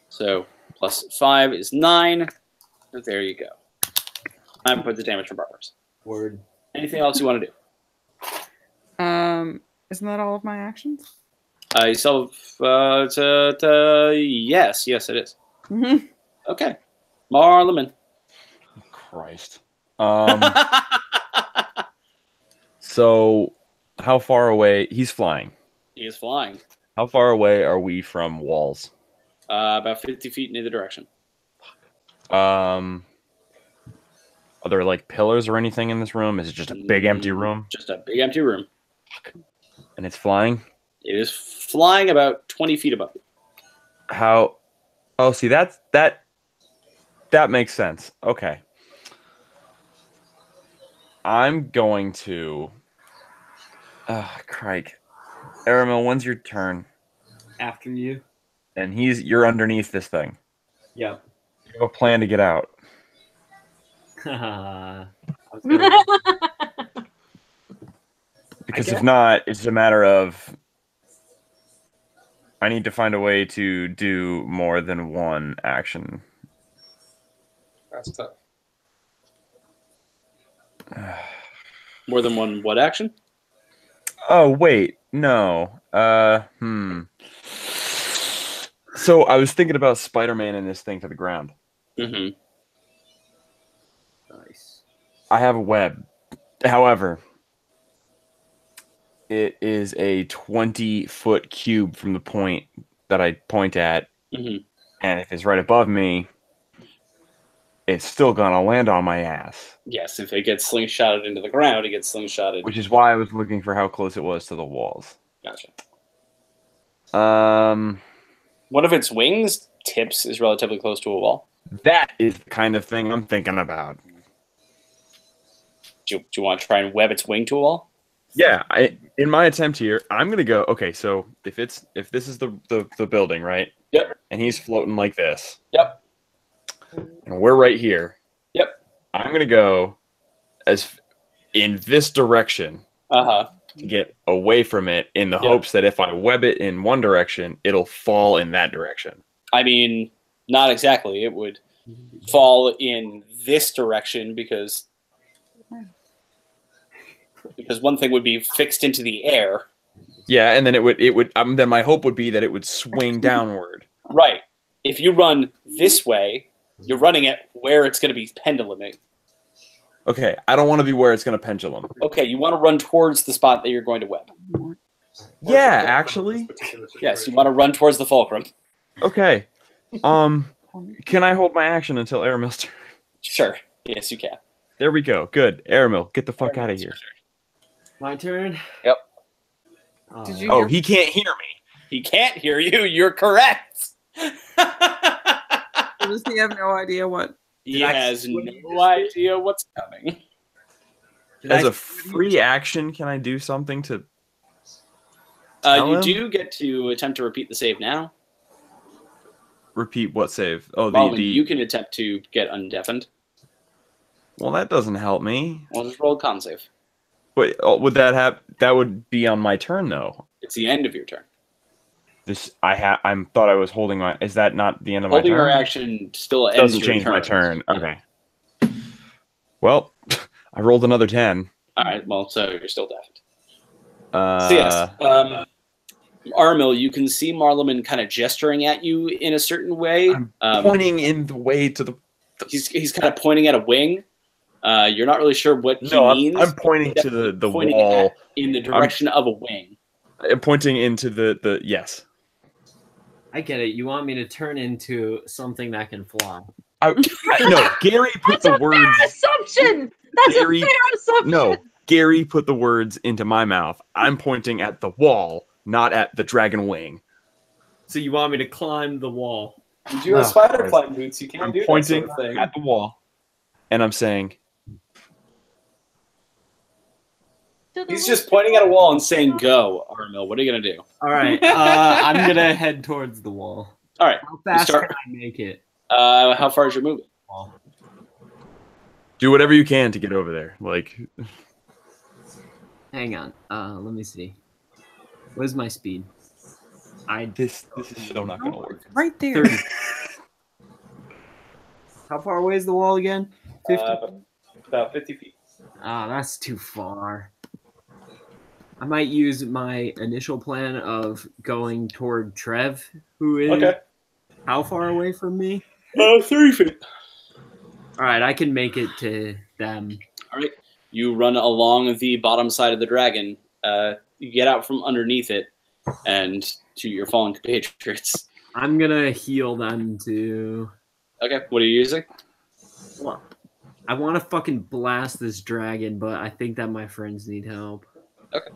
So plus 5 is 9. There you go. 9 points of damage from Barbarous. Word. Anything else you want to do? Isn't that all of my actions? You still have, yes, it is. Mm-hmm. Okay. Marleman. Christ. So, how far away? He's flying. He is flying. How far away are we from walls? About 50 feet in either direction. Are there like pillars or anything in this room? Is it just a big empty room? Just a big empty room. And it's flying? It is flying about 20 feet above you. How? Oh, see, that makes sense. Okay. I'm going to... Craig. Aramil, when's your turn? After you. And you're underneath this thing. Yep. You have a plan to get out. I was Oh, gonna- Because guess- if not, it's a matter of... I need to find a way to do more than one action. That's tough. More than one what action? Oh, wait. No. So I was thinking about Spider-Man and this thing to the ground. Mm-hmm. Nice. I have a web. However, It is a 20-foot cube from the point that I point at. Mm-hmm. And if it's right above me, it's still going to land on my ass. Yes, if it gets slingshotted into the ground, it gets slingshotted. Which is why I was looking for how close it was to the walls. Gotcha. One of its wings tips is relatively close to a wall. That is the kind of thing I'm thinking about. Do you want to try and web its wing to a wall? Yeah, in my attempt here, I'm gonna go. Okay, so if this is the building, right? Yep. And he's floating like this. Yep. And we're right here. Yep. I'm gonna go as in this direction. To get away from it in the hopes that if I web it in one direction, it'll fall in that direction. I mean, not exactly. It would fall in this direction because one thing would be fixed into the air. Yeah, and then it would then my hope would be that it would swing downward. Right. If you run this way, you're running it where it's going to be penduluming. Okay, I don't want to be where it's going to pendulum. Okay, you want to run towards the spot that you're going to web. Yeah, actually. Yes, you want to run towards the fulcrum. Okay. Can I hold my action until Aramil's turn? Sure. Yes, you can. There we go. Good. Aramil, get the fuck out of here. My turn? Yep. Did you hear- he can't hear me. He can't hear you. You're correct. Does he have no idea what? He has no idea what's coming. As a free action, can I do something to you do get to attempt to repeat the save now. repeat what save? Oh, you can attempt to get undeafened. Well, that doesn't help me. Well, just roll a con save. Wait, would that have? That would be on my turn, though. It's the end of your turn. I thought I was holding my. Is that not the end of my turn? Holding your action still ends doesn't your change turn. my turn. Okay. Well, I rolled another 10. All right. Well, so you're still deafened. So yes, Armil, you can see Marleman kind of gesturing at you in a certain way. I'm pointing in the way to the. He's kind of pointing at a wing. You're not really sure what he means. I'm pointing to the wall in the direction of a wing. I'm pointing into the yes. I get it. You want me to turn into something that can fly. No, Gary put the words. Fair assumption. That's Gary, a fair assumption. No, Gary put the words into my mouth. I'm pointing at the wall, not at the dragon wing. So you want me to climb the wall? You do have spider climb boots. You can do that pointing sort of thing. at the wall, and I'm saying. He's just pointing at a wall and saying, "Go, Armil." What are you gonna do? All right, I'm gonna head towards the wall. All right. How fast can I make it? How far is your movement? Do whatever you can to get over there. Like, hang on. Let me see. What is my speed? This is still not gonna work. Right there. 30. How far away is the wall again? 50. About 50 feet. That's too far. I might use my initial plan of going toward Trev, who is how far away from me? 30 feet. All right, I can make it to them. All right. You run along the bottom side of the dragon. You get out from underneath it, and to your fallen compatriots. I'm gonna heal them too. Okay. What are you using? Well, I want to fucking blast this dragon, but I think that my friends need help. Okay.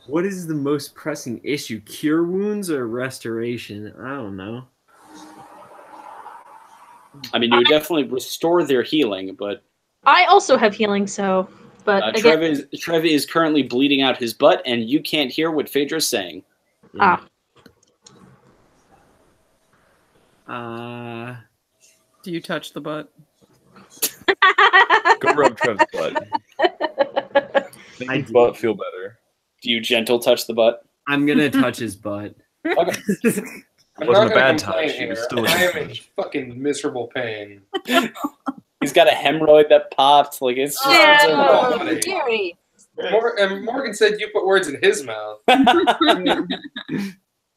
What is the most pressing issue? Cure wounds or restoration? I don't know. I mean, you would definitely restore their healing, but I also have healing, so. But Trev is currently bleeding out his butt, and you can't hear what Phaedra's saying. Do you touch the butt? Go rub Trev's butt. Make his butt feel better. Do you gentle touch the butt? I'm gonna touch his butt. Okay. It wasn't a bad touch. It was still a I good am in touch. fucking miserable pain. He's got a hemorrhoid that popped. Like it's just. Yeah, Gary. And Morgan said you put words in his mouth.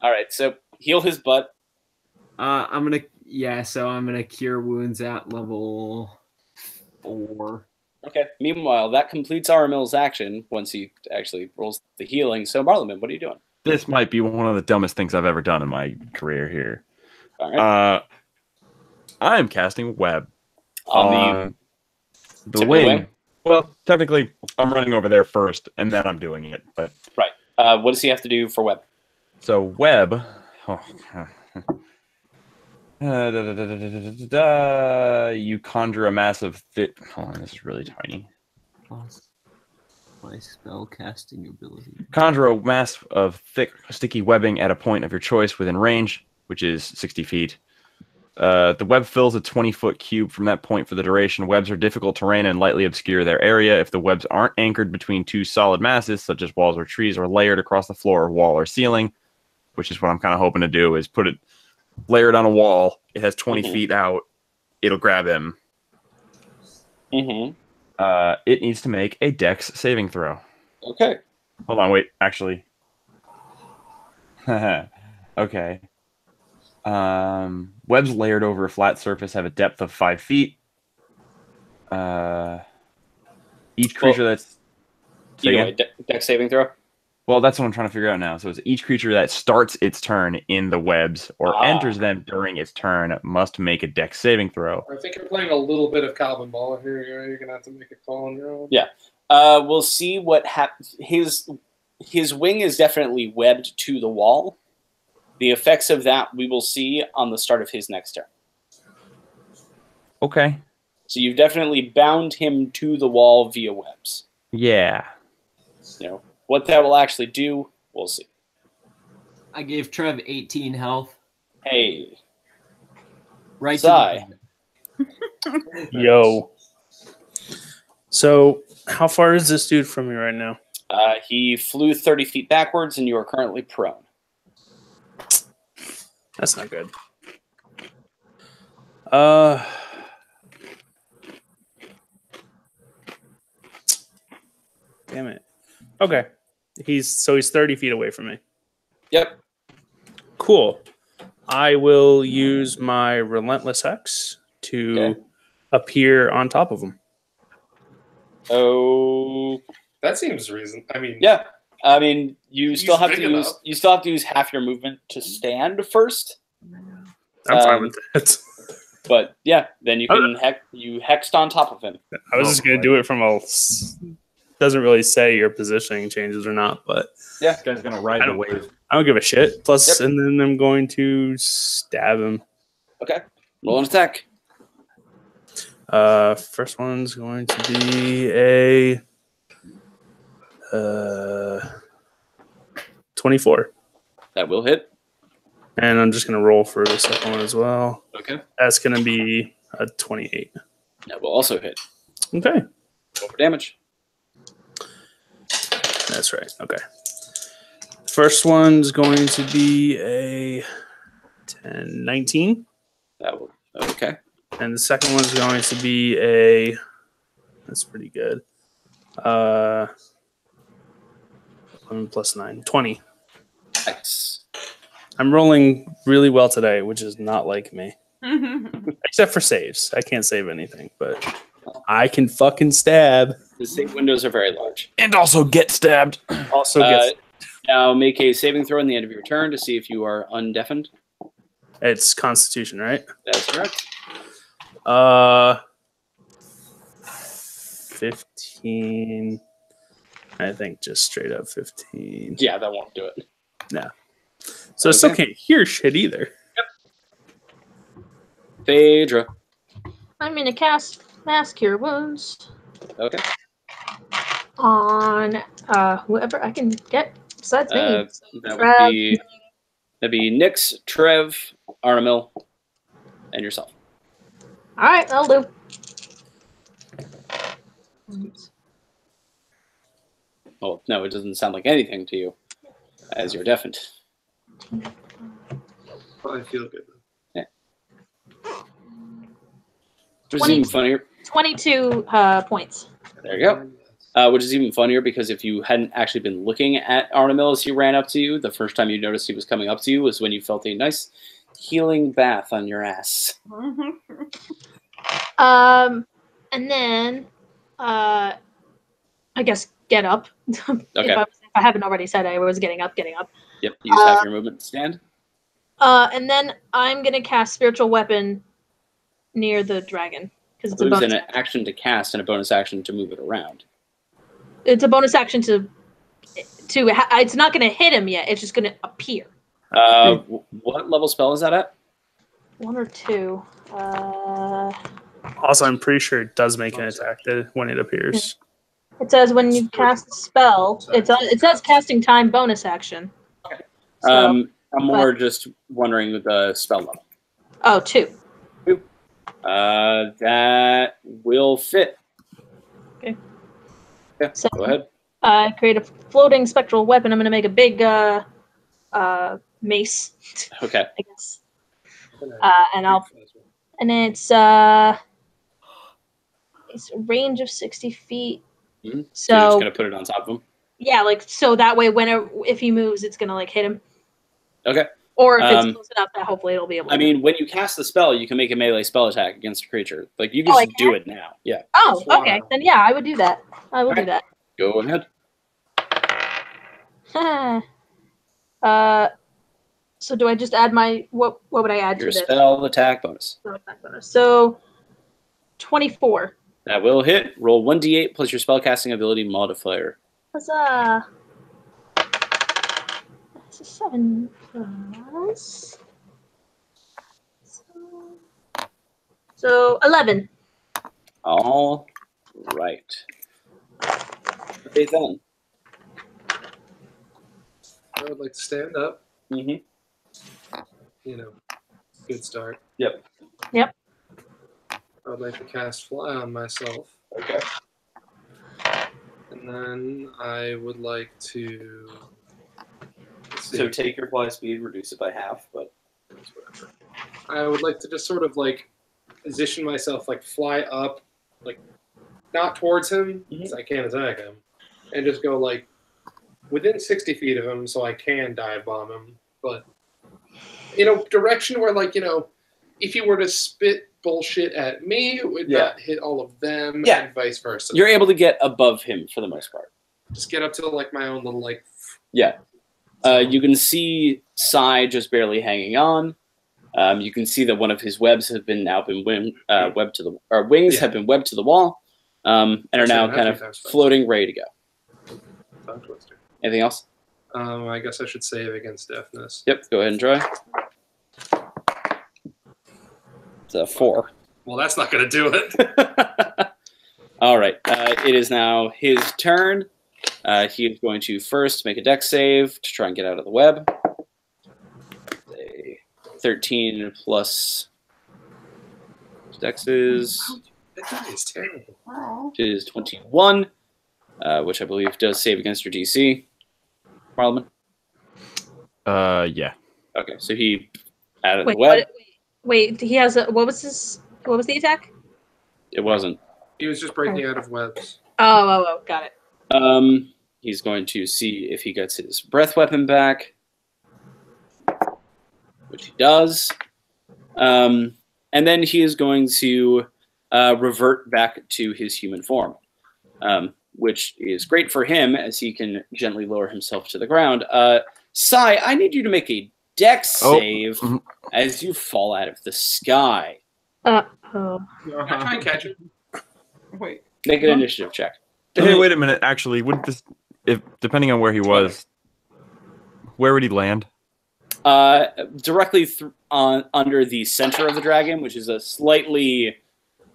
All right, so heal his butt. I'm gonna cure wounds at level 4. Okay. Meanwhile, that completes Aramil's action once he actually rolls the healing. So, Marleman, what are you doing? This might be one of the dumbest things I've ever done in my career here. All right. I am casting Web On the wing. Well, technically, I'm running over there first, and then I'm doing it. But right. What does he have to do for Web? So Web, you conjure a massive thick. Hold on, this is really tiny. My spell casting ability. Conjure a mass of thick, sticky webbing at a point of your choice within range, which is 60 feet. The web fills a 20-foot cube from that point for the duration. Webs are difficult terrain and lightly obscure their area. If the webs aren't anchored between two solid masses, such as walls or trees, or layered across the floor, wall, or ceiling, which is what I'm kind of hoping to do, is put it layered on a wall. It has 20 feet out. It'll grab him. It needs to make a Dex saving throw. Okay. Hold on, wait. Actually. Okay. Webs layered over a flat surface have a depth of 5 feet. Each creature that's... Dex saving throw? Well, that's what I'm trying to figure out now. So it's each creature that starts its turn in the webs or enters them during its turn must make a Dex saving throw. I think you're playing a little bit of Calvin Ball here. You're going to have to make a call on your own. Yeah. We'll see what happens. His wing is definitely webbed to the wall. The effects of that we will see on the start of his next turn. Okay. So you've definitely bound him to the wall via webs. Yeah. You know, what that will actually do, we'll see. I gave Trev 18 health. Hey. Right. Sigh. Yo. So, how far is this dude from me right now? He flew 30 feet backwards, and you are currently prone. That's not good. Damn it. Okay. He's 30 feet away from me. Yep. Cool. I will use my Relentless X to appear on top of him. Oh, that seems reasonable. I mean, yeah. I mean, you still have to use half your movement to stand first. I'm fine with that. But yeah, then you can hexed on top of him. I was just gonna do it from a. Doesn't really say your positioning changes or not, but yeah, this guy's gonna ride the wave. I don't give a shit. Plus, and then I'm going to stab him. Okay, roll an attack. First one's going to be a 24. That will hit. And I'm just gonna roll for the second one as well. Okay. That's gonna be a 28. That will also hit. Okay. Roll for damage. That's right. Okay. First one's going to be a 19. That will okay. And the second one's going to be a. That's pretty good. 11 plus 9, 20. Nice. I'm rolling really well today, which is not like me. Except for saves. I can't save anything, but I can fucking stab. The save windows are very large. And also get stabbed. Now make a saving throw in the end of your turn to see if you are undeafened. It's Constitution, right? That's correct. 15. I think just straight up 15. Yeah, that won't do it. No. So I still can't hear shit either. Yep. Phaedra. I'm going to cast Mass Cure Wounds. Okay. On whoever I can get besides me. That'd be Nyx, Trev, Armil, and yourself. All right, that'll do. Oh, no, it doesn't sound like anything to you, as you're deafened. I feel good. Yeah. Which is even funnier. 22 points. There you go. Which is even funnier because if you hadn't actually been looking at Arnemil as he ran up to you, the first time you noticed he was coming up to you was when you felt a nice healing bath on your ass. And then, I guess get up. Okay. If I haven't already said I was getting up. Yep, you use half your movement to stand. And then I'm gonna cast Spiritual Weapon near the dragon because it's a bonus an action to cast and a bonus action to move it around. It's a bonus action to. It's not gonna hit him yet. It's just gonna appear. What level spell is that at? 1 or 2. Also, I'm pretty sure it does make an attack when it appears. It says when you cast a spell, it says casting time bonus action. Okay. So, I'm more just wondering the spell level. Oh, 2. That will fit. Okay. Yeah, So, go ahead. I create a floating spectral weapon. I'm going to make a big mace. Okay. I guess. And it's a range of 60 feet. Mm-hmm. So you're just gonna put it on top of him. Yeah, like so that way, if he moves, it's gonna like hit him. Okay. Or if it's close enough that hopefully it'll be able to. I mean, when you cast the spell, you can make a melee spell attack against a creature. Like, you can just do it now. Yeah. Oh, okay. Then yeah, I would do that. I will do that. Go ahead. So do I just add my... What would I add Your to this? spell attack bonus. So, 24. That will hit. Roll 1d8 plus your spellcasting ability modifier. Huzzah! That's a 7 plus... So 11. All right. Okay, then. I would like to stand up. Mm-hmm. You know, good start. Yep. Yep. I would like to cast Fly on myself. Okay. And then I would like to... So take your fly speed, reduce it by half, but... Whatever. I would like to just sort of like position myself, like fly up, like not towards him, because I can't attack him, and just go like within 60 feet of him so I can dive bomb him. But, you know, direction where, like, you know, if he were to spit bullshit at me, it would not hit all of them, and vice versa. You're able to get above him for the most part. Just get up to, like, my own little, like... Yeah. You can see Sai just barely hanging on. You can see that one of his webs have been webbed to the wings have been webbed to the wall, and are now kind of floating, ready to go. Tongue twister. Anything else? I guess I should save against deafness. Yep. Go ahead and try. It's a 4. Well, that's not going to do it. All right. It is now his turn. He is going to first make a dex save to try and get out of the web. 13 plus dex is terrible. It is 21, which I believe does save against your DC. Parliament. Yeah. Okay, so he added the web. Wait, he has a... What was the attack? It wasn't. He was just breaking out of webs. Oh, got it. He's going to see if he gets his breath weapon back, which he does. And then he is going to revert back to his human form, which is great for him as he can gently lower himself to the ground. Sai, I need you to make a dex save as you fall out of the sky. Can I try and catch him? Wait. Make an initiative check. Hey, wait a minute. Actually, would this, if depending on where he was, where would he land? Directly under the center of the dragon, which is a slightly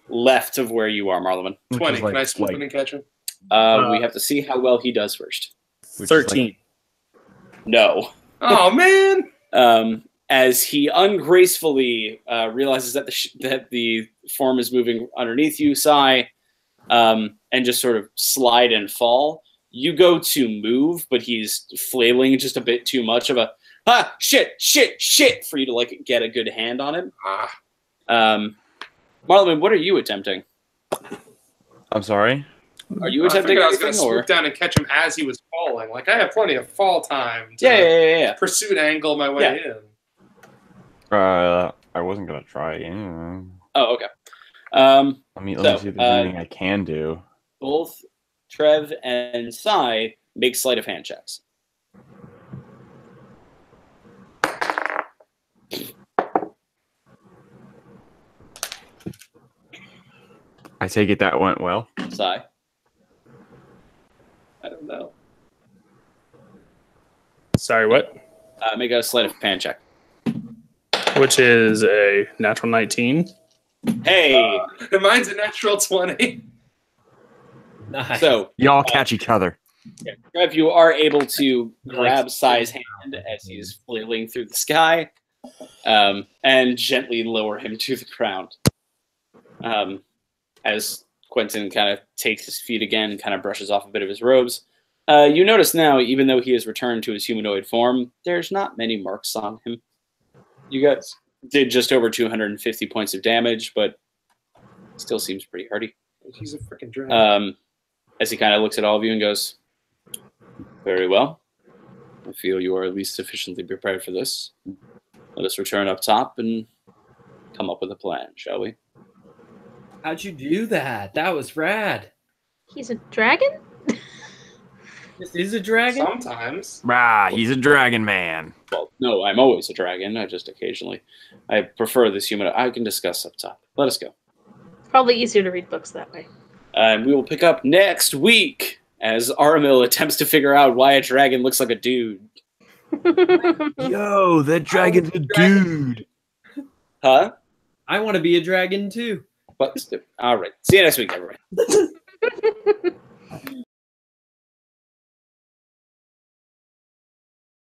left of where you are, Marlon. 20. Can I swoop in and catch him? We have to see how well he does first. 13. No. Oh, man! As he ungracefully realizes that the form is moving underneath you, Sai, and just sort of slide and fall. You go to move, but he's flailing just a bit too much of a shit for you to like get a good hand on him. Marlon, what are you attempting? I'm sorry. Are you attempting I was going anything, to or swoop down and catch him as he was falling? Like, I have plenty of fall time to yeah. pursue and angle my way in. I wasn't gonna try. Yeah. Oh, okay. Let me see if there's anything I can do. Both Trev and Sai make sleight of hand checks. I take it that went well. Sai. I don't know. Sorry, what? Make a sleight of hand check. Which is a natural 19. Hey! Mine's a natural 20. Nice. So, y'all catch each other. Yeah, Trev, you are able to grab Sai's hand as he's flailing through the sky and gently lower him to the ground. As Quentin kind of takes his feet again and kind of brushes off a bit of his robes. You notice now, even though he has returned to his humanoid form, there's not many marks on him. You guys did just over 250 points of damage, but still seems pretty hardy. He's a freaking dragon. As he kind of looks at all of you and goes, very well. I feel you are at least sufficiently prepared for this. Let us return up top and come up with a plan, shall we? How'd you do that? That was rad. He's a dragon? This is a dragon? Sometimes. He's a dragon man. Well, no, I'm always a dragon. I just occasionally. I prefer this human. I can discuss up top. Let us go. It's probably easier to read books that way. We will pick up next week as Aramil attempts to figure out why a dragon looks like a dude. Yo, that dragon's a dude. Huh? I want to be a dragon too. But all right. See you next week, everybody.